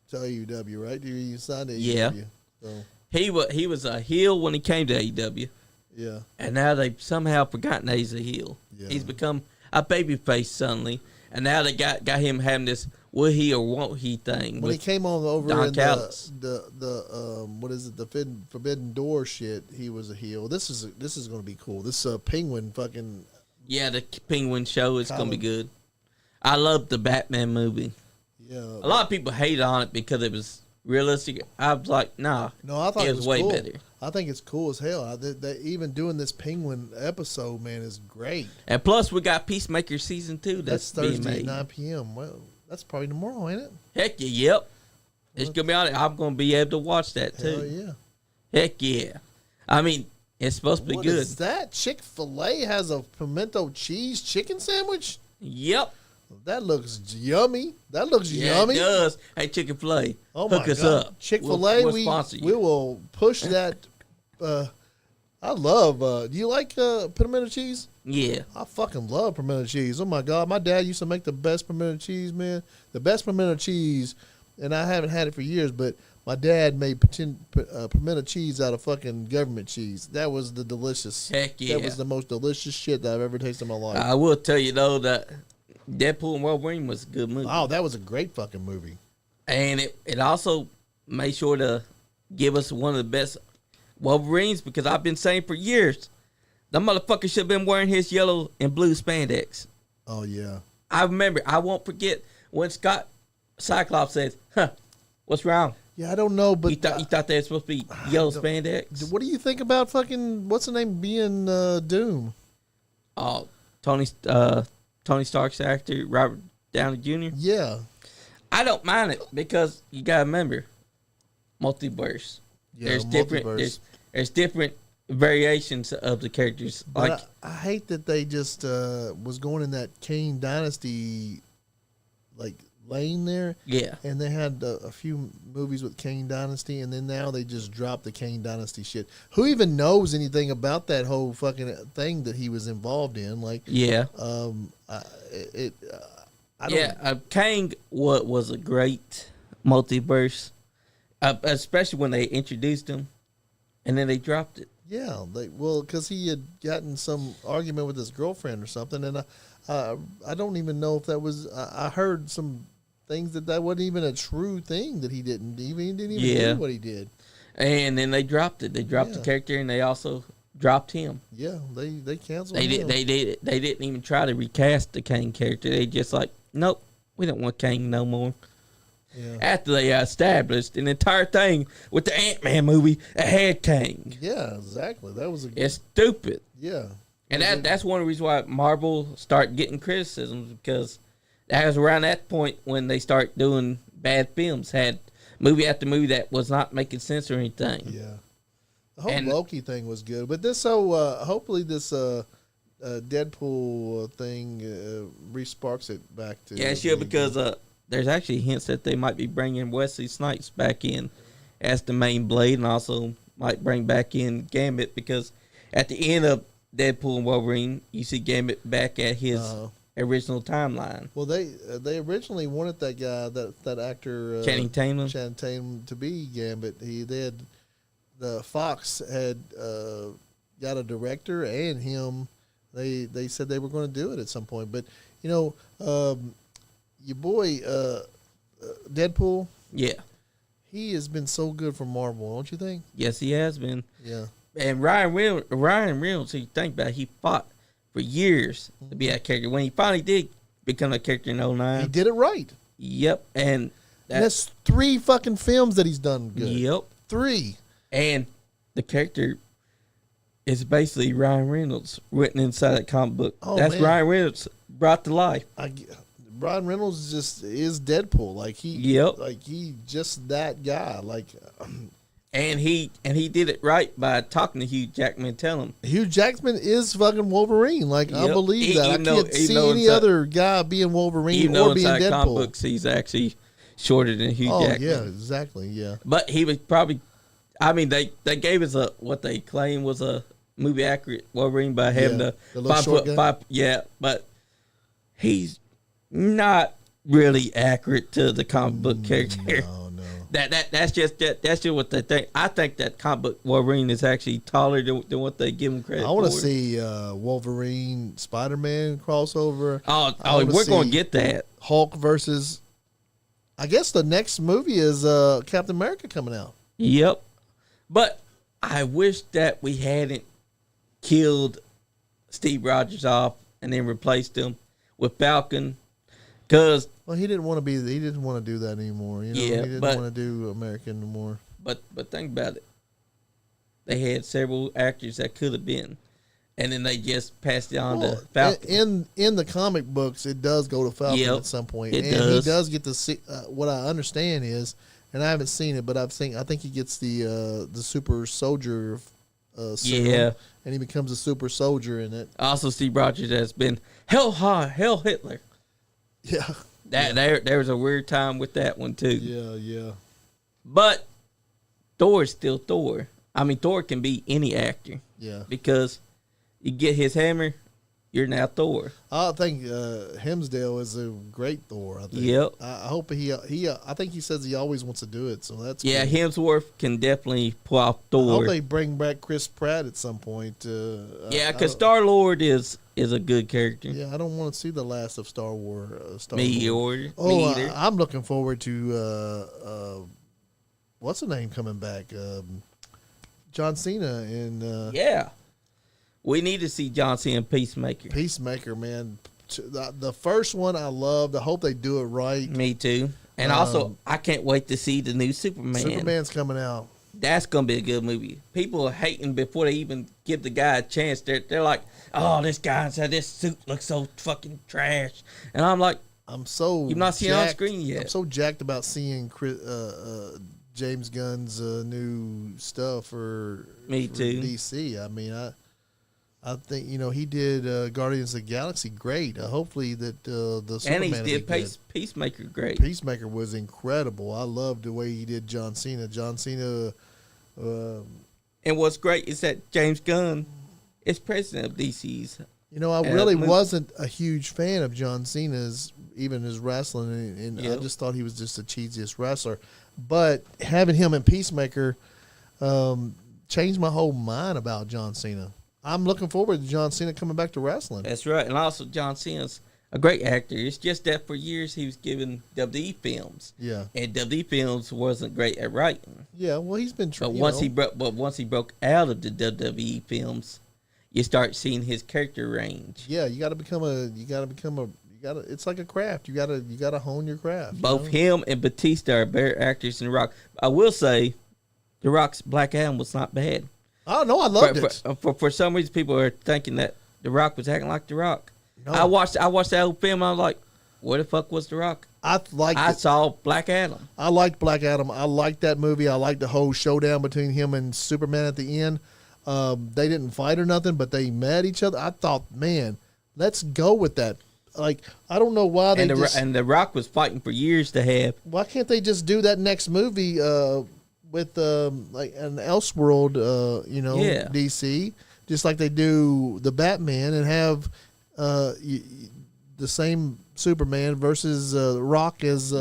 to AEW, right? He signed to AEW. Yeah. So, He was a heel when he came to AEW, yeah. and now they've somehow forgotten that he's a heel. Yeah. He's become a babyface suddenly, and now they got him having this will he or won't he thing. When he with came on over Don in Callis. the what is it, the Forbidden Door shit, he was a heel. This is going to be cool. This Penguin fucking Yeah, the Penguin show is going to be Colin. good. I love the Batman movie. yeah. A lot of people hate on it because it was realistic. I was like, nah, No, I thought it it was was way cool. better. I think it's cool as hell. They even doing this Penguin episode, man, is great. And plus, we got Peacemaker season 2 That's that's being Thursday at made. 9 p.m. Well, that's probably tomorrow, ain't it? Heck yeah, yep. It's going to be on it. I'm going to be able to watch that too. Hell yeah. Heck yeah. I mean, it's supposed to be What good. is that? Chick-fil-A has a pimento cheese chicken sandwich? Yep. That looks yummy. That looks Yeah, yummy. it does. Hey, Chick-fil-A, Oh hook my us God. up. Chick-fil-A, We'll we sponsor you. will push that. I love. Do you like pimento cheese? Yeah. I fucking love pimento cheese. Oh my God, my dad used to make the best pimento cheese, man. The best pimento cheese, and I haven't had it for years. But my dad made pimento cheese out of fucking government cheese. That was the delicious. Heck yeah. That was the most delicious shit that I've ever tasted in my life. I will tell you, though, that Deadpool and Wolverine was a good movie. Oh, that was a great fucking movie. And it also made sure to give us one of the best Wolverines, because I've been saying for years, the motherfucker should have been wearing his yellow and blue spandex. Oh yeah. I remember, I won't forget when Scott Cyclops says, huh, what's wrong? Yeah, I don't know, but You thought they were supposed to be yellow spandex? what do you think about fucking what's the name being Doom? Oh, Tony Stark's actor, Robert Downey Jr.? Yeah. I don't mind it because you gotta remember, multiverse. Yeah, There's different. multiverse. There's different variations of the characters. But Like I hate that they just was going in that Kane Dynasty like lane there, yeah, and they had a few movies with Kane Dynasty, and then now they just dropped the Kane Dynasty shit. Who even knows anything about that whole fucking thing that he was involved in? Like, yeah, I don't. yeah. Kang was a great multiverse, especially when they introduced him, and then they dropped it. Yeah, because he had gotten some argument with his girlfriend or something, and I don't even know if that was. I heard some things that wasn't even a true thing, that he didn't even do what he did. And then they dropped it. They dropped the Yeah. character, and they also dropped him. Yeah, they canceled. They him. They didn't even try to recast the Kang character. They just like, nope, we don't want Kang no more. Yeah, After they established an entire thing with the Ant-Man movie that had Kang. yeah, exactly. That was a It's stupid. yeah. And that's one of the reasons why Marvel started getting criticisms, because that was around that point when they start doing bad films, had movie after movie that was not making sense or anything. Yeah. The whole Loki thing was good, but this hopefully this Deadpool thing re-sparks it back to. Yeah, sure, because there's actually hints that they might be bringing Wesley Snipes back in as the main Blade, and also might bring back in Gambit, because at the end of Deadpool and Wolverine, you see Gambit back at his original timeline. Well, they originally wanted that guy, that actor Channing Tatum to be Gambit. The Fox had got a director and him. They said they were going to do it at some point, but your boy Deadpool. Yeah. He has been so good for Marvel, don't you think? Yes, he has been. Yeah. And Ryan Reynolds, if you think about it, he fought for years to be that character. When he finally did become a character in 2009. He did it right. Yep. And that's 3 fucking films that he's done good. Yep. 3. And the character is basically Ryan Reynolds written inside that comic book. That's man. Ryan Reynolds brought to life. Ryan Reynolds just is Deadpool. Like he just that guy. Like, and he did it right by talking to Hugh Jackman and telling him. Hugh Jackman is fucking Wolverine. Like, I believe that. I can't see any other guy being Wolverine or being Deadpool. Comic books, he's actually shorter than Hugh Jackman. Yeah, exactly. Yeah. But he was probably. I mean, they gave us what they claim was a movie accurate Wolverine by having the 5'5". Yeah, but he's not really accurate to the comic book character. No. That's just what they think. I think that comic book Wolverine is actually taller than what they give him credit for. I want to see Wolverine Spider-Man crossover. We're going to get that. Hulk versus. I guess the next movie is Captain America coming out. Yep. But I wish that we hadn't killed Steve Rogers off and then replaced him with Falcon, because he didn't want to be. He didn't want to do that anymore. He didn't want to do American anymore. But think about it. They had several actors that could have been, and then they just passed it on to Falcon. In the comic books, it does go to Falcon at some point, and he does get to see. What I understand is. And I haven't seen it, but I think he gets the super soldier serum, and he becomes a super soldier in it. Also, Steve Rogers has been Hell Hitler. Yeah, there was a weird time with that one too. Yeah. But Thor is still Thor. I mean, Thor can be any actor. Yeah, because you get his hammer, you're now Thor. I think Hemsdale is a great Thor. I think. Yep. I hope he. I think he says he always wants to do it. So that's cool. Hemsworth can definitely pull off Thor. I hope they bring back Chris Pratt at some point. Because Star-Lord is a good character. Yeah, I don't want to see the last of Star Wars. Me either. I'm looking forward to what's the name coming back? John Cena and we need to see John Cena and Peacemaker. Peacemaker, man. The first one I loved. I hope they do it right. Me too. And also, I can't wait to see the new Superman. Superman's coming out. That's going to be a good movie. People are hating before they even give the guy a chance. They're like, oh, this guy said this suit looks so fucking trash. And I'm like, you've not seen it on screen yet. I'm so jacked about seeing James Gunn's new stuff for DC. I mean, I think he did Guardians of the Galaxy great. Hopefully that the Superman and he did Peacemaker great. Peacemaker was incredible. I loved the way he did John Cena. And what's great is that James Gunn is president of DC's. I really wasn't a huge fan of John Cena's, even his wrestling, and I just thought he was just the cheesiest wrestler. But having him in Peacemaker changed my whole mind about John Cena. I'm looking forward to John Cena coming back to wrestling. That's right. And also, John Cena's a great actor. It's just that for years he was given WWE films. Yeah. And WWE films wasn't great at writing. Yeah, well, he's been trying. But once he broke out of the WWE films, you start seeing his character range. Yeah, it's like a craft. You gotta hone your craft. Both him and Batista are better actors than The Rock. I will say, The Rock's Black Adam was not bad. Oh no, I loved it. For some reason, people are thinking that The Rock was acting like The Rock. No. I watched that whole film. And I was like, where the fuck was The Rock? I saw Black Adam. I liked Black Adam. I liked that movie. I liked the whole showdown between him and Superman at the end. They didn't fight or nothing, but they met each other. I thought, man, let's go with that. Like, I don't know why they and The Rock was fighting for years to have. Why can't they just do that next movie with like an Elseworld, DC, just like they do the Batman, and have the same Superman versus Rock as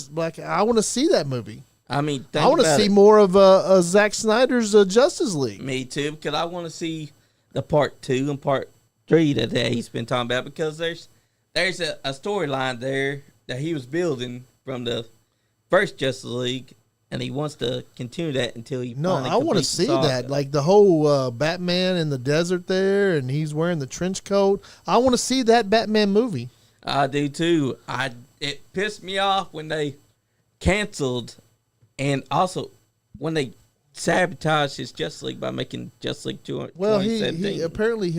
Black. I want to see that movie. I mean, I want to see more of Zack Snyder's Justice League. Me too, because I want to see the part 2 and part 3 that he's been talking about, because there's a storyline there that he was building from the first Justice League, and he wants to continue that until he. No, I want to see that, like the whole Batman in the desert there, and he's wearing the trench coat. I want to see that Batman movie. I do too. It pissed me off when they canceled, and also when they sabotaged his Justice League by making Justice League 2017. Well, he apparently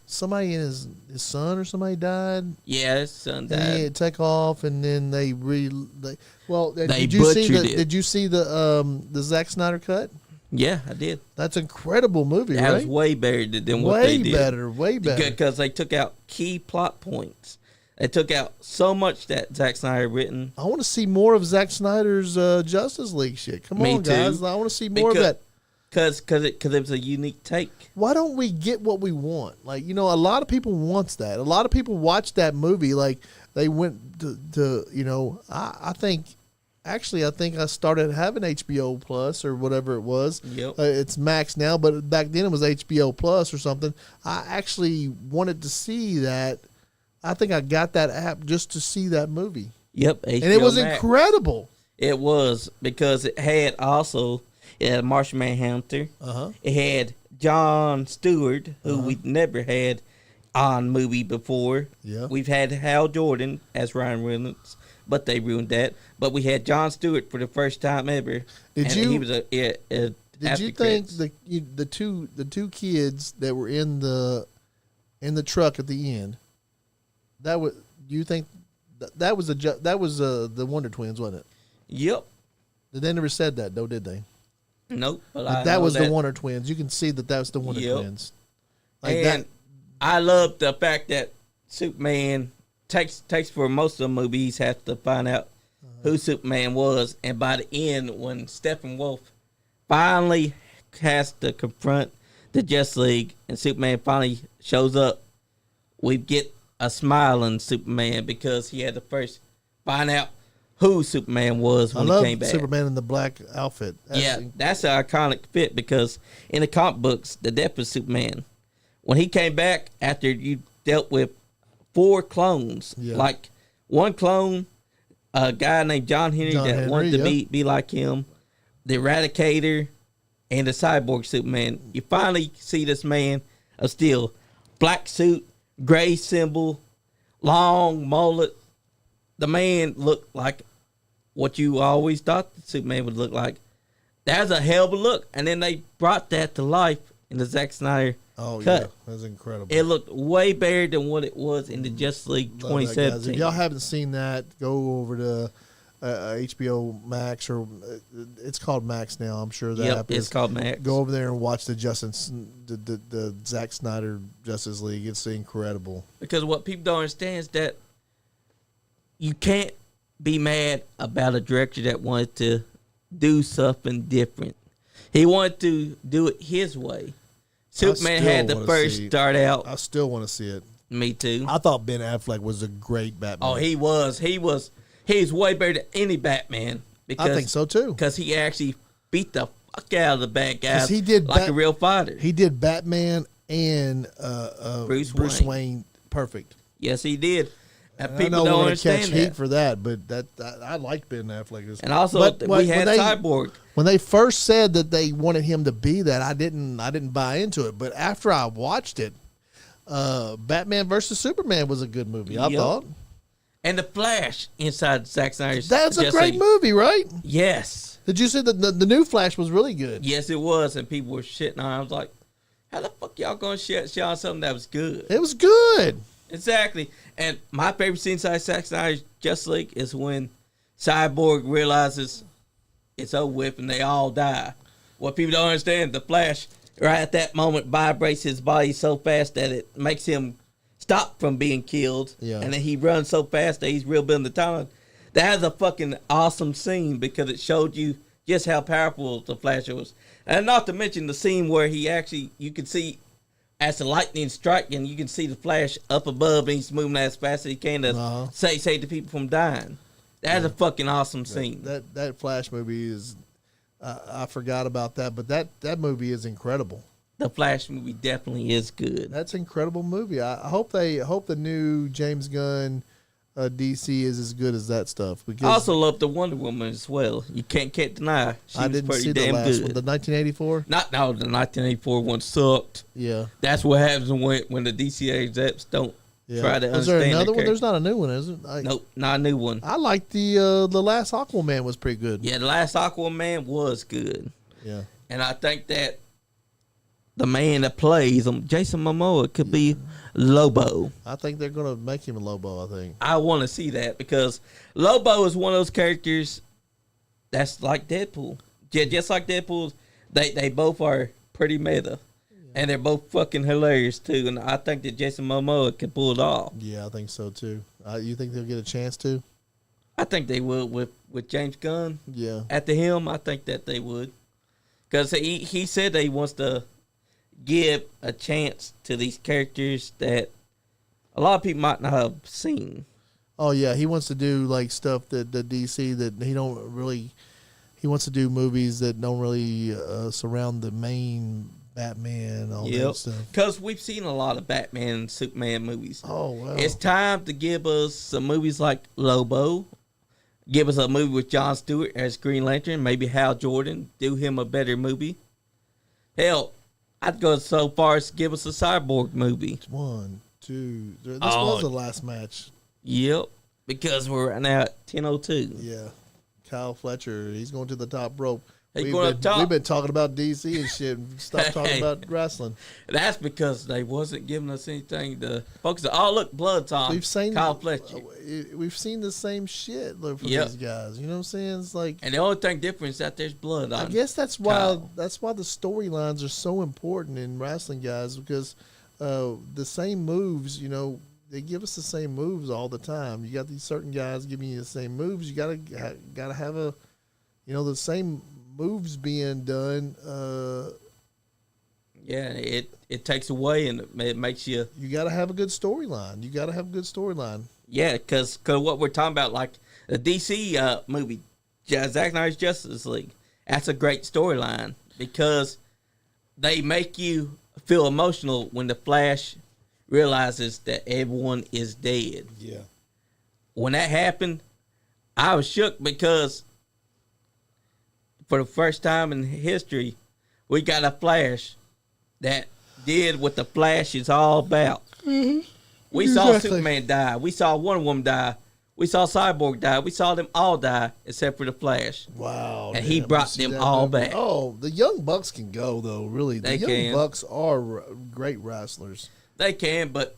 somebody in his son or somebody died. Yeah, his son died. And he had to take off, and then they butchered it. Did you see the Zack Snyder cut? Yeah, I did. That's an incredible movie, that right? Was way better than what they did. Way better. Because they took out key plot points. They took out so much that Zack Snyder written. I want to see more of Zack Snyder's Justice League shit. Come on, guys. I want to see more of that. Because it was a unique take. Why don't we get what we want? Like, a lot of people wants that. A lot of people watch that movie. Like, they went to I think I started having HBO Plus or whatever it was. Yep. It's Max now, but back then it was HBO Plus or something. I actually wanted to see that. I think I got that app just to see that movie. Yep. HBO and it was Max. Incredible. It was, because it had Martian Manhunter. Uh-huh. It had Jon Stewart, who we've never had on movie before. Yeah. We've had Hal Jordan as Ryan Reynolds, but they ruined that. But we had Jon Stewart for the first time ever. He was did you think the two kids that were in the truck at the end? Do you think that was the Wonder Twins, wasn't it? Yep. They never said that though, did they? Nope. But that was the Wonder Twins. You can see that was the Wonder Twins. Like and I love the fact that Superman takes for most of the movies have to find out who Superman was, and by the end, when Steppenwolf finally has to confront the Justice League and Superman finally shows up, we get a smiling Superman, because he had to first find out who Superman was when he came back. Superman in the black outfit. That's an iconic fit, because in the comic books, the death of Superman, when he came back after you dealt with 4 clones, like one clone, a guy named John Henry wanted to be like him, the Eradicator, and the cyborg Superman. You finally see this man of steel, black suit, gray symbol, long mullet. The man looked like what you always thought Superman would look like. That's a hell of a look. And then they brought that to life in the Zack Snyder cut. Yeah, that's incredible. It looked way better than what it was in the Justice League 2017. If y'all haven't seen that, go over to HBO Max, or it's called Max now. I'm sure that app it's called Max. Go over there and watch the Zack Snyder Justice League. It's incredible. Because what people don't understand is that you can't be mad about a director that wanted to do something different. He wanted to do it his way. Superman had to first start out. I still want to see it. Me too. I thought Ben Affleck was a great Batman. Oh, he was. He's way better than any Batman. I think so too. Because he actually beat the fuck out of the bad guys. He did like a real fighter. He did Batman and Bruce Wayne perfect. Yes, he did. And people don't want to understand catch heat for that, but I like Ben Affleck. And also, we had Cyborg. When they first said that they wanted him to be that, I didn't buy into it. But after I watched it, Batman versus Superman was a good movie. I thought. And the Flash inside Zack Snyder's. That's a great movie, right? Yes. Did you see the new Flash was really good? Yes, it was, and people were shitting on it. I was like, how the fuck y'all gonna shit on something that was good? It was good. Exactly. And my favorite scene inside Zack Snyder's Justice League is when Cyborg realizes it's over with and they all die. What people don't understand, the Flash, right at that moment, vibrates his body so fast that it makes him stop from being killed. Yeah. And then he runs so fast that he's rebuilding the town. That is a fucking awesome scene because it showed you just how powerful the Flash was. And not to mention the scene where he actually, you can see as the lightning striking, you can see the Flash up above and he's moving as fast as he can to save the people from dying. That's a fucking awesome scene. That Flash movie is, I forgot about that, but that movie is incredible. The Flash movie definitely is good. That's an incredible movie. I hope the new James Gunn DC is as good as that stuff. Because I also love the Wonder Woman as well. You can't deny she I was didn't pretty see the damn last good. one, the 1984. No, the 1984 one sucked. Yeah, That's what happens when the DC execs don't try to Is understand. there another one? character. There's not a new one, is it? Nope, not a new one. I like the last Aquaman was pretty good. Yeah, the last Aquaman was good. Yeah. And I think that the man that plays him, Jason Momoa, could be Lobo. I think they're gonna make him a Lobo. I think. I want to see that because Lobo is one of those characters that's like Deadpool. Just like Deadpool, they both are pretty meta. And they're both fucking hilarious, too. And I think that Jason Momoa can pull it off. Yeah, I think so, too. You think they'll get a chance to? I think they will with James Gunn. Yeah. At the helm, I think that they would. Because he said that he wants to give a chance to these characters that a lot of people might not have seen. Oh, yeah. He wants to do, like, stuff that the DC that he don't really... He wants to do movies that don't really surround the main... Batman, all that stuff. Because we've seen a lot of Batman and Superman movies. Oh, wow. It's time to give us some movies like Lobo. Give us a movie with Jon Stewart as Green Lantern. Maybe Hal Jordan. Do him a better movie. Hell, I'd go so far as to give us a Cyborg movie. 1, 2, 3. This was the last match. Yep. Because we're right now at 10:02. Yeah. Kyle Fletcher, he's going to the top rope. We've been talking about DC and shit. Stop talking about wrestling. That's because they wasn't giving us anything to focus on. Oh, look, blood's on. We've seen Kyle Fletcher. We've seen the same shit from these guys. You know what I'm saying? It's like, and the only thing different is that there's blood on. I guess that's why Kyle. the storylines are so important in wrestling, guys, because the same moves. You know, they give us the same moves all the time. You got these certain guys giving you the same moves. You gotta have a, the same moves being done. It takes away and it makes you. You got to have a good storyline. Yeah, because what we're talking about, like the DC movie, Zack Snyder's Justice League, that's a great storyline because they make you feel emotional when the Flash realizes that everyone is dead. Yeah. When that happened, I was shook because for the first time in history, we got a Flash that did what the Flash is all about. Mm-hmm. We saw Superman die. We saw Wonder Woman die. We saw Cyborg die. We saw them all die except for the Flash. Wow. And he brought them all back. Oh, the Young Bucks can go, though, really. The Young Bucks are great wrestlers. They can, but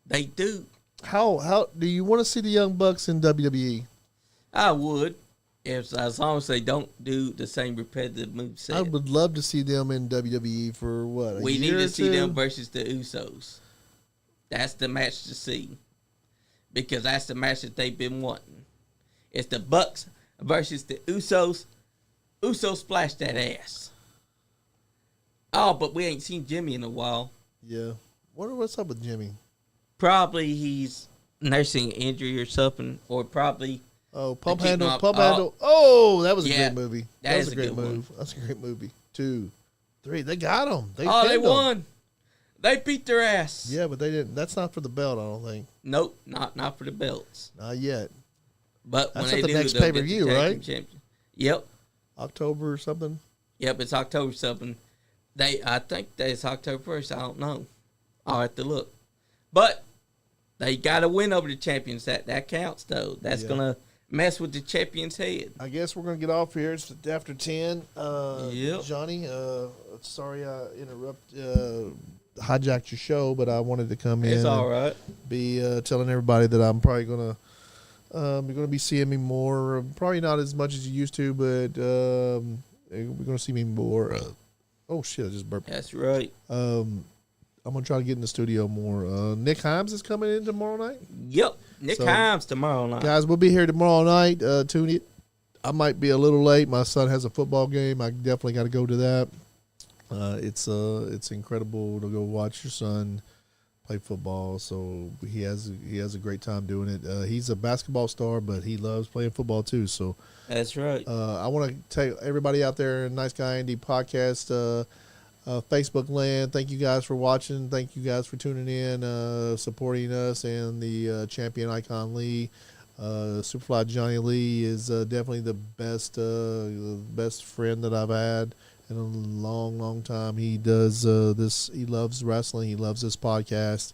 they do. How do you want to see the Young Bucks in WWE? I would. As long as they don't do the same repetitive moveset. I would love to see them in WWE for what? We need to see them versus the Usos. That's the match to see. Because that's the match that they've been wanting. It's the Bucks versus the Usos. Usos splashed that ass. Oh, but we ain't seen Jimmy in a while. Yeah. Wonder what's up with Jimmy. Probably he's nursing an injury or something. Or probably... Oh, pump handle. Oh, that was a great movie. That was a great move. That's a great movie. 2, 3. They got him. They won. They beat their ass. Yeah, but they didn't. That's not for the belt, I don't think. Nope, not for the belts. Not yet. But that's when at the next pay-per-view, right? Yep. October or something? Yep, it's October something. I think it's October 1st. I don't know. I'll have to look. But they got to win over the champions. That counts, though. That's going to mess with the champion's head. I guess we're going to get off here. It's after 10. Yep. Johnny, sorry I interrupt. hijacked your show, but I wanted to come in. It's all right. Be telling everybody that I'm probably gonna you're gonna be seeing me more. Probably not as much as you used to, but we're gonna see me more. Oh shit! I just burped. That's right. I'm gonna try to get in the studio more. Nick Himes is coming in tomorrow night. Yep. Nick Himes tomorrow night. Guys, we'll be here tomorrow night. Tune in. I might be a little late. My son has a football game. I definitely got to go to that. It's incredible to go watch your son play football. So he has a great time doing it. He's a basketball star, but he loves playing football too. So that's right. I want to tell everybody out there in Nice Guy Andy podcast, Facebook land. Thank you guys for watching. Thank you guys for tuning in, supporting us and the Champion Icon Lee. Superfly Johnny Lee is definitely the best friend that I've had in a long time. He does this. He loves wrestling. He loves this podcast.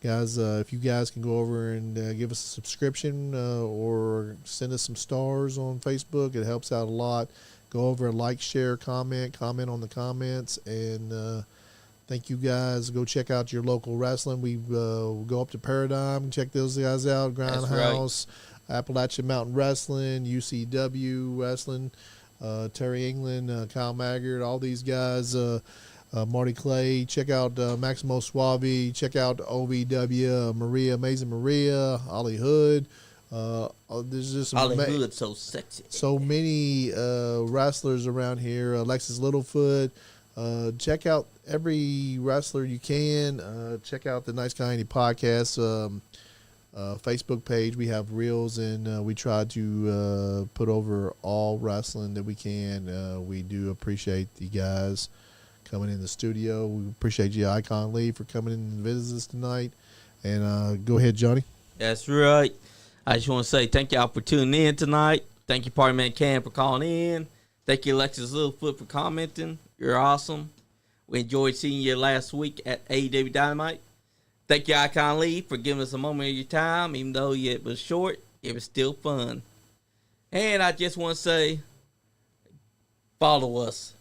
Guys, if you guys can go over and give us a subscription or send us some stars on Facebook, it helps out a lot. Go over and like, share, comment on the comments, and thank you guys. Go check out your local wrestling. We go up to Paradigm, check those guys out. Grindhouse, right. Appalachian Mountain Wrestling, UCW Wrestling, Terry England, Kyle Maggard, all these guys. Marty Clay. Check out Maximo Suave. Check out OVW, Maria, Amazing Maria, Ollie Hood. There's just Ollie Hood, so sexy. So many wrestlers around here. Alexis Littlefoot. Check out every wrestler you can. Check out the Nice Guy Andy podcast Facebook page. We have reels, and we try to put over all wrestling that we can. We do appreciate you guys coming in the studio. We appreciate you, Icon Lee, for coming in and visit us tonight. And go ahead, Johnny. That's right. I just want to say thank y'all for tuning in tonight. Thank you, PartyMike Cam, for calling in. Thank you, Alexis Littlefoot, for commenting. You're awesome. We enjoyed seeing you last week at AEW Dynamite. Thank you, Icon Lee, for giving us a moment of your time. Even though it was short, it was still fun. And I just want to say, follow us.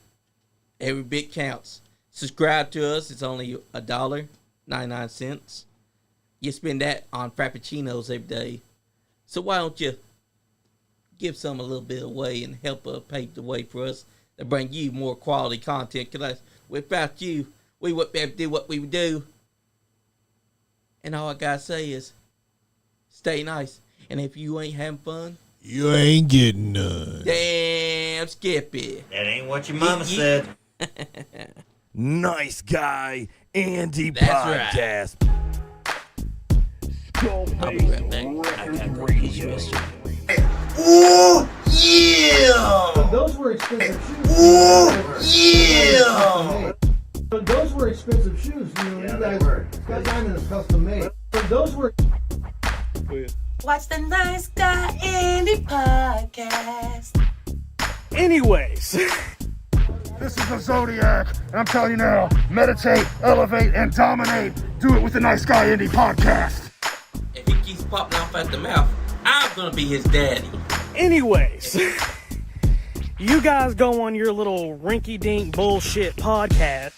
Every bit counts. Subscribe to us. It's only $1.99. You spend that on Frappuccinos every day. So why don't you give some a little bit away and help pave the way for us to bring you more quality content? Because without you, we wouldn't be able to do what we would do. And all I gotta say is, stay nice. And if you ain't having fun, you ain't getting none. Damn, Skippy. That ain't what your mama said. Nice Guy Andy That's podcast. Right. I'll be right back. I gotta go use your restroom. Ooh, yeah! Those were expensive shoes. Ooh, yeah! Those were expensive shoes. You know, you guys got mine is custom made. Those were. Watch the Nice Guy Andy podcast. Anyways, this is the Zodiac, and I'm telling you now, meditate, elevate, and dominate. Do it with the Nice Guy Andy podcast. If he keeps popping off at the mouth, I'm gonna be his daddy. Anyways, you guys go on your little rinky-dink bullshit podcast